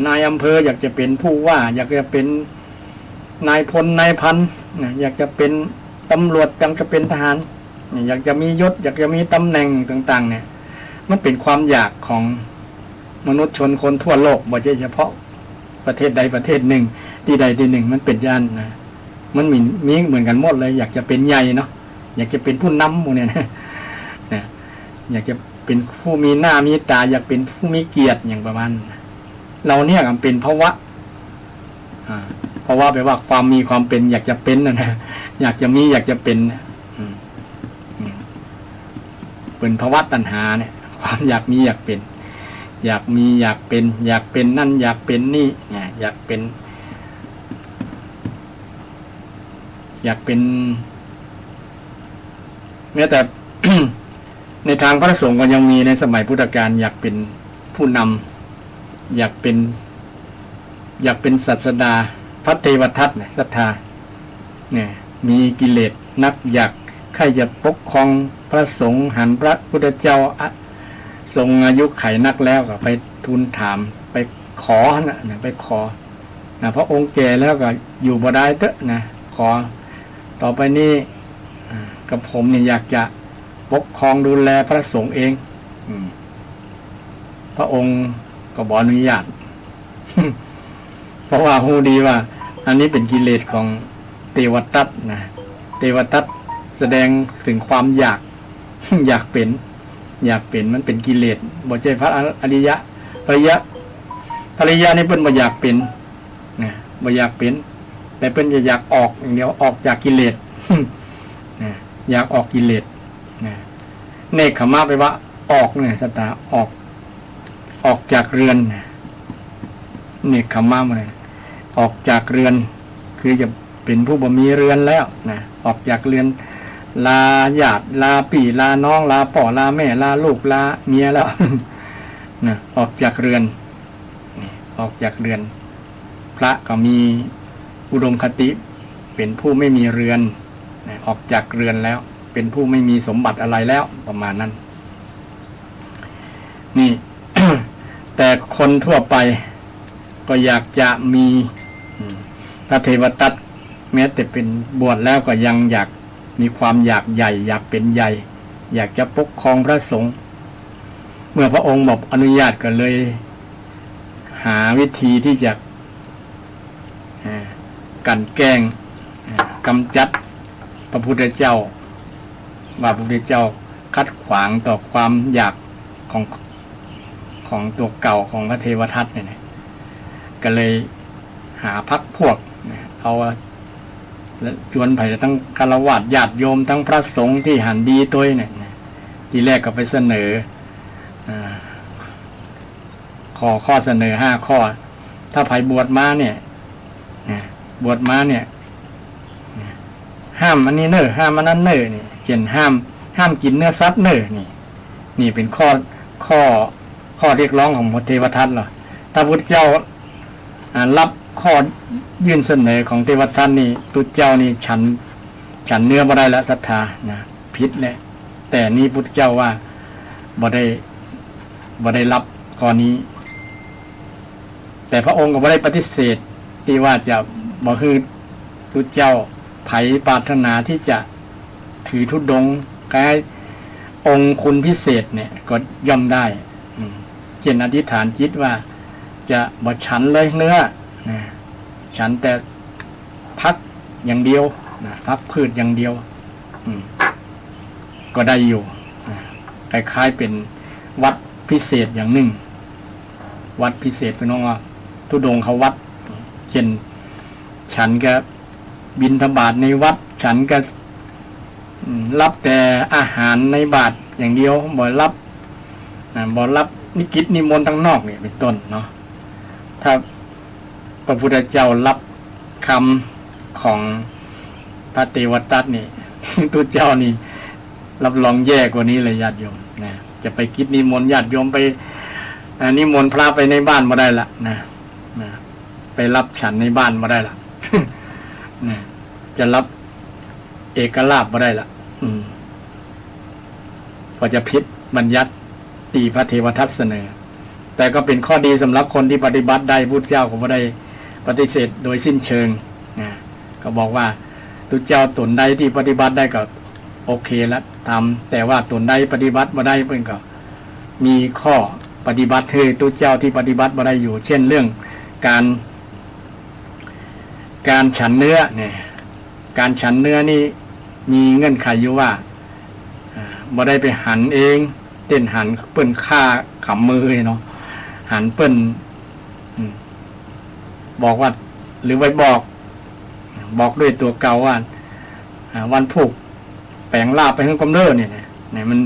นายอำเภออยากจะเป็นผู้ว่าอยากจะเป็นนายพลนายพันอยากจะเป็นตำรวจอยากจะเป็นทหารอยากจะมียศอยากจะมีตำแหน่งต่างๆเนี่ยมันเป็นความอยากของมนุษย์ชนคนทั่วโลกไม่ใช่เฉพาะประเทศใดประเทศหนึ่งที่ใดที่หนึ่งมันเป็นย่านนะมันมีเหมือนกันหมดเลยอยากจะเป็นใหญ่เนาะอยากจะเป็นผู้นำพวกเนี่ยนะอยากจะเป็นผู้มีหน้ามีตาอยากเป็นผู้มีเกียรติอย่างประมาณเราเนี่ยมันเป็นภาวะแปลว่าความมีความเป็นอยากจะเป็นนะอยากจะมีอยากจะเป็นเป็นภาวะตัณหาเนี่ยความอยากมีอยากเป็นอยากมีอยากเป็นอยากเป็นนั่นอยากเป็นนี่เนี่ยอยากเป็นแม้แต่ ในทางพระสงฆ์ก็ยังมีในสมัยพุทธกาลอยากเป็นผู้นำอยากเป็นศาสดาพระเทวทัตเนี่ยศรัทธาเนี่ยมีกิเลสนักอยากใครจะปกครองพระสงฆ์หันพระพุทธเจ้าทรงอายุไขนักแล้วก็ไปทูลถามไปขอนะไปขอนะพระองค์แก่แล้วก็อยู่บ่ได้เถอะนะขอต่อไปนี้กับผมเนี่ยอยากจะปกครองดูแลพระสงฆ์เองพระองค์ก็บอกอนุญาต เพราะว่าฮู้ดีว่าอันนี้เป็นกิเลสของเทวทัตนะเทวทัตแสดงถึงความอยาก อยากเป็นมันเป็นกิเลสบ่ใช่พระอริยะภริยะนี่เพิ่นบ่อยากเป็นนะบ่อยากเป็นแต่เพิ่นจะอยากออกอย่างเดียวออกจากกิเลส นะอยากออกกิเลสนะเนกขมะไปว่าออกเนี่ยสตาออกจากเรือนเนกขมะมาออกจากเรือนคือจะเป็นผู้บ่มีเรือนแล้วนะออกจากเรือนลาญาติลาพี่ลาน้องลาพ่อลาแม่ลาลูกลาเมียแล้ว นะออกจากเรือนออกจากเรือน พระก็มีอุดมคติเป็นผู้ไม่มีเรือนออกจากเรือนแล้วเป็นผู้ไม่มีสมบัติอะไรแล้วประมาณนั้นนี่ แต่คนทั่วไปก็อยากจะมีพระเทวทัตแม้แต่เป็นบวชแล้วก็ยังอยากมีความอยากใหญ่อยากเป็นใหญ่อยากจะปกครองพระสงฆ์เมื่อพระองค์บอกอนุญาตก็เลยหาวิธีที่จะกันแกล้งกำจัดพระพุทธเจ้าว่าพระพุทธเจ้าคัดขวางต่อความอยากของตัวเก่าของพระเทวทัตเนี่ยก็เลยหาพรรคพวกเอาชวนไผ่ทั้งฆราวาสญาติโยมทั้งพระสงฆ์ที่หันดีตัวเนี่ยทีแรกก็ไปเสนอข้อเสนอ5 ข้อถ้าไผ่บวชมาเนี่ยบวชมาเนี่ยห้ามอันนี้เนอห้ามอันนั้นเนอนี่เช่นห้ามกินเนื้อสัตว์เนอนี่เป็นข้อเรียกร้องของพระเทวทัตเหรอถ้าพุทธเจ้ารับข้อยื่นเสนอของเทวทัตนี่ตุเจ้านี่ฉันเนื้อบ่ได้ละศรัทธานะผิดแหละแต่นี่พุทธเจ้าว่าบ่ได้รับข้อนี้แต่พระองค์ก็บ่ได้ปฏิเสธที่ว่าจะบ่คือตุเจ้าไผปรารถนาที่จะถือธุดงค์คล้ายองค์คุณพิเศษเนี่ยก็ย่อมได้เช่นอธิษฐานจิตว่าจะบ่ฉันเลยเนื้อฉันแต่พักอย่างเดียวพักพืชอย่างเดียวก็ได้อยู่คล้ายๆเป็นวัดพิเศษอย่างหนึ่งวัดพิเศษเป็นน้องว่าธุดงค์เขาวัดเช่นฉันก็บิณฑบาตในวัดฉันก็รับแต่อาหารในบาตรอย่างเดียวบ่รับนิกิจนิมนต์ทั้งนอกเนี่ยเป็นต้นเนาะถ้าพระพุทธเจ้ารับคำของพระเทวทัตนี่ ตุเจ้านี่รับรองแย่กว่านี้เลยญาติโยมนะจะไปกิจนิมนต์ญาติโยมไปนิมนต์พระไปในบ้านมาได้ละนะไปรับฉันในบ้านมาได้ละ นะจะรับเอกลาภมาได้ละก็จะพิษบัญญัติตีพระเทวทัตเสนอแต่ก็เป็นข้อดีสำหรับคนที่ปฏิบัติได้พุทธเจ้าก็ไม่ได้ปฏิเสธโดยสิ้นเชิงนะก็บอกว่าตุเจ้าตนใดที่ปฏิบัติได้ก็โอเคแล้วทำแต่ว่าตนใดปฏิบัติมาได้เพิ่นก็มีข้อปฏิบัติคือตุเจ้าที่ปฏิบัติมาได้อยู่เช่นเรื่องการฉันเนื้อเนี่ยการฉันเนื้อนี่มีเงื่อนไขอยู่ว่าบ่ได้ไปหันเองเต้นหันเปิ้นฆ่าขำมือเนาะหันเปิ้นบอกว่าหรือไว้บอกด้วยตัวเก่าว่าวันผูกแปลงลาบไปข้างกำเนิดเนี่ยมัน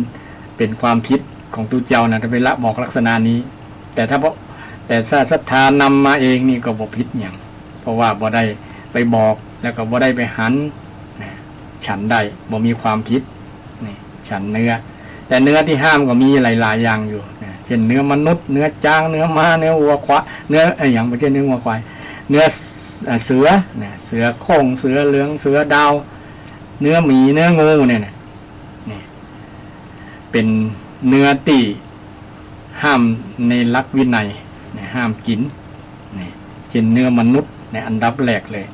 เป็นความผิดของตุเจ้านะถ้าไปละบอกลักษณะนี้แต่ถ้าศรัทธานำมาเองนี่ก็บ่ผิดอย่างเพราะว่าบ่ได้ไปบอกแล้วก็บ่ได้ไปหันฉันได้บ่มีความผิดนี่ฉันเนื้อแต่เนื้อที่ห้ามก็มีหลายๆอย่างอยู่เช่นเนื้อมนุษย์เนื้อจ้างเนื้อม้าเนื้อวัวควายเนื้ออย่างไม่ใช่เนื้อวัวควายเนื้อเสือเสือโคร่งเสือเหลืองเสือดาวเนื้อหมีเนื้องูเนี่ยเป็นเนื้อตีห้ามในหลักวินัยห้ามกินเช่นเนื้อมนุษย์ในอันดับแรกเลย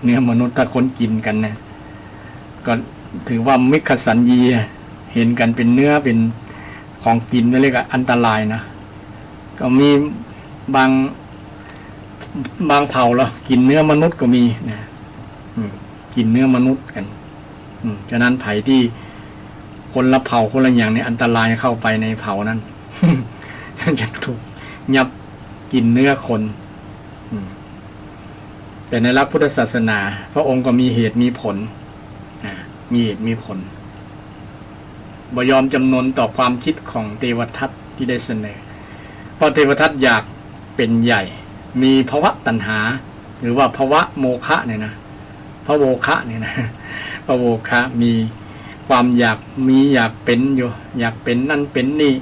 เนื้อมนุษย์ถ้าคนกินกันนะก็ถือว่ามิขสัญญีเห็นกันเป็นเนื้อเป็นของกินไม่เรียกอันตรายนะก็มีบางเผ่าแล้วกินเนื้อมนุษย์ก็มีนะกินเนื้อมนุษย์กันฉะนั้นไผ่ที่คนละเผ่าคนละอย่างเนี่ยอันตรายเข้าไปในเผ่านั้น จะถูกยับกินเนื้อคนแต่ในหลักพุทธศาสนาพระองค์ก็มีเหตุมีผลมีเหตุมีผลบ่ยอมจำนนต่อความคิดของเทวทัตที่ได้เสนอเพราะเทวทัตอยากเป็นใหญ่มีภวะตัณหาหรือว่าภวะโมฆะเนี่ยนะพระโวคะเนี่ยนะพระโวคะมีความอยากเป็นอยู่อยากเป็นนั่นเป็นนี่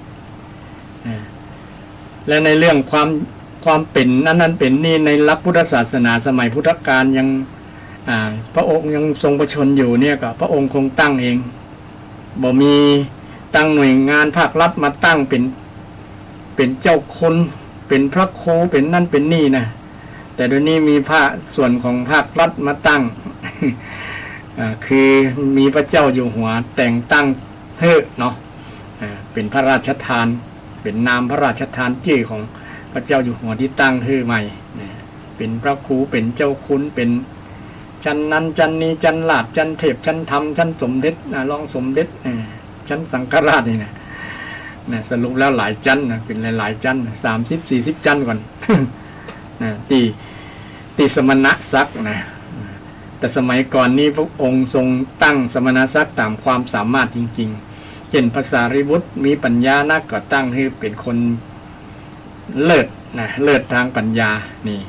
และในเรื่องความ ความเป็นนั้นเป็นนี่ในหลักพุทธศาสนาสมัยพุทธกาลยังพระองค์ยังทรงประชนอยู่เนี่ยก็พระองค์คงตั้งเองบ่มีตั้งหน่วยงานภาครัฐมาตั้งเป็นเจ้าคนเป็นพระครูเป็นนั่นเป็นนี่นะแต่เดี๋ยวนี้มีภาคส่วนของภาครัฐมาตั้ง คือมีพระเจ้าอยู่หัวแต่งตั้งเฮ้เนาะเป็นพระราชทานเป็นนามพระราชทานชื่อของพระเจ้าอยู่หัวที่ตั้งเฮ้ใหม่เป็นพระครูเป็นเจ้าคุณเป็นชั้นนั้นชั้นนี้ชั้นลาดชั้นเทพชั้นธรรมชั้นสมเด็จรองสมเด็จชั้นสังฆราชนี่นะสรุปแล้วหลายชั้นนะเป็นหลายๆชั้น30-40ชั้นก่อน ตีสมณศักดิ์นะแต่สมัยก่อนนี้พระองค์ทรงตั้งสมณศักดิ์ตามความสามารถจริงๆเช่นภาษาริบุตรมีปัญญานักก็ตั้งให้เป็นคนเลิศนะเลิศทางปัญญานี่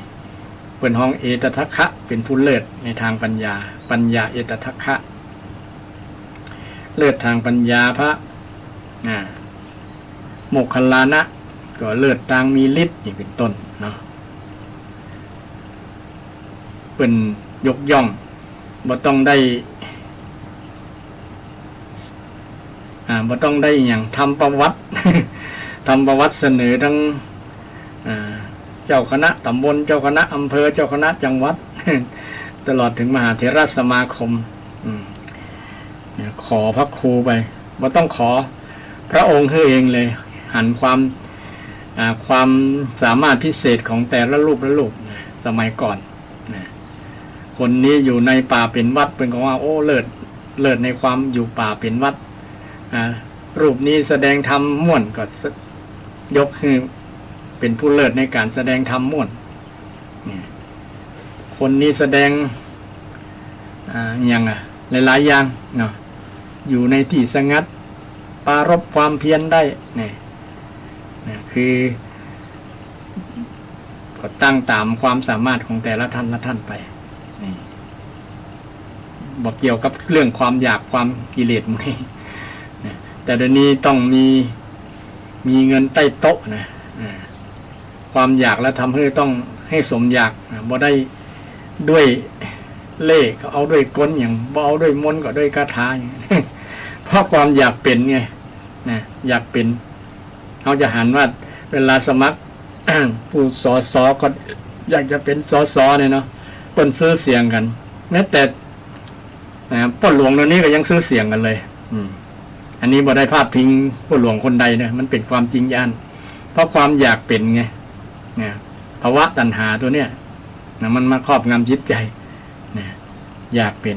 เป็นห้องเอตทัคคะเป็นผู้เลิศในทางปัญญาเอตทัคคะเลิศทางปัญญาพระโมคคัลลานะก็เลิศทางมีฤทธิ์นี่เป็นต้นเนาะเป็นยกย่องบ่ต้องได้อย่างทำประวัติ ทำประวัติเสนอทั้งเจ้าคณะตำบลเจ้าคณะอำเภอเจ้าคณะจังหวัด ตลอดถึงมหาเถรสมาคมขอพระครูไปบ่ต้องขอพระองค์เองเลยหันความสามารถพิเศษของแต่ละรูปสมัยก่อนคนนี้อยู่ในป่าเป็นวัดเป็นของว่าโอ้เลิศในความอยู่ป่าเป็นวัดรูปนี้แสดงธรรมม่วนก็ยกคือเป็นผู้เลิศในการแสดงธรรมม่วนคนนี้แสดงอย่างหลายๆอย่างเนาะอยู่ในที่สงัดปรารภความเพียรได้เนี่ยคือก็ตั้งตามความสามารถของแต่ละท่านไปบอกเกี่ยวกับเรื่องความอยากความกิเลสมันนี่แต่เดี๋ยวนี้ต้องมีเงินใต้โต๊ะนะความอยากแล้วทำให้ต้องให้สมอยากบ่ได้ด้วยเล่ก็เอาด้วยกลอย่างบ่เอาด้วยมนต์ก็ด้วยคาถาอย่าง เพราะความอยากเป็นไงนะอยากเป็นเขาจะหันว่าเวลาสมัคร ผู้สอสอก็อยากจะเป็นสอสอเนี่ยเนาะเปิ้นซื้อเสียงกันแม้แต่ป้นหลวงตัวนี้ก็ยังซื้อเสียงกันเลยอันนี้บ่ได้พาดพิงป้นหลวงคนใดเนี่ยมันเป็นความจริงย่านเพราะความอยากเป็นไงภาวะตัณหาตัวเนี้ยมันมาครอบงำจิตใจอยากเป็น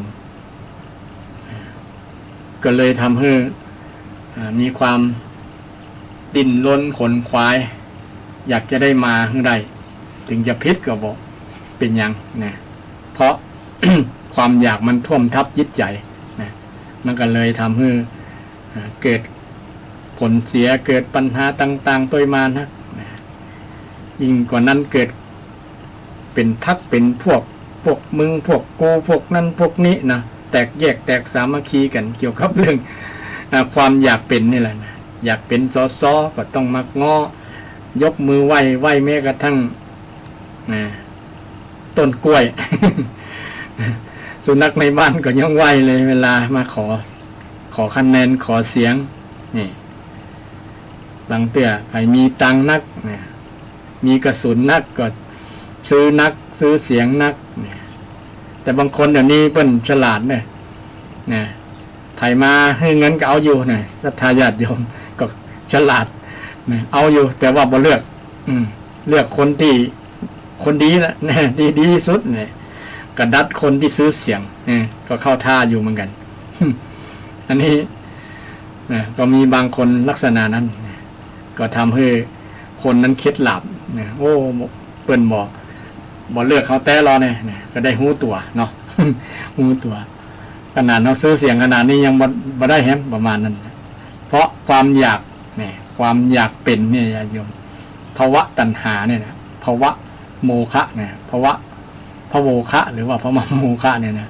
ก็เลยทำให้มีความดิ้นรนขนขวายอยากจะได้มาข้างใดถึงจะพิษก็บอกเป็นยังนะเพราะ ความอยากมันท่วมทับจิตใจนะมันก็เลยทำให้เกิดผลเสียเกิดปัญหาต่างๆตัวมานะยิ่งกว่านั้นเกิดเป็นพักเป็นพวกมึงพวกโกพวกนั้นพวกนี้นะแตกแยกแตกสามัคคีกันเกี่ยวกับเรื่องความอยากเป็นนี่แหละนะอยากเป็นสสก็ต้องมักง้อยกมือไหว้แม้กระทั่งต้นกล้วย สุนัขในบ้านก็ยังไหว้เลยเวลามาขอคะแนนขอเสียงนี่บางเตื้อใครมีตังนักมีกระสุนนักก็ซื้อเสียงนักแต่บางคนเดี๋ยวนี้เปิ้นฉลาดเนี่ยไผมาให้เงินก็เอาอยู่เนี่ยศรัทธาญาติโยมก็ฉลาดเอาอยู่แต่ว่าบ่เลือกคนดีละดีที่สุดเนี่ยกระดัดคนที่ซื้อเสียงก็เข้าท่าอยู่เหมือนกัน อันนี้ก็มีบางคนลักษณะนั้นก็ทำให้คนนั้นเคล็ดลับโอ้เปิ้นบ่เลือกเขาแต่รอเนี่ยก็ได้หูตัวเนาะ หูตัวขนาดเราซื้อเสียงขนาดนี้ยังบ่ได้แฮมประมาณนั้นเพราะความอยากความอยากเป็นเนี่ยโยมภาวะตัณหาเนี่ยนะภาวะโมฆะเนี่ยภาวะพระโมฆะหรือว่าพระมโมฆะเนี่ยนะ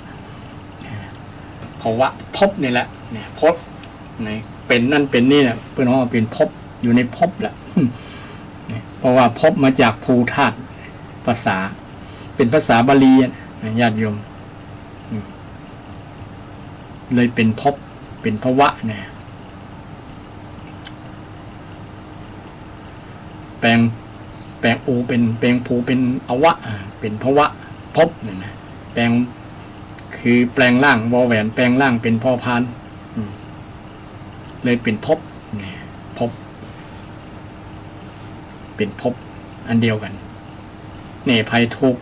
ภาวะภพนี่แหละเนี่ยภพเป็นนั่นเป็นนี่เนี่ยเพื่อนว่าเป็นภพอยู่ในภพแหละ เพราะว่าภพมาจากภูธาตุภาษาเป็นภาษาบาลีญาติโยมเลยเป็นภพเป็นภวะเนี่ยแปลงอูเป็นแปลงภูเป็นอวะเป็นภวะภพเนี่ยนะแปลงคือแปลงร่างวอแหวนแปลงร่างเป็นพอพานเลยเป็นภพเนี่ยภพเป็นภพอันเดียวกันเนภัยทุกข์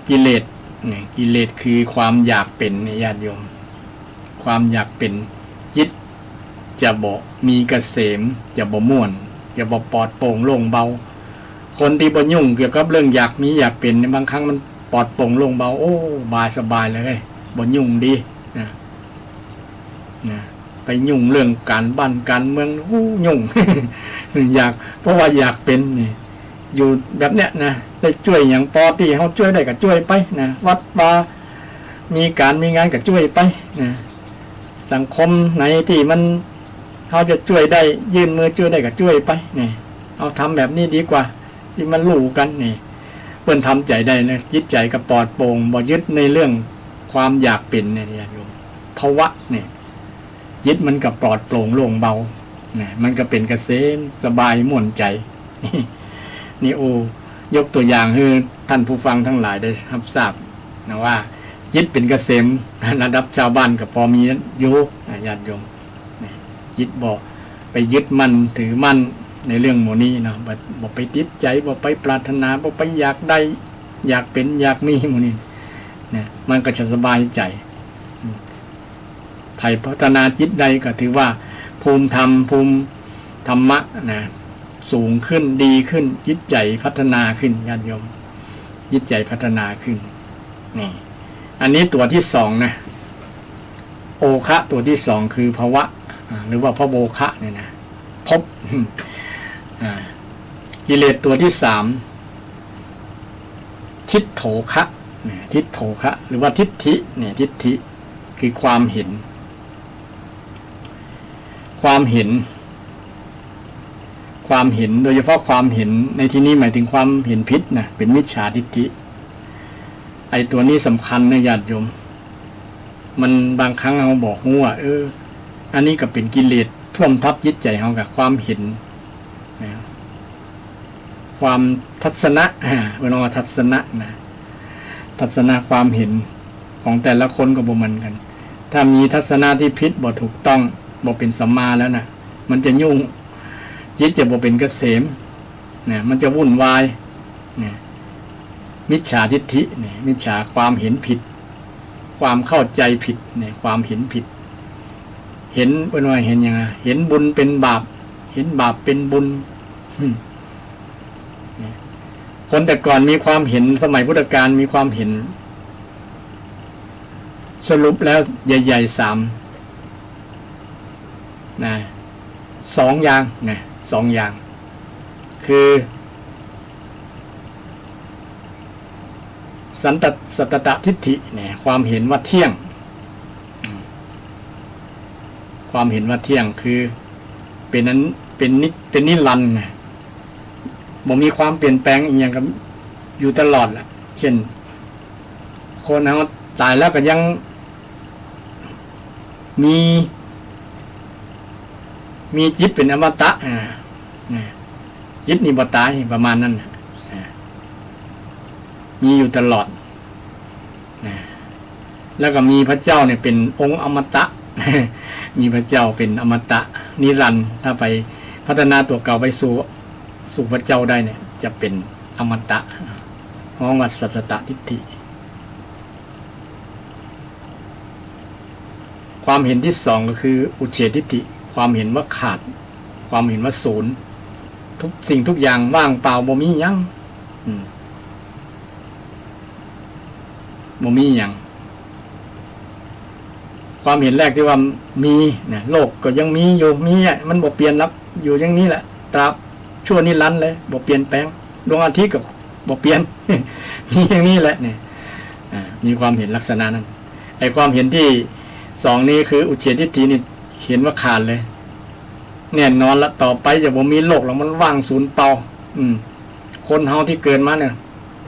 กิเลสเนี่ยกิเลสคือความอยากเป็นญาติโยมความอยากเป็นจิตจะบ่มีเกษมจะบ่ม่วนจะบ่ปลอดโปร่งโล่งเบาคนที่บ่ยุ่งเกี่ยวกับเรื่องอยากมีอยากเป็นบางครั้งมันปลอดโปร่งโล่งเบาโอ้สบายเลยบ่ยุ่งดีนะไปยุ่งเรื่องการบ้านการเมืองยุ่ง อยากเพราะว่าอยากเป็นนี่อยู่แบบเนี้ยนะได้ช่วยอย่างปอที่เขาช่วยได้ก็ช่วยไปนะวัดบามีการมีงานก็ช่วยไปนะสังคมไหนที่มันเขาจะช่วยได้ยื่นมือช่วยได้ก็ช่วยไปนี่เอาทำแบบนี้ดีกว่าที่มันรู้กันนี่เพิ่นทำใจได้นะจิตใจก็ปลอดโปร่งบ่ยึดในเรื่องความอยากเป็นเนี่ยโยมภาวะเนี่ยจิตมันก็ปลอดโปร่งโล่งเบาเนี่ยมันก็เป็นเกษมสบายม่วนใจนี่โอยกตัวอย่างให้ท่านผู้ฟังทั้งหลายได้รับทราบนะว่าจิตเป็นเกษมระดับชาวบ้านกับพอมีอยู่ญาติโยมจิตบอกไปยึดมั่นถือมั่นในเรื่องโมนี้เนาะบอกไปติดใจบอกไปปรารถนาบอกไปอยากได้อยากเป็นอยากมีโมนี้เนี่ยมันก็จะสบายใจไผ่พัฒนาจิตใดก็ถือว่าภูมิธรรมภูมิธรรมะนะสูงขึ้นดีขึ้นจิตใจพัฒนาขึ้นญาติโยมจิตใจพัฒนาขึ้นนี่อันนี้ตัวที่สองนะโอคะตัวที่สองคือภวะหรือว่าพระโมคะเนี่ยนะพบกิเลสตัวที่สามทิฏโถคะทิฏโถคะหรือว่าทิฏฐิเนี่ยทิฏฐิคือความเห็นโดยเฉพาะความเห็นในที่นี้หมายถึงความเห็นผิดนะเป็นมิจฉาทิฏฐิไอ้ตัวนี้สำคัญนะญาติโยมมันบางครั้งเราบอกว่าอันนี้ก็เป็นกิเลสท่วมทับจิตใจเรากับความเห็นความทัศนะเวลาทัศนะนะทัศนะความเห็นของแต่ละคนก็บ่เหมือนกันถ้ามีทัศนะที่ผิดบ่ถูกต้องบ่เป็นสัมมาแล้วนะมันจะยุ่งจิตจะบ่เป็นเกษมเนี่ยมันจะวุ่นวายเนี่ยมิจฉาทิฏฐิเนี่ยมิจฉาความเห็นผิดความเข้าใจผิดเนี่ยความเห็นผิดเห็นเป็นว่าเห็นยังไงเห็นบุญเป็นบาปเห็นบาปเป็นบุญคนแต่ก่อนมีความเห็นสมัยพุทธกาลมีความเห็นสรุปแล้วใหญ่ๆสามนะสองอย่างนะสองอย่างคือสัตตทิฏฐิเนี่ยความเห็นว่าเที่ยงความเห็นว่าเที่ยงคือเป็นนั้นเป็นนิรันดร์นะบ่มีความเปลี่ยนแปลงอีกอย่างกับอยู่ตลอดแหละเช่นคนเราตายแล้วก็ยังมีจิตเป็นอมตะจิตนี่บ่ตายประมาณนั้นมีอยู่ตลอดแล้วก็มีพระเจ้าเนี่ยเป็นองค์อมตะมีพระเจ้าเป็นอมตะนิรันดร์ถ้าไปพัฒนาตัวเก่าไปสู่พระเจ้าได้เนี่ยจะเป็นอมตะห้องวัดสัสตทิฏฐิความเห็นที่สองก็คืออุเฉททิฏฐิความเห็นว่าขาดความเห็นว่าศูนย์ทุกสิ่งทุกอย่างว่างเปล่าบ่มีหยังบ่มีหยังความเห็นแรกที่ว่ามีเนี่ยโลกก็ยังมีอยู่มีมันบ่เปลี่ยนรับอยู่อย่างนี้แหละตราบชั่วนิรันดร์เลยบ่เปลี่ยนแปลงดวงอาทิตย์ก็บ่เปลี่ยน มีอย่างนี้แหละเนี่ยมีความเห็นลักษณะนั้นไอ้ความเห็นที่สองนี้คืออุเฉททิฏฐินี่เห็นว่าขาดเลย แน่นอนละต่อไปจะบ่มีโลกแล้วมันว่างศูนย์เปล่าคนเฮาที่เกิดมาเนี่ย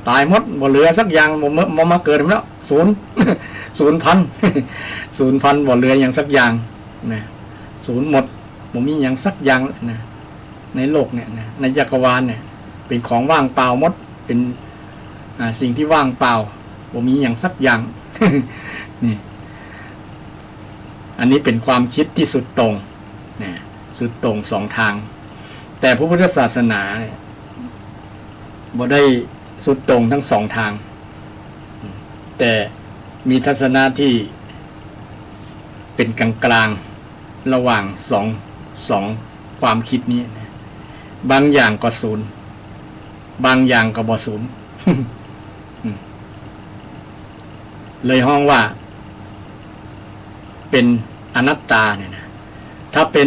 ตายหมดบ่เหลือสักอย่างบ่มาเกิดแล้วศูนย์ ศูนย์พัน ศูนย์พันบ่เหลืออย่างสักอย่างนะศูนย์หมดบ่มีอย่างสักอย่างนะในโลกเนี่ยนะในจักรวาลเนี่ยเป็นของว่างเปล่าหมดเป็นสิ่งที่ว่างเปล่าบ่มีอย่างสักอย่าง นี่อันนี้เป็นความคิดที่สุดตรงนะสุดตรงสองทางแต่พระพุทธศาสนาเนี่ยบ่ได้สุดตรงทั้งสองทางแต่มีทัศนะที่เป็นกลางกลางระหว่างสองความคิดนี้นะบางอย่างก็ศูนย์บางอย่างก็บ่ศูนย์ เลยห้องว่าเป็นอนัตตาเนี่ยนะถ้าเป็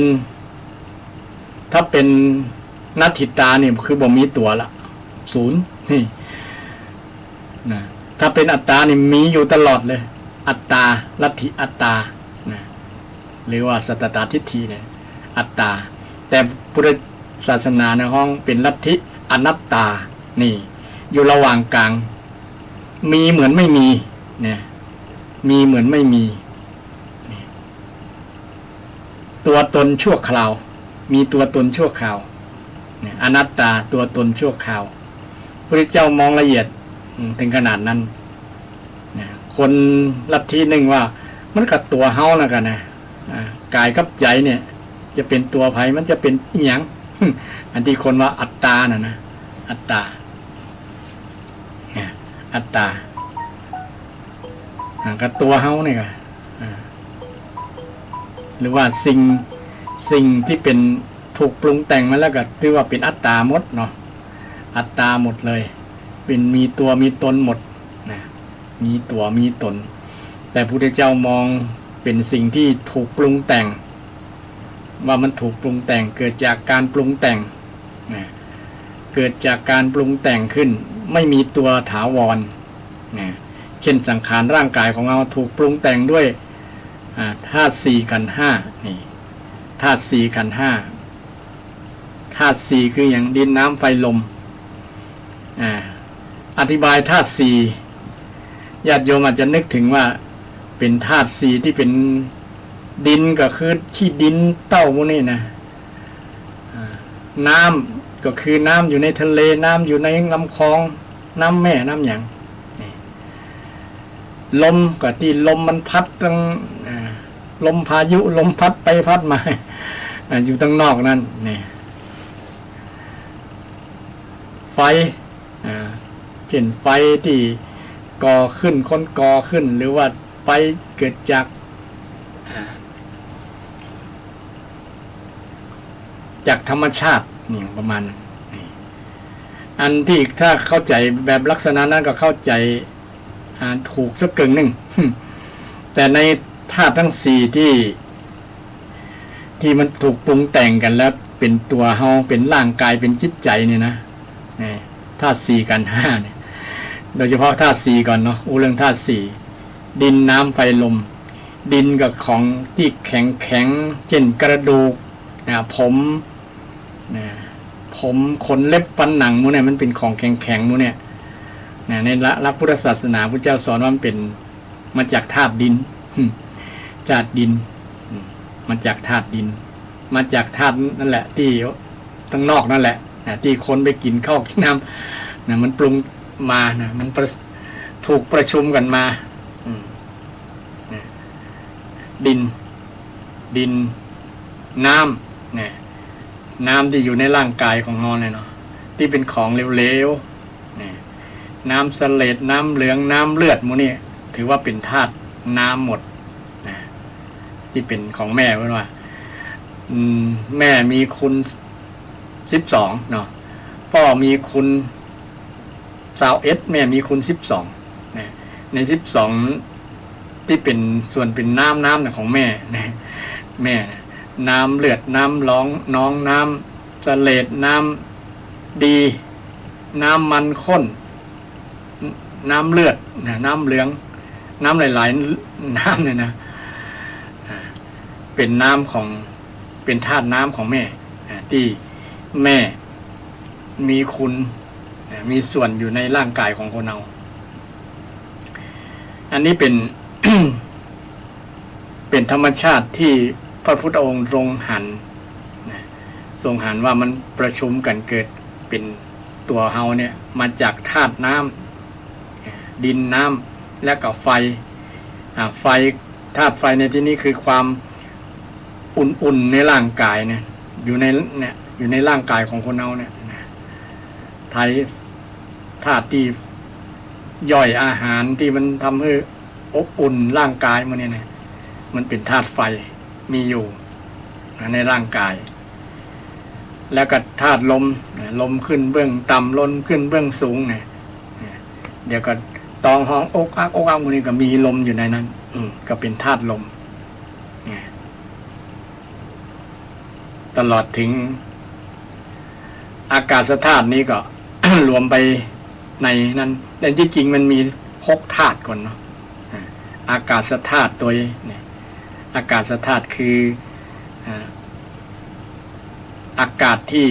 นนัตถิตาเนี่ยคือบ่มีตัวละศูนย์นี่นะถ้าเป็นอัตตานี่มีอยู่ตลอดเลยอัตตาลัทธิอัตตานะหรือว่าสัตตตทิฏฐิเนี่ยอัตตาแต่พุทธศาสนาในห้องเป็นลัทธิอนัตตานี่อยู่ระหว่างกลางมีเหมือนไม่มีเนี่ยมีเหมือนไม่มีตัวตนชั่วคราวมีตัวตนชั่วคราวเนี่ยอนัตตาตัวตนชั่วคราวพระเจ้ามองละเอียดถึงขนาดนั้นคนลัทธิหนึ่งว่ามันกับตัวเฮาแล้วกันนะกายกับใจเนี่ยจะเป็นตัวไผมันจะเป็นอีหยัง อันที่คนว่าอัตตานะอัตตาอัตตากับตัวเฮาเนี่ยหรือว่าสิ่งที่เป็นถูกปรุงแต่งมาแล้วก็ถือว่าเป็นอัตตาหมดเนาะอัตตาหมดเลยเป็นมีตัวมีตนหมดนะมีตัวมีตนแต่พระพุทธเจ้ามองเป็นสิ่งที่ถูกปรุงแต่งว่ามันถูกปรุงแต่งเกิดจากการปรุงแต่งนะเกิดจากการปรุงแต่งขึ้นไม่มีตัวถาวรนะเช่นสังขารร่างกายของเราถูกปรุงแต่งด้วยธาตุสี่ขันธ์ห้านี่ธาตุสี่ขันธ์ห้าธาตุสี่คืออย่างดินน้ำไฟลมอธิบายธาตุสี่ญาติโยมอาจจะนึกถึงว่าเป็นธาตุสี่ที่เป็นดินก็คือขี้ดินเต้าพวกนี้นะน้ำก็คือน้ำอยู่ในทะเลน้ำอยู่ในลำคลองน้ำแม่น้ำหยังลมก็ที่ลมมันพัดตั้งลมพายุลมพัดไปพัดมา อยู่ตั้งนอกนั่นนี่ไฟเช่นไฟที่ก่อขึ้นคนก่อขึ้นหรือว่าไฟเกิดจากธรรมชาตินี่ประมาณนั้นอันที่ถ้าเข้าใจแบบลักษณะนั้นก็เข้าใจถูกสักกึ่งหนึ่ง แต่ในธาตุทั้งสี่ที่มันถูกปรุงแต่งกันแล้วเป็นตัวเฮาเป็นร่างกายเป็นจิตใจเนี่ยนะธาตุสี่กันห้าเนี่ยโดยเฉพาะธาตุสี่ก่อนเนาะเรื่องธาตุสี่ดินน้ำไฟลมดินกับของที่แข็งเช่นกระดูกผมขนเล็บฟันหนังมูเนี่ยมันเป็นของแข็งมูเนี่ยในหลักพุทธศาสนาพระเจ้าสอนว่ามันเป็นมาจากธาตุดินธาตุดินมาจากธาตุดินมาจากธาตุนั่นแหละที่ทั้งนอกนั่นแหละที่คนไปกินข้าวกินน้ำมันปรุงมามันถูกประชุมกันมาดินน้ำน้ำที่อยู่ในร่างกายของเราเนี่ยเนาะที่เป็นของเหลวๆน้ำเสลดน้ำเหลืองน้ำเลือดมูนี่ถือว่าเป็นธาตุน้ำหมดที่เป็นของแม่เพราะว่าแม่มีคุณ12เนาะพ่อมีคุณ21แม่มีคุณ12ใน12ที่เป็นส่วนเป็นน้ำของแม่แม่น้ำเลือดน้ำน้องน้ำเสลดน้ำดีน้ำมันข้นน้ำเลือดน้ำเหลืองน้ำหลายๆน้ำเนี่ยนะเป็นน้ำของ เป็นธาตุน้ำของแม่ที่แม่มีคุณมีส่วนอยู่ในร่างกายของคนเราอันนี้เป็น เป็นธรรมชาติที่พระพุทธองค์ทรงหันว่ามันประชุมกันเกิดเป็นตัวเฮาเนี่ยมาจากธาตุน้ำดินน้ำและก็ไฟไฟธาตุไฟในที่นี้คือความอุ่นๆในร่างกายเนี่ยอยู่ในร่างกายของคนเราเนี่ยไทยธาตุที่ย่อยอาหารที่มันทำให้อบอุ่นร่างกายมันเนี่ยมันเป็นธาตุไฟมีอยู่ในร่างกายแล้วก็ธาตุลมขึ้นเบื้องต่ำลมขึ้นเบื้องสูงเนี่ยเดี๋ยวก็ตองห้องอกอักมันนี่ก็มีลมอยู่ในนั้นก็เป็นธาตุลมตลอดถึงอากาศธาตุนี้ก็ รวมไปในนั้นแต่จริงๆมันมี6ธาตุก่อนเนาะอากาศธาตุตัวเนี่ยอากาศธาตุคืออากาศที่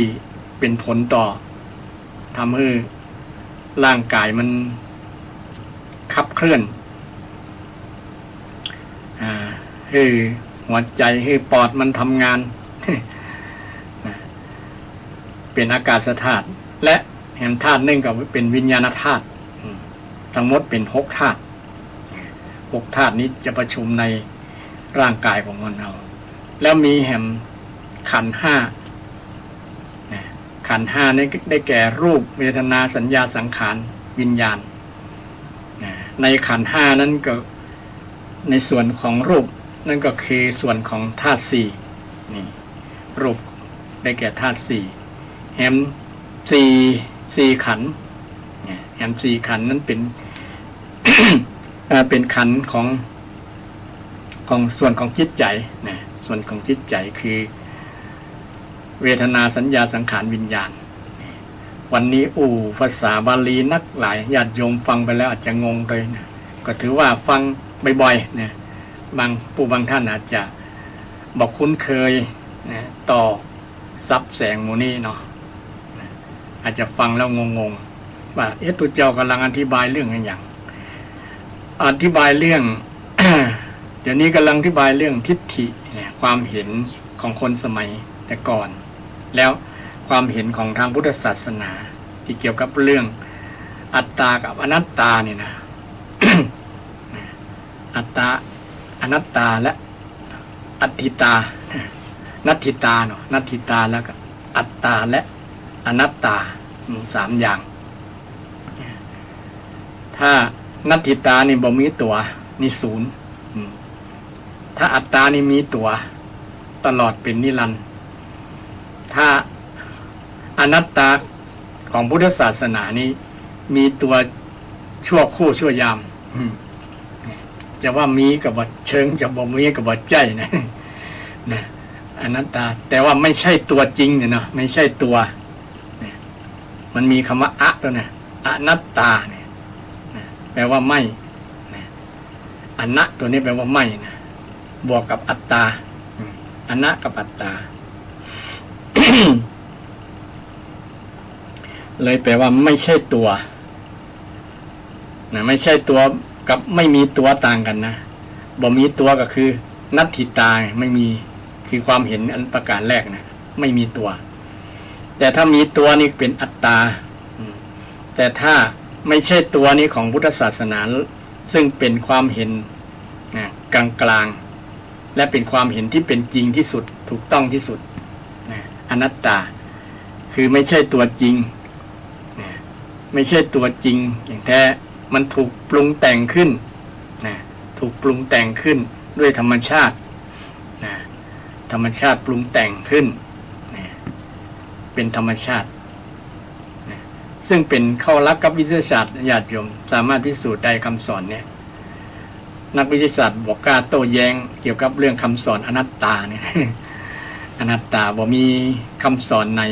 เป็นผลต่อทำให้ร่างกายมันขับเคลื่อนให้หัวใจให้ปอดมันทำงาน เป็นอากาศธาตุและแห่งธาตุหนึ่งก็เป็นวิญญาณธาตุทั้งหมดเป็น6ธาตุ6ธาตุนี้จะประชุมในร่างกายของเราแล้วมีแห่งขันธ์5ขันธ์5นี้ได้แก่รูปเวทนาสัญญาสังขารวิญญาณในขันธ์5นั้นก็ในส่วนของรูปนั่นก็คือส่วนของธาตุ4นี่รูปได้แก่ธาตุ4แห่ง4ขันธ์แห่ง4ขันธ์นั้นเป็น เป็นขันธ์ของส่วนของจิตใจนะส่วนของจิตใจคือเวทนาสัญญาสังขารวิญญาณวันนี้ภาษาบาลีนักหลายญาติโยมฟังไปแล้วอาจจะงงเลยนะก็ถือว่าฟังบ่อยๆนะบางท่านอาจจะบอกคุ้นเคยนะต่อซับแสงโมนี่เนาะอาจจะฟังแล้วงงๆว่าตัวเจ้ากำลังอธิบายเรื่องอะไรอย่างอธิบายเรื่อง เดี๋ยวนี้กำลังอธิบายเรื่องทิฏฐิเนี่ยความเห็นของคนสมัยแต่ก่อนแล้วความเห็นของทางพุทธศาสนาที่เกี่ยวกับเรื่องอัตตากับอนัตตาเนี่ยนะ อัตตาอนัตตาและอัตถิตานัตถิตาเนาะนัตถิตาแล้วก็อัตตาและอนัตตา3อย่างถ้านัตถิตานี่บ่มีตัวนี่ศูนย์ถ้าอัตตานี่มีตัวตลอดเป็นนิรันดร์ถ้าอนัตตาของพุทธศาสนานี้มีตัวชั่วคู่ชั่วยามจะว่ามีกับว่าเชิงจะบ่มีกับว่าใจนะอนัตตาแต่ว่าไม่ใช่ตัวจริงเนี่ยเนาะไม่ใช่ตัวมันมีคำว่าอะตัวเนี่ยอนัตตาเนี่ยแปลว่าไม่อนะตัวนี้แปลว่าไม่นะบวกกับอัตตาอนะกับอัตตา เลยแปลว่าไม่ใช่ตัวนะไม่ใช่ตัวกับไม่มีตัวต่างกันนะบ่มีตัวก็คือนัตถิตาไม่มีคือความเห็นอันประการแรกนะไม่มีตัวแต่ถ้ามีตัวนี่เป็นอัตตาแต่ถ้าไม่ใช่ตัวนี้ของพุทธศาสนาซึ่งเป็นความเห็นกลางๆและเป็นความเห็นที่เป็นจริงที่สุดถูกต้องที่สุดอนัตตาคือไม่ใช่ตัวจริงไม่ใช่ตัวจริงอย่างแท้มันถูกปรุงแต่งขึ้นถูกปรุงแต่งขึ้นด้วยธรรมชาติธรรมชาติปรุงแต่งขึ้นเป็นธรรมชาติซึ่งเป็นเข้ารักกับวิทยาศาสตร์ญาติโยมสามารถพิสูจน์ได้คำสอนเนี่ยนักวิทยาศาสตร์บอกกล้าโต้แย้งเกี่ยวกับเรื่องคำสอนอนัตตาเนี่ย อนัตตาบอกมีคำสอนไหน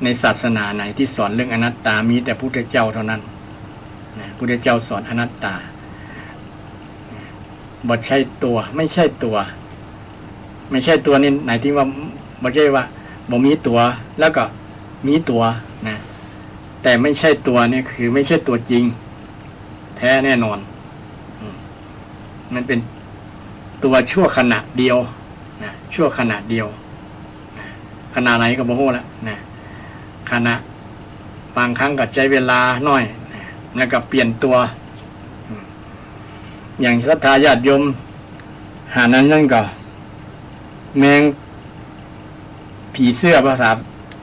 ในศาสนาไหนที่สอนเรื่องอนัตตามีแต่พุทธเจ้าเท่านั้นพุทธเจ้าสอนอนัตตาบ่ใช่ตัวไม่ใช่ตัว ไม่ใช่ตัวนี่ไหนที่ว่าบ่ใช่ว่าบ่มีตัวแล้วก็มีตัวนะแต่ไม่ใช่ตัวนี่คือไม่ใช่ตัวจริงแท้แน่นอนมันเป็นตัวชั่วขณะเดียวนะชั่วขณะเดียวนะขณะไหนก็บ่ฮู้ละนะขณะบางครั้งก็ใช้เวลาน้อยนะแล้วก็เปลี่ยนตัวอย่างศรัทธาญาติโยมหานั้นนั่นก็แมงผีเสื้อภาษา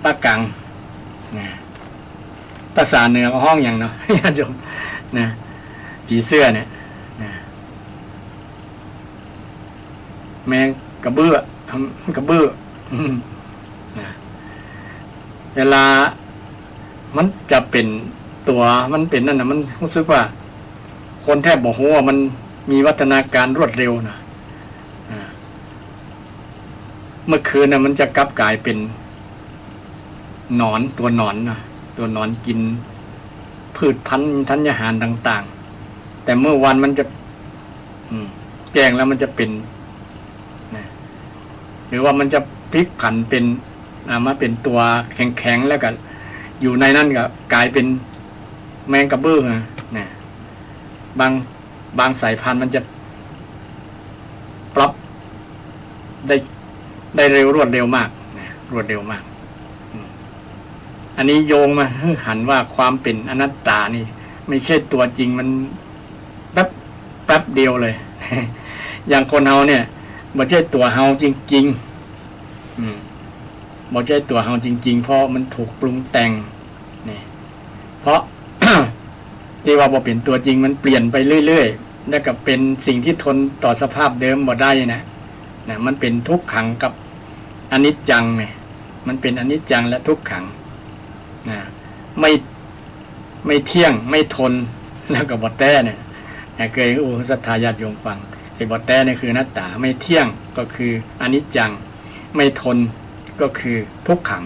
ปากกังนะภาษาเหนือก็ห้องอย่างเนาะญาติโยมนะผีเสื้อเนี่ยนะแมงกระเบื้อกระเบื้อนะเวลามันจะเป็นตัวมันเป็นนั่นนะมันรู้สึกว่าคนแทบบอกว่ามันมีวัฒนาการรวดเร็วนะเมื่อคืนนะมันจะกลับกลายเป็นหนอนตัวหนอนนะตัวหนอนกินพืชพันธุ์ธัญญาหารต่างๆแต่เมื่อวันมันจะแจ้งแล้วมันจะเป็นนะหรือว่ามันจะพลิกผันเป็นมาเป็นตัวแข็งๆแล้วก็อยู่ในนั้นก็กลายเป็นแมงกระเบื้องนะบางสายพันธุ์มันจะปรับได้เร็วรวดเร็วมากนะรวดเร็วมากอันนี้โยงมาหันว่าความเป็นอนัตตานี่ไม่ใช่ตัวจริงมันแป๊บเดียวเลย อย่างคนเฮาเนี่ยบ่ใช่ตัวเฮาจริงๆบ่ใช่ตัวเฮาจริงๆเพราะมันถูกปรุงแต่งนี่เพราะ ที่ว่าบ่เป็นตัวจริงมันเปลี่ยนไปเรื่อยๆแล้วก็เป็นสิ่งที่ทนต่อสภาพเดิมบ่ได้นะมันเป็นทุกขังกับอนิจจังเนี่ยมันเป็นอนิจจังและทุกขังนะไม่เที่ยงไม่ทนแล้วก็บ่แต้เนี่ยเคยศรัทธาญาติโยมฟังไอ้บ่แต้เนี่ยคืออนัตตาไม่เที่ยงก็คืออนิจจังไม่ทนก็คือทุกขัง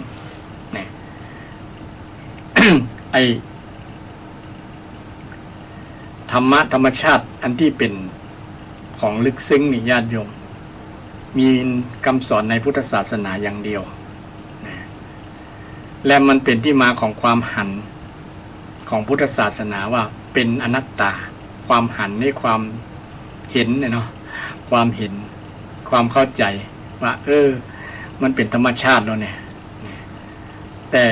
นะ ไอ้ธรรมชาติอันที่เป็นของลึกซึ้งนี่ญาติโยมมีคำสอนในพุทธศาสนาอย่างเดียวนะและมันเป็นที่มาของความหันของพุทธศาสนาว่าเป็นอนัตตาความหันในความเห็นเนี่ยเนาะความเห็นความเข้าใจว่ามันเป็นธรรมชาติแล้วเนี่ยแต่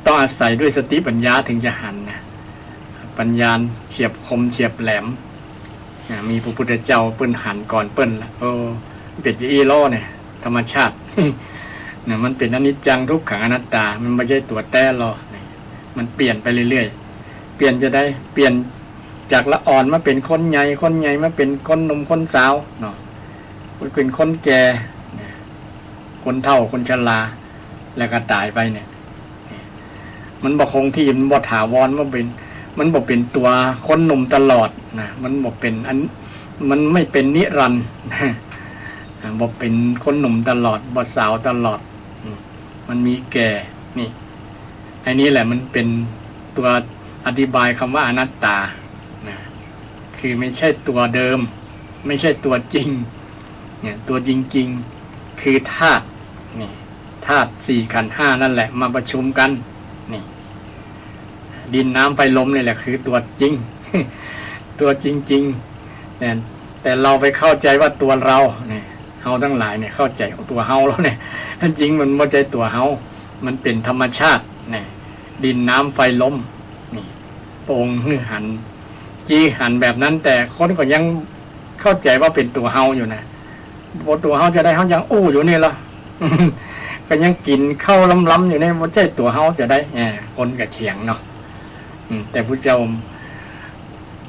ต้องอาศัยด้วยสติปัญญาถึงจะหันนะปัญญาเฉียบคมเฉียบแหลมมีพระพุทธเจ้าเปิ้นหันก่อนเปิ้นละเป็นอีล้อเนี่ยธรรมชาติ เนี่ยมันเป็นอนิจจังทุกขังอนัตตามันไม่ใช่ตัวแต้รอมันเปลี่ยนไปเรื่อยๆเปลี่ยนจะได้เปลี่ยนจากละอ่อนมาเป็นคนใหญ่มาเป็นคนหนุ่มคนสาวเนาะเป็นคนแก่คนเฒ่าคนชราแล้วก็ตายไปเนี่ยมันบ่คงที่มันบ่ถาวรมันบ่เป็นตัวคนหนุ่มตลอดนะมันบ่เป็นมันไม่เป็นนิรันดร์บ่เป็นคนหนุ่มตลอดบ่สาวตลอดมันมีแก่นี่ไอ้นี้แหละมันเป็นตัวอธิบายคำว่าอนัตตานะคือไม่ใช่ตัวเดิมไม่ใช่ตัวจริงเนี่ยตัวจริงๆคือธาตุนี่ธาตุสี่ขันธ์ห้านั่นแหละมาประชุมกันนี่ดินน้ำไฟลมนี่แหละคือตัวจริง ตัวจริงๆเนี่ยแต่เราไปเข้าใจว่าตัวเราเนี่ยเฮาทั้งหลายเนี่ยเข้าใจตัวเฮาแล้วเนี่ยจริงมันไม่ใช่ตัวเฮามันเป็นธรรมชาติเนี่ยดินน้ำไฟลมนี่โป่งหันจี้หันแบบนั้นแต่คนก็ยังเข้าใจว่าเป็นตัวเฮาอยู่นะพอตัวเฮาจะได้เฮายังอยู่นี่ละ ก็ยังกินข้าวล้ำๆอยู่เนี่ยไม่ใช่ตัวเฮาจะได้คนกับเถียงเนาะแต่พระเจ้า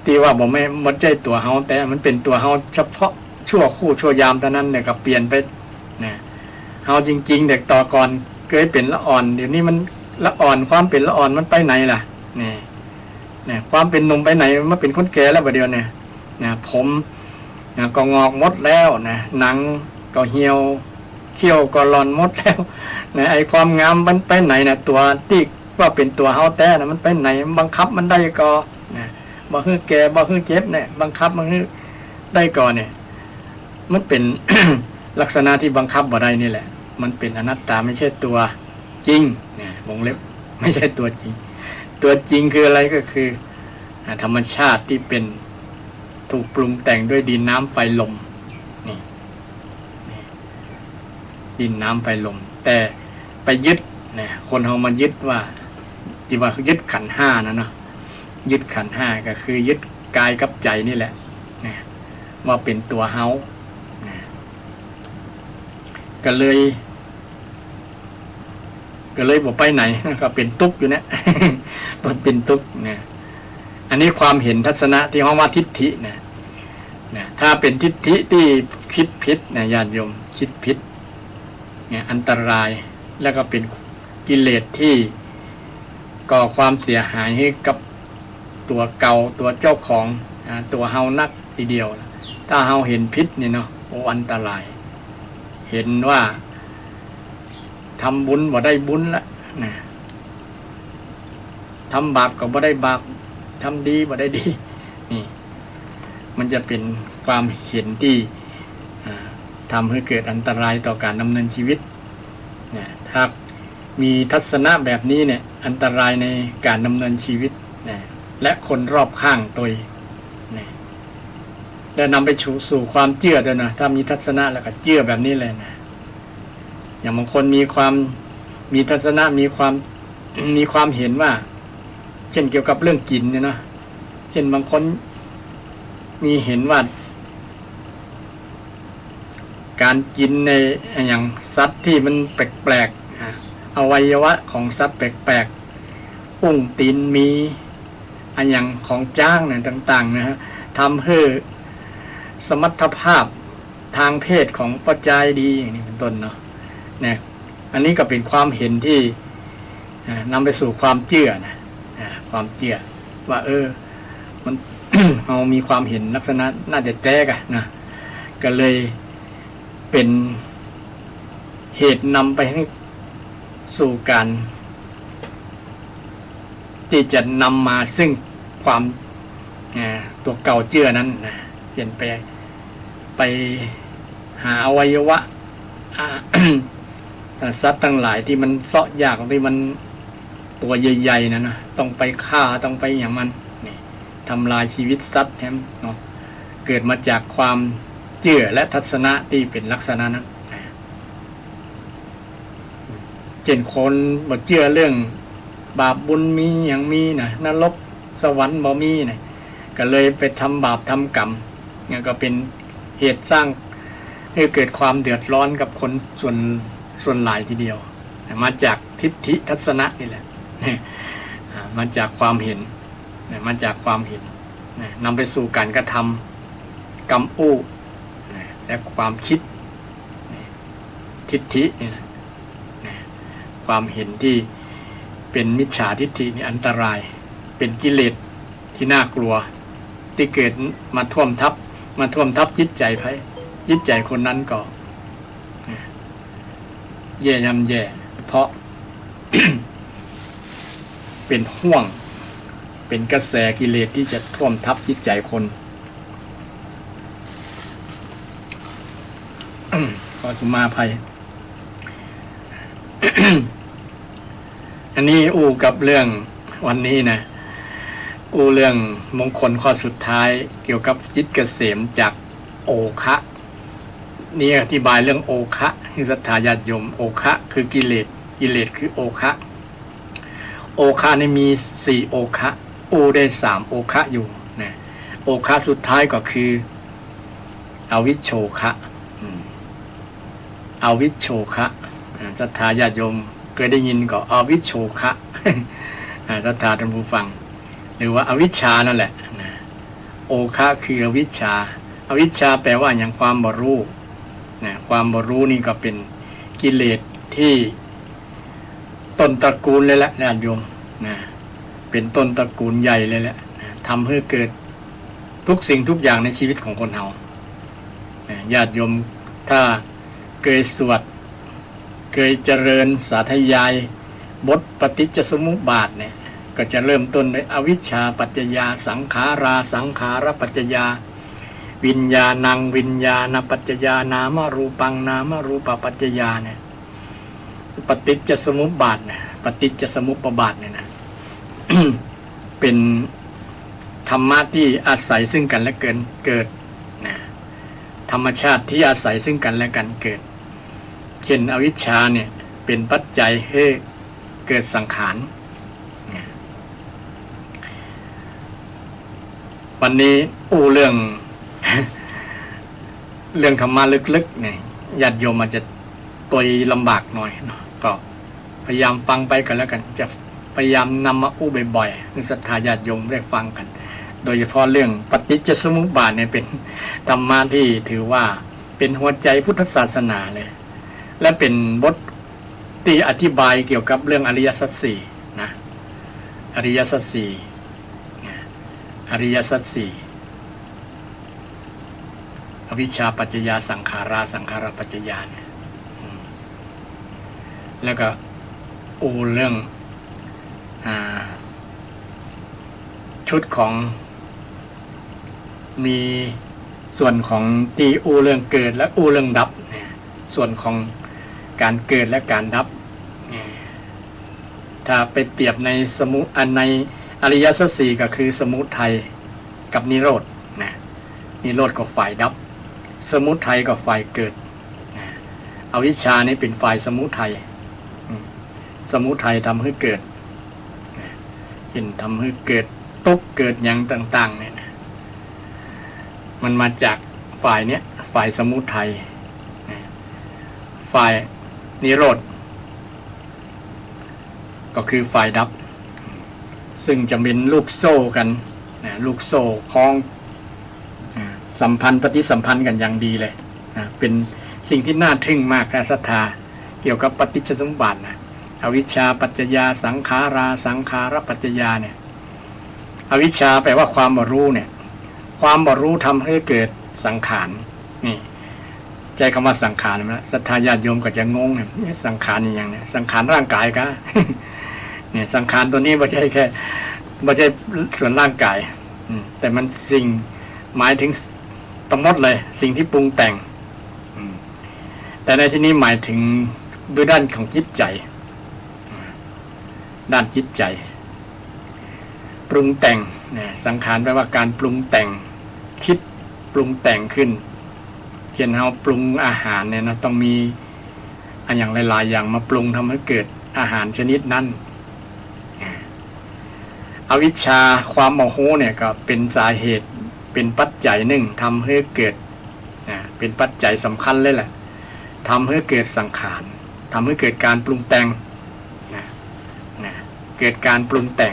ที่ว่าบอกไม่ใช่ตัวเฮาแต่มันเป็นตัวเฮาเฉพาะชั่วคู่ชั่วยามเท่านั้นเนี่ยก็เปลี่ยนไปนะเฮาจริงๆเด็กต่อก่อนเคยเป็นละอ่อนเดี๋ยวนี้มันละอ่อนความเป็นละอ่อนมันไปไหนล่ะนี่ความเป็นหนุ่มไปไหนมันเป็นคนแก่แล้วประเดี๋ยวเนี่ยผมก็งอกหมดแล้วนะหนังก็เหี่ยวเขี้ยวก็หลอนหมดแล้วนะไอ้ความงามมันไปไหนนะตัวที่ว่าเป็นตัวเฮาแต่นะมันไปไหนบังคับมันได้ก็นะบ่ฮื้อแก่บ่ฮื้อเจ็บเนี่ยบังคับมันฮื้อได้ก่อนเนี่ยมันเป็น ลักษณะที่บังคับบ่ได้นี่แหละมันเป็นอนัตตาไม่ใช่ตัวจริงเนี่ยวงเล็บไม่ใช่ตัวจริงตัวจริงคืออะไรก็คือธรรมชาติที่เป็นถูกปรุงแต่งด้วยดินน้ำไฟลมนี่ดินน้ำไฟลมแต่ไปยึดเนี่ยคนเขามายึดว่าที่ว่ายึดขันธ์ห้านะเนาะยึดขันธ์ห้าก็คือยึดกายกับใจนี่แหละเนี่ยว่าเป็นตัวเฮาก็เลยบอกไปไหนก็เป็นทุกข์อยู่เนี่ย มันเป็นทุกข์เนี่ยอันนี้ความเห็นทัศนะที่เขาว่าทิฏฐิเนี่ยถ้าเป็นทิฏฐิที่คิดผิดเนี่ยญาติโยมคิดผิดเนี่ยอันตรายแล้วก็เป็นกิเลสที่ก่อความเสียหายให้กับตัวเก่าตัวเจ้าของตัวเฮานักทีเดียวถ้าเฮาเห็นผิดนี่เนาะโอ้อันตรายเห็นว่าทำบุญบ่ได้บุญละนะทำบาปก็บ่ได้บาปทำดีบ่ได้ดีนี่มันจะเป็นความเห็นที่ทำให้เกิดอันตรายต่อการดำเนินชีวิตนะถ้ามีทัศนะแบบนี้เนี่ยอันตรายในการดำเนินชีวิตนะและคนรอบข้างตัวนะและนำไปสู่ความเชื่อด้วยนะถ้ามีทัศนะแล้วก็เชื่อแบบนี้เลยนะอย่างบางคนมีทัศนะมีความเห็นว่าเช่นเกี่ยวกับเรื่องกินเนี่ยนะเช่นบางคนมีเห็นว่าการกินในอย่างสัตว์ที่มันแปลกๆอวัยวะของสัตว์แปลกๆอุ้งตีนมีอันอย่างของจ้างเนี่ยต่างๆนะฮะทำให้สมรรถภาพทางเพศของปัจจัยดีอย่างนี้เป็นต้นเนาะเนี่ยอันนี้ก็เป็นความเห็นที่นำไปสู่ความเชื่อนะความเชื่อว่ามัน เรามีความเห็นลักษณะน่าจะแตกนะก็เลยเป็นเหตุนำไปให้สู่การที่จะนำมาซึ่งความตัวเก่าเชื่อนั้นนะเช่นไปหาอวัยวะสัตว์ทั้งหลายที่มันเสาะยากที่มันตัวใหญ่ๆนะต้องไปฆ่าต้องไปอย่างมันนี่ทำลายชีวิตสัตว์เนาะเกิดมาจากความเชื่อและทัศนะที่เป็นลักษณะนั้นเช่นคนบ่เชื่อเรื่องบาปบุญมีอย่างมีนะนรกสวรรค์บ่มีนะก็เลยไปทำบาปทำกรรมนี่ก็เป็นเหตุสร้างให้เกิดความเดือดร้อนกับคนส่วนหลายทีเดียวมาจากทิฏฐิทัศนะนี่แหละมาจากความเห็นมาจากความเห็นนำไปสู่การกระทำกรรมอู้และความคิดทิฏฐินี่แหละความเห็นที่เป็นมิจฉาทิฏฐินี่อันตรายเป็นกิเลสที่น่ากลัวที่เกิดมาท่วมทับจิตใจคนนั้นก็แย่ย่ำแย่เพราะ เป็นห่วงเป็นกระแสกิเลสที่จะท่วมทับจิตใจคนขอสุมาภัย อันนี้อูกับเรื่องวันนี้นะอูเรื่องมงคลข้อสุดท้ายเกี่ยวกับจิตเกษมจากโอคะนี่อธิบายเรื่องโอคะที่ศรัทธาญาติโยมโอคะคือกิเลสคือโอคะนี่มี4โอคะอูได้3โอคะอยู่นะโอคะสุดท้ายก็คืออวิชโชคะอวิชโชคะศรัทธาญาติโยมเคยได้ยินก็อวิชโชคะศรัทธาท่านผู้ฟังหรือว่าอวิชชานั่นแหละโอคะคืออวิชชาอวิชชาแปลว่าอย่างความบ่รู้ความบ่รู้นี่ก็เป็นกิเลสที่ต้นตระกูลเลยแหละญาติโยมเป็นต้นตระกูลใหญ่เลยแหละทำให้เกิดทุกสิ่งทุกอย่างในชีวิตของคนเราญาติโยมถ้าเคยสวดเคยเจริญสาธยายบทปฏิจจสมุปบาทเนี่ยก็จะเริ่มต้นด้วยอวิชชาปัจจยาสังขาราสังขารปัจจยา วิญญาณังวิญญาณปัจจยานามรูปังนามรูปปัจจยาเนี่ยปฏิจจสมุปบาทเนี่ยปฏิจจสมุปบาทเนี่ยนะ เป็นธรรมะที่อาศัยซึ่งกันและเกิดนะธรรมชาติที่อาศัยซึ่งกันและกันเกิดเช่นอวิชชาเนี่ยเป็นปัจจัยให้เกิดสังขารนะวันนี้เรื่อง เรื่องธรรมะลึกๆเนี่ยญาติโยมอาจจะตัวลำบากหน่อยเนาะก็พยายามฟังไปกันแล้วกันจะพยายามนำมาบ่อยๆให้ศรัทธาญาติโยมได้ฟังกันโดยเฉพาะเรื่องปฏิจจสมุปบาทเนี่ยเป็นธรรมะที่ถือว่าเป็นหัวใจพุทธศาสนาเลยและเป็นบทที่อธิบายเกี่ยวกับเรื่องอริยสัจสี่นะอริยสัจสี่อริยสัจสี่อวิชชาปัจจยาสังขาราสังขารปัจจยาเนี่ยแล้วก็เรื่องชุดของมีส่วนของที่เรื่องเกิดและเรื่องดับเนี่ยส่วนของการเกิดและการดับถ้าไปเปรียบในในอริยสัจสี่ก็คือสมุทัยกับนิโรธนะนิโรธก็ฝ่ายดับสมุทัยก็ฝ่ายเกิดอวิชชานี่เป็นฝ่ายสมุทัยสมุทัยทำให้เกิดเห็นทำให้เกิดทุกข์เกิดอย่างต่างๆเนี่ยนะมันมาจากฝ่ายเนี้ยฝ่ายสมุทัยฝ่ายนิโรธก็คือฝ่ายดับซึ่งจะเป็นลูกโซ่กันนะลูกโซ่คล้องสัมพันธ์ปฏิสัมพันธ์กันอย่างดีเลยนะเป็นสิ่งที่น่าทึ่งมากนะศรัทธาเกี่ยวกับปฏิจจสมุปบาทนะอวิชชาปัจจยาสังขาราสังขารปัจจยาเนี่ยอวิชชาแปลว่าความบ่รู้เนี่ยความบ่รู้ทำให้เกิดสังขารนี่ใจคำว่าสังขารนะศรัทธาญาติโยมก็จะงงเนี่ยสังขารนี่อย่างเนี่ยสังขารร่างกายก็เนี่ยสังขารตัวนี้ไม่ใช่แค่ไม่ใช่ส่วนร่างกายแต่มันสิ่งหมายถึงทั้งหมดเลยสิ่งที่ปรุงแต่งแต่ในที่นี้หมายถึงด้วยด้านของจิตใจด้านจิตใจปรุงแต่งสังขารแปลว่าการปรุงแต่งคิดปรุงแต่งขึ้นเช่นเราปรุงอาหารเนี่ยนะต้องมีอย่างหลายๆอย่างมาปรุงทำให้เกิดอาหารชนิดนั้นอวิชชาความโมโหเนี่ยก็เป็นสาเหตุเป็นปัจจัยหนึ่งทำให้เกิดเป็นปัจจัยสำคัญเลยแหละทำให้เกิดสังขารทำให้เกิดการปรุงแต่งเกิดการปรุงแต่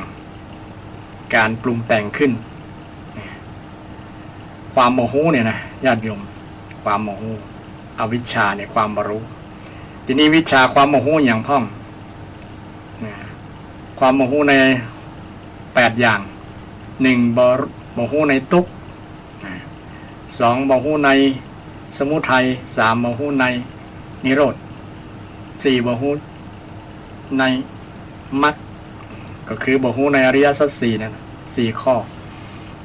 งขึ้นความโมโหเนี่ยนะญาติโยมความโมโหอวิชชาเนี่ยความบรู้ทีนี้วิชาความโมโหอย่างพ่องความโมโหใน8อย่าง1โมโหในทุกข์2โมโหในสมุทัย3โมโหในนิโรธ4โมโหในมรรคก็คือโมโหในอริยสัจสี่นั่น4ข้อ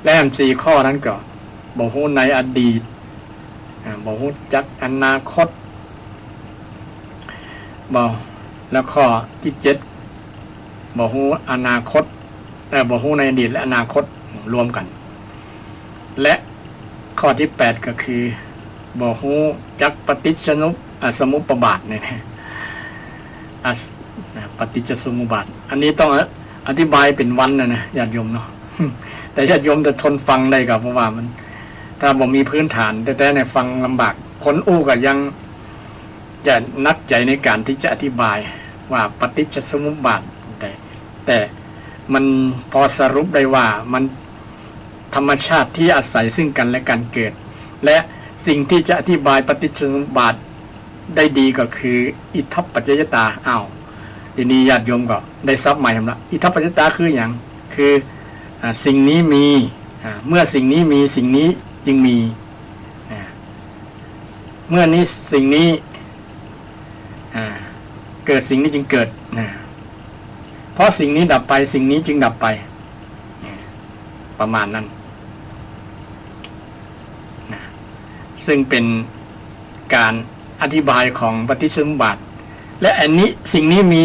และ4ข้อนั้นก็โมโหในอดีตโมโหจักอนาคตแล้วข้อที่7โมโหอนาคตโมโหในอดีตและอนาคตรวมกันและข้อที่8ก็คือโมโหจักปฏิจจสมุปบาทเนี่ยปฏิจจสมุปบาทอันนี้ต้องอธิบายเป็นวันนะญาติโยมเนาะแต่ญาติโยมจะทนฟังได้กับเพราะว่ามันถ้าบ่มีพื้นฐานแต่ในฟังลำบากคนก็ยังจะนักใจในการที่จะอธิบายว่าปฏิจจสมุปบาทแต่มันพอสรุปได้ว่ามันธรรมชาติที่อาศัยซึ่งกันและกันเกิดและสิ่งที่จะอธิบายปฏิจจสมุปบาทได้ดีก็คืออิทัปปัจจยตาทีนี้ญาติโยมก็ได้ซับใหม่ละอิทัปปัจจยตาคืออย่างคือสิ่งนี้มีเมื่อสิ่งนี้มีสิ่งนี้จึงมีเมื่อนี้สิ่งนี้เกิดสิ่งนี้จึงเกิดเพราะสิ่งนี้ดับไปสิ่งนี้จึงดับไปประมาณนั้น ซึ่งเป็นการอธิบายของปฏิสมบัติและอันนี้สิ่งนี้มี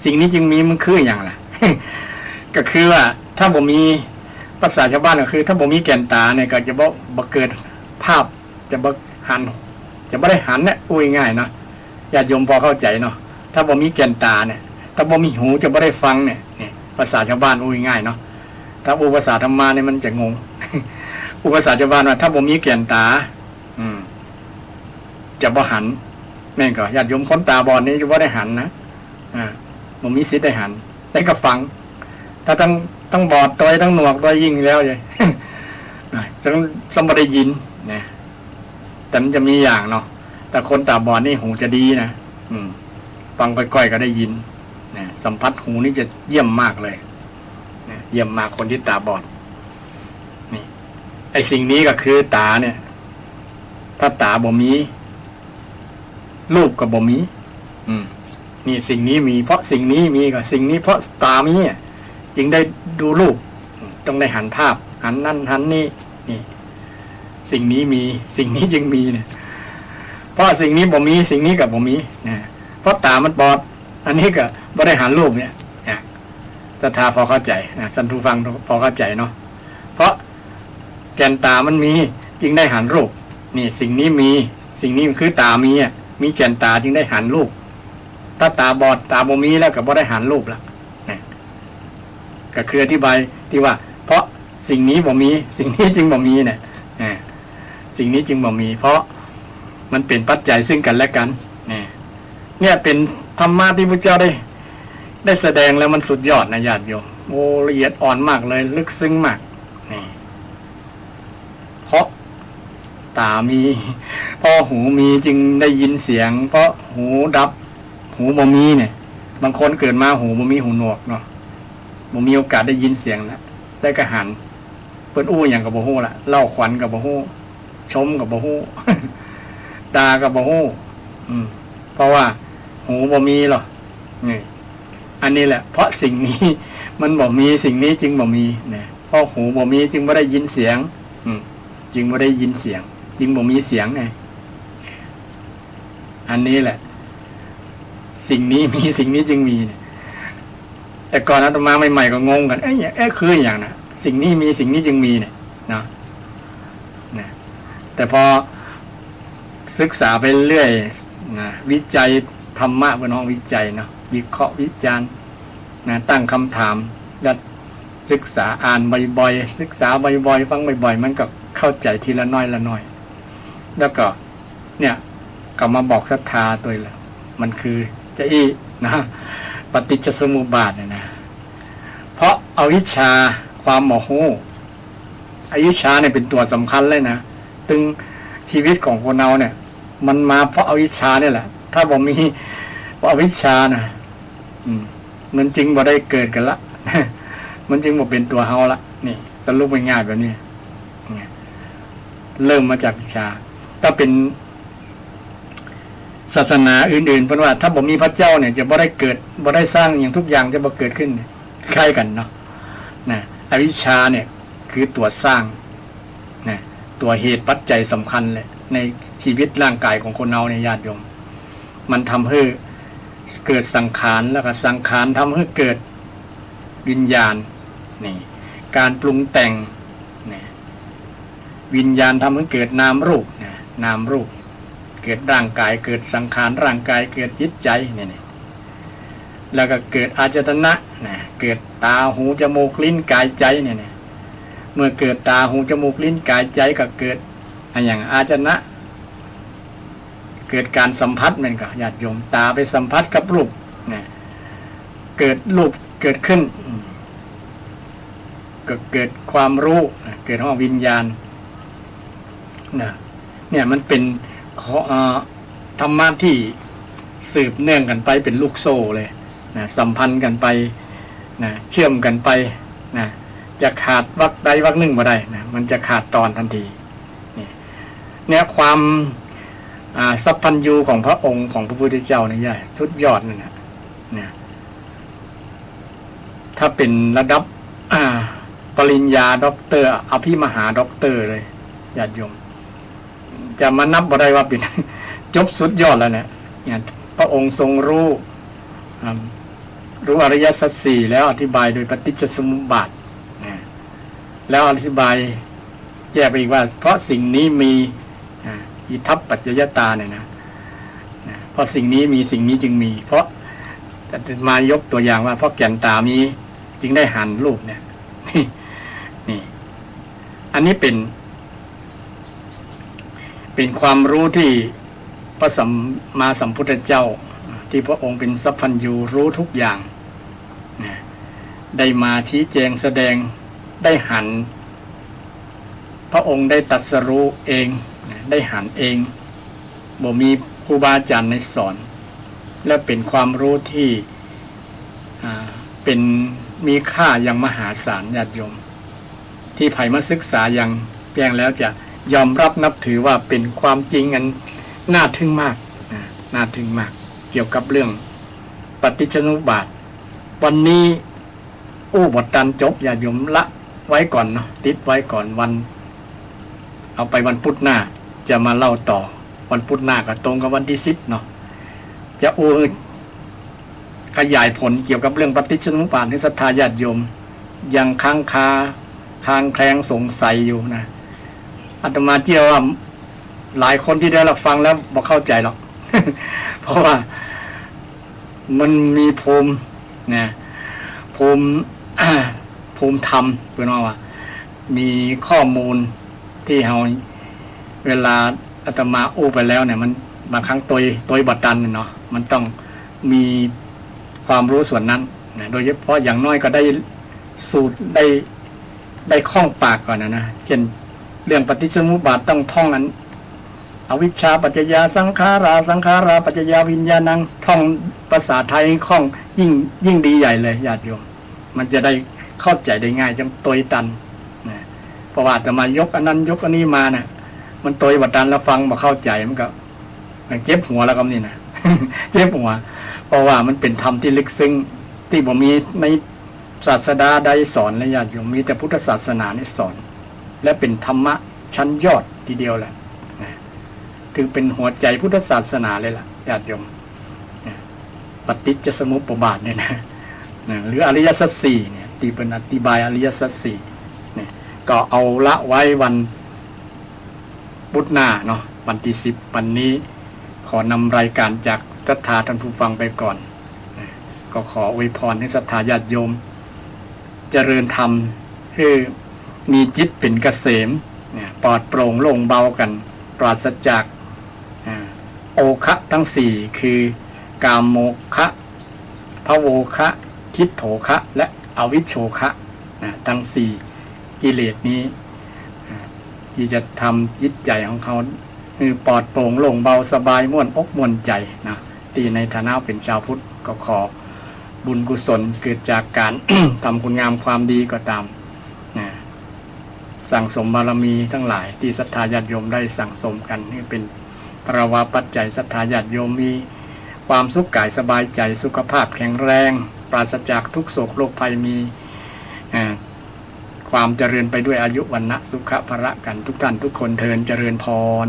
สิ่งนี้จึงมีมันคืออย่างไร ก็คือว่าถ้าผมมีภาษาชาวบ้านก็คือ ถ้าผมมีแก่นตาเนี่ยก็จะบ่เกิดภาพจะบ่หันจะไม่ได้หันเนี่ยอุ้ยง่ายเนาะญาติโยมพอเข้าใจเนาะถ้าผมมีแก่นตาเนี่ยถ้าผมมีหูจะไม่ได้ฟังเนี่ยภาษาชาวบ้านอุ้ยง่ายเนาะถ้าอุภาษาธรรมาเนี่ยมันจะงง อุภาษาชาวบ้านว่าถ้าผมมีแก่นตาจะบ่หันแม่งก็ญาติโยมคนตาบอดนี่จะบ่ได้หันนะผมมีสิทธิ์ได้หันได้ก็ฟังถ้าต้องบอดตัวต้องหนวกตัวยิ่งแล้วเลย ต้องได้ยินนะแต่มันจะมีอย่างเนาะแต่คนตาบอดนี่หูจะดีนะฟังค่อยๆก็ได้ยินนะสัมผัสหูนี่จะเยี่ยมมากเลยนะเยี่ยมมากคนที่ตาบอดนี่ไอสิ่งนี้ก็คือตาเนี่ยถ้าตาบ่มีรูปก็บ่มีนี่สิ่งนี้มีเพราะสิ่งนี้มีกับสิ่งนี้เพราะตามีจึงได้ดูรูปต้องได้หันภาพหันนั่นหันนี่นี่สิ่งนี้มีสิ่งนี้จึงมีเนี่ยเพราะสิ่งนี้บ่มีสิ่งนี้กับบ่มีนะเพราะตามันบอดอันนี้ก็บ่ได้หันรูปเนี่ยแต่ถ้าพอเข้าใจนะสันทุฟังพอเข้าใจเนาะเพราะแก่นตามันมีจึงได้หันรูปนี่สิ่งนี้มีสิ่งนี้คือตามีมีแก่นตาจึงได้หันรูปถ้าตาบอดตาบ่มีแล้วก็บ่ได้หันรูปละนะก็คืออธิบายที่ว่าเพราะสิ่งนี้บ่มีสิ่งนี้จึงบ่มีเนี่ยสิ่งนี้จึงบ่มีเพราะมันเป็นปัจจัยซึ่งกันและกันเนี่ยเป็นธรรมะที่พระเจ้าได้แสดงแล้วมันสุดยอดนะญาติโยมโอ้ละเอียดอ่อนมากเลยลึกซึ้งมากนี่เพราะตามีเพราะหูมีจึงได้ยินเสียงเพราะหูดับหูบ่มีเนี่ยบางคนเกิดมาหูบ่มีหูหนวกเนาะบ่มีโอกาสได้ยินเสียงแล้วได้กระหันเปิ้นอู้อย่างกับบ่ฮู้ละเล่าขวัญกับบ่ฮู้ชมกับบ่ฮู้ ตากับบ่ฮู้เพราะว่าหูบ่มีหรอกนี่อันนี้แหละเพราะสิ่งนี้มันบ่มีสิ่งนี้จึงบ่มีนะเพราะหูบ่มีจึงบ่ได้ยินเสียงจึงบ่ได้ยินเสียงจึงบ่มีเสียงไงอันนี้แหละสิ่งนี้มีสิ่งนี้จึงมีเนี่ยแต่ก่อนอาตมาใหม่ๆก็งงกันคืออย่างนะสิ่งนี้มีสิ่งนี้จึงมีเนี่ยเนาะแต่พอศึกษาไปเรื่อยนะวิจัยธรรมะบนห้องวิจัยเนาะวิเคราะห์วิจารณ์นะตั้งคำถามดัดศึกษาอ่านบ่อยๆศึกษาบ่อยๆฟังบ่อยๆมันก็เข้าใจทีละน้อยละน้อยแล้วก็เนี่ยก็มาบอกศรัทธาตัวละมันคือจะนะปฏิจจสมุปบาทเนี่ยนะเพราะอวิชชาความโมโหอวิชชาเนี่ยเป็นตัวสำคัญเลยนะถึงชีวิตของคนเราเนี่ยมันมาเพราะอวิชชาเนี่ยแหละถ้าบ่มีอวิชชานะมันจริงบ่ได้เกิดกันละ มันจึงบ่เป็นตัวเฮาละนี่สรุปง่ายๆแบบนี้เริ่มมาจากวิชาถ้าเป็นศาสนาอื่นๆเพราะว่าถ้าบ่มีพระเจ้าเนี่ยจะบ่ได้เกิดบ่ได้สร้างอย่างทุกอย่างจะบ่เกิดขึ้นคล้ายกันเนาะนะอวิชชาเนี่ยคือตัวสร้างนะตัวเหตุปัจจัยสำคัญเลยในชีวิตร่างกายของคนเราในญาติโยมมันทำให้เกิดสังขารแล้วก็สังขารทำให้เกิดวิญญาณนี่การปรุงแต่งนี่วิญญาณทำให้เกิดนามรูปนะนามรูปเกิดร่างกายเกิดสังขารร่างกายเกิดจิตใจนี่แล้วก็เกิดอาจตนะนะเกิดตาหูจมูกลิ้นกายใจเนี่ยเมื่อเกิดตาหูจมูกลิ้นกายใจก็เกิดอย่างอาจตนะเกิดการสัมผัสมันก็ญาติโยมตาไปสัมผัสกับรูปนะเกิดรูปเกิดขึ้นก็เกิดความรู้เกิดห้องวิญญาณเนี่ยมันเป็นธรรมะที่สืบเนื่องกันไปเป็นลูกโซ่เลยนะสัมพันธ์กันไปนะเชื่อมกันไปนะจะขาดวรรคใดวรรคหนึ่งมาได้นะมันจะขาดตอนทันทีเนี่ยความสัพพัญญูของพระองค์ของพระพุทธเจ้าเนี่ยใหญ่สุดยอดนั่นนะเนี่ยถ้าเป็นระดับปริญญาด็อกเตอร์อภิมหาด็อกเตอร์เลยญาติโยม จะมานับอะไรว่าเป็น จบสุดยอดแล้วเนี่ยพระองค์ทรงรู้อริยสัจสี่แล้วอธิบายโดยปฏิจจสมุปบาทแล้วอธิบายแยกไปอีกว่า เพราะสิ่งนี้มีอิทัปปัจจยตาเนี่ยนะเพราะสิ่งนี้มีสิ่งนี้จึงมีเพราะมายกตัวอย่างว่าเพราะแก่นตามีจึงได้หันรูปเนี่ยนี่อันนี้เป็นความรู้ที่พระสัมมาสัมพุทธเจ้าที่พระองค์เป็นสัพพัญญูรู้ทุกอย่างได้มาชี้แจงแสดงได้หันพระองค์ได้ตรัสรู้เองได้หันเองบ่มีครูบาอาจารย์ในสอนและเป็นความรู้ที่เป็นมีค่าอย่างมหาศาลญาติโยมที่ไผ่มาศึกษาอย่างเพียงแล้วจะยอมรับนับถือว่าเป็นความจริงอันน่าทึ่งมากน่าทึ่งมากเกี่ยวกับเรื่องปฏิจจสมุปบาทวันนี้บทตันจบญาติโยมละไว้ก่อนเนาะติดไว้ก่อนวันเอาไปวันพุธหน้าจะมาเล่าต่อวันพุธหน้าก็ตรงกับวันที่10เนาะจะขยายผลเกี่ยวกับเรื่องปฏิจจสมุปบาทให้ศรัทธาญาติโยมยังค้างคางแคลงสงสัยอยู่นะอาตมาเชื่อว่าหลายคนที่ได้รับฟังแล้วบ่เข้าใจหรอก เพราะว่ามันมีภูมินะภูมิธรรมเป็นว่ามีข้อมูลที่เราเวลาอาตมาไปแล้วเนี่ยมันบางครั้งตัวบัตตันเนาะมันต้องมีความรู้ส่วนนั้นนะโดยเฉพาะอย่างน้อยก็ได้สูตรได้คล่องปากก่อนนะเช่นเรื่องปฏิจจสมุปบาทต้องท่องนั้นอวิชชาปัจจยาสังขาราปัจจยาวิญญาณังท่องภาษาไทยคล่องยิ่งดีใหญ่เลยญาติโยมมันจะได้เข้าใจได้ง่ายจังตัวตันนะเพราะว่าจะมายกอันนั้นยกอันนี้มานะมันตัวบัตตันแล้วฟังบ่เข้าใจมันก็เจ็บหัวแล้วก็นี่นะ เจ็บหัวเพราะว่ามันเป็นธรรมที่ลึกซึ้งที่บ่มีในศาสดาใดสอนและญาติโยมมีแต่พุทธศาสนานี่สอนและเป็นธรรมะชั้นยอดทีเดียวแหละถือเป็นหัวใจพุทธศาสนาเลยล่ะญาติโยมปฏิจจสมุปบาทเนี่ยนะหรืออริยสัจสี่เนี่ยที่เป็นอธิบายอริยสัจสี่เนี่ยก็เอาละไว้วันพุธหน้าเนาะวันที่10วันนี้ขอนำรายการจากศรัทธาท่านผู้ฟังไปก่อนก็ขออวยพรให้ศรัทธาญาติโยมเจริญธรรมให้มีจิตเป็นเกษมปลอดโปร่งโล่งเบากันปราศจากโอคะทั้ง4คือกามโมคะภโวคะทิฏโถคะและอวิชโชคะทั้ง4กิเลสนี้ที่จะทำจิตใจของเขาคือปลอดโปร่งโล่งเบาสบายม่วนอกม่วนใจนะที่ในฐานะเป็นชาวพุทธก็ขอบุญกุศลเกิดจากการ ทำคุณงามความดีก็ตามสั่งสมบารมีทั้งหลายที่ศรัทธาญาติโยมได้สั่งสมกันนี่เป็นปรวาปัจจัยศรัทธาญาติโยมมีความสุขกายสบายใจสุขภาพแข็งแรงปราศจากทุกโศกโรคภัยมีความเจริญไปด้วยอายุวรรณะสุขภระกันทุกท่านทุกคนเทินเจริญพร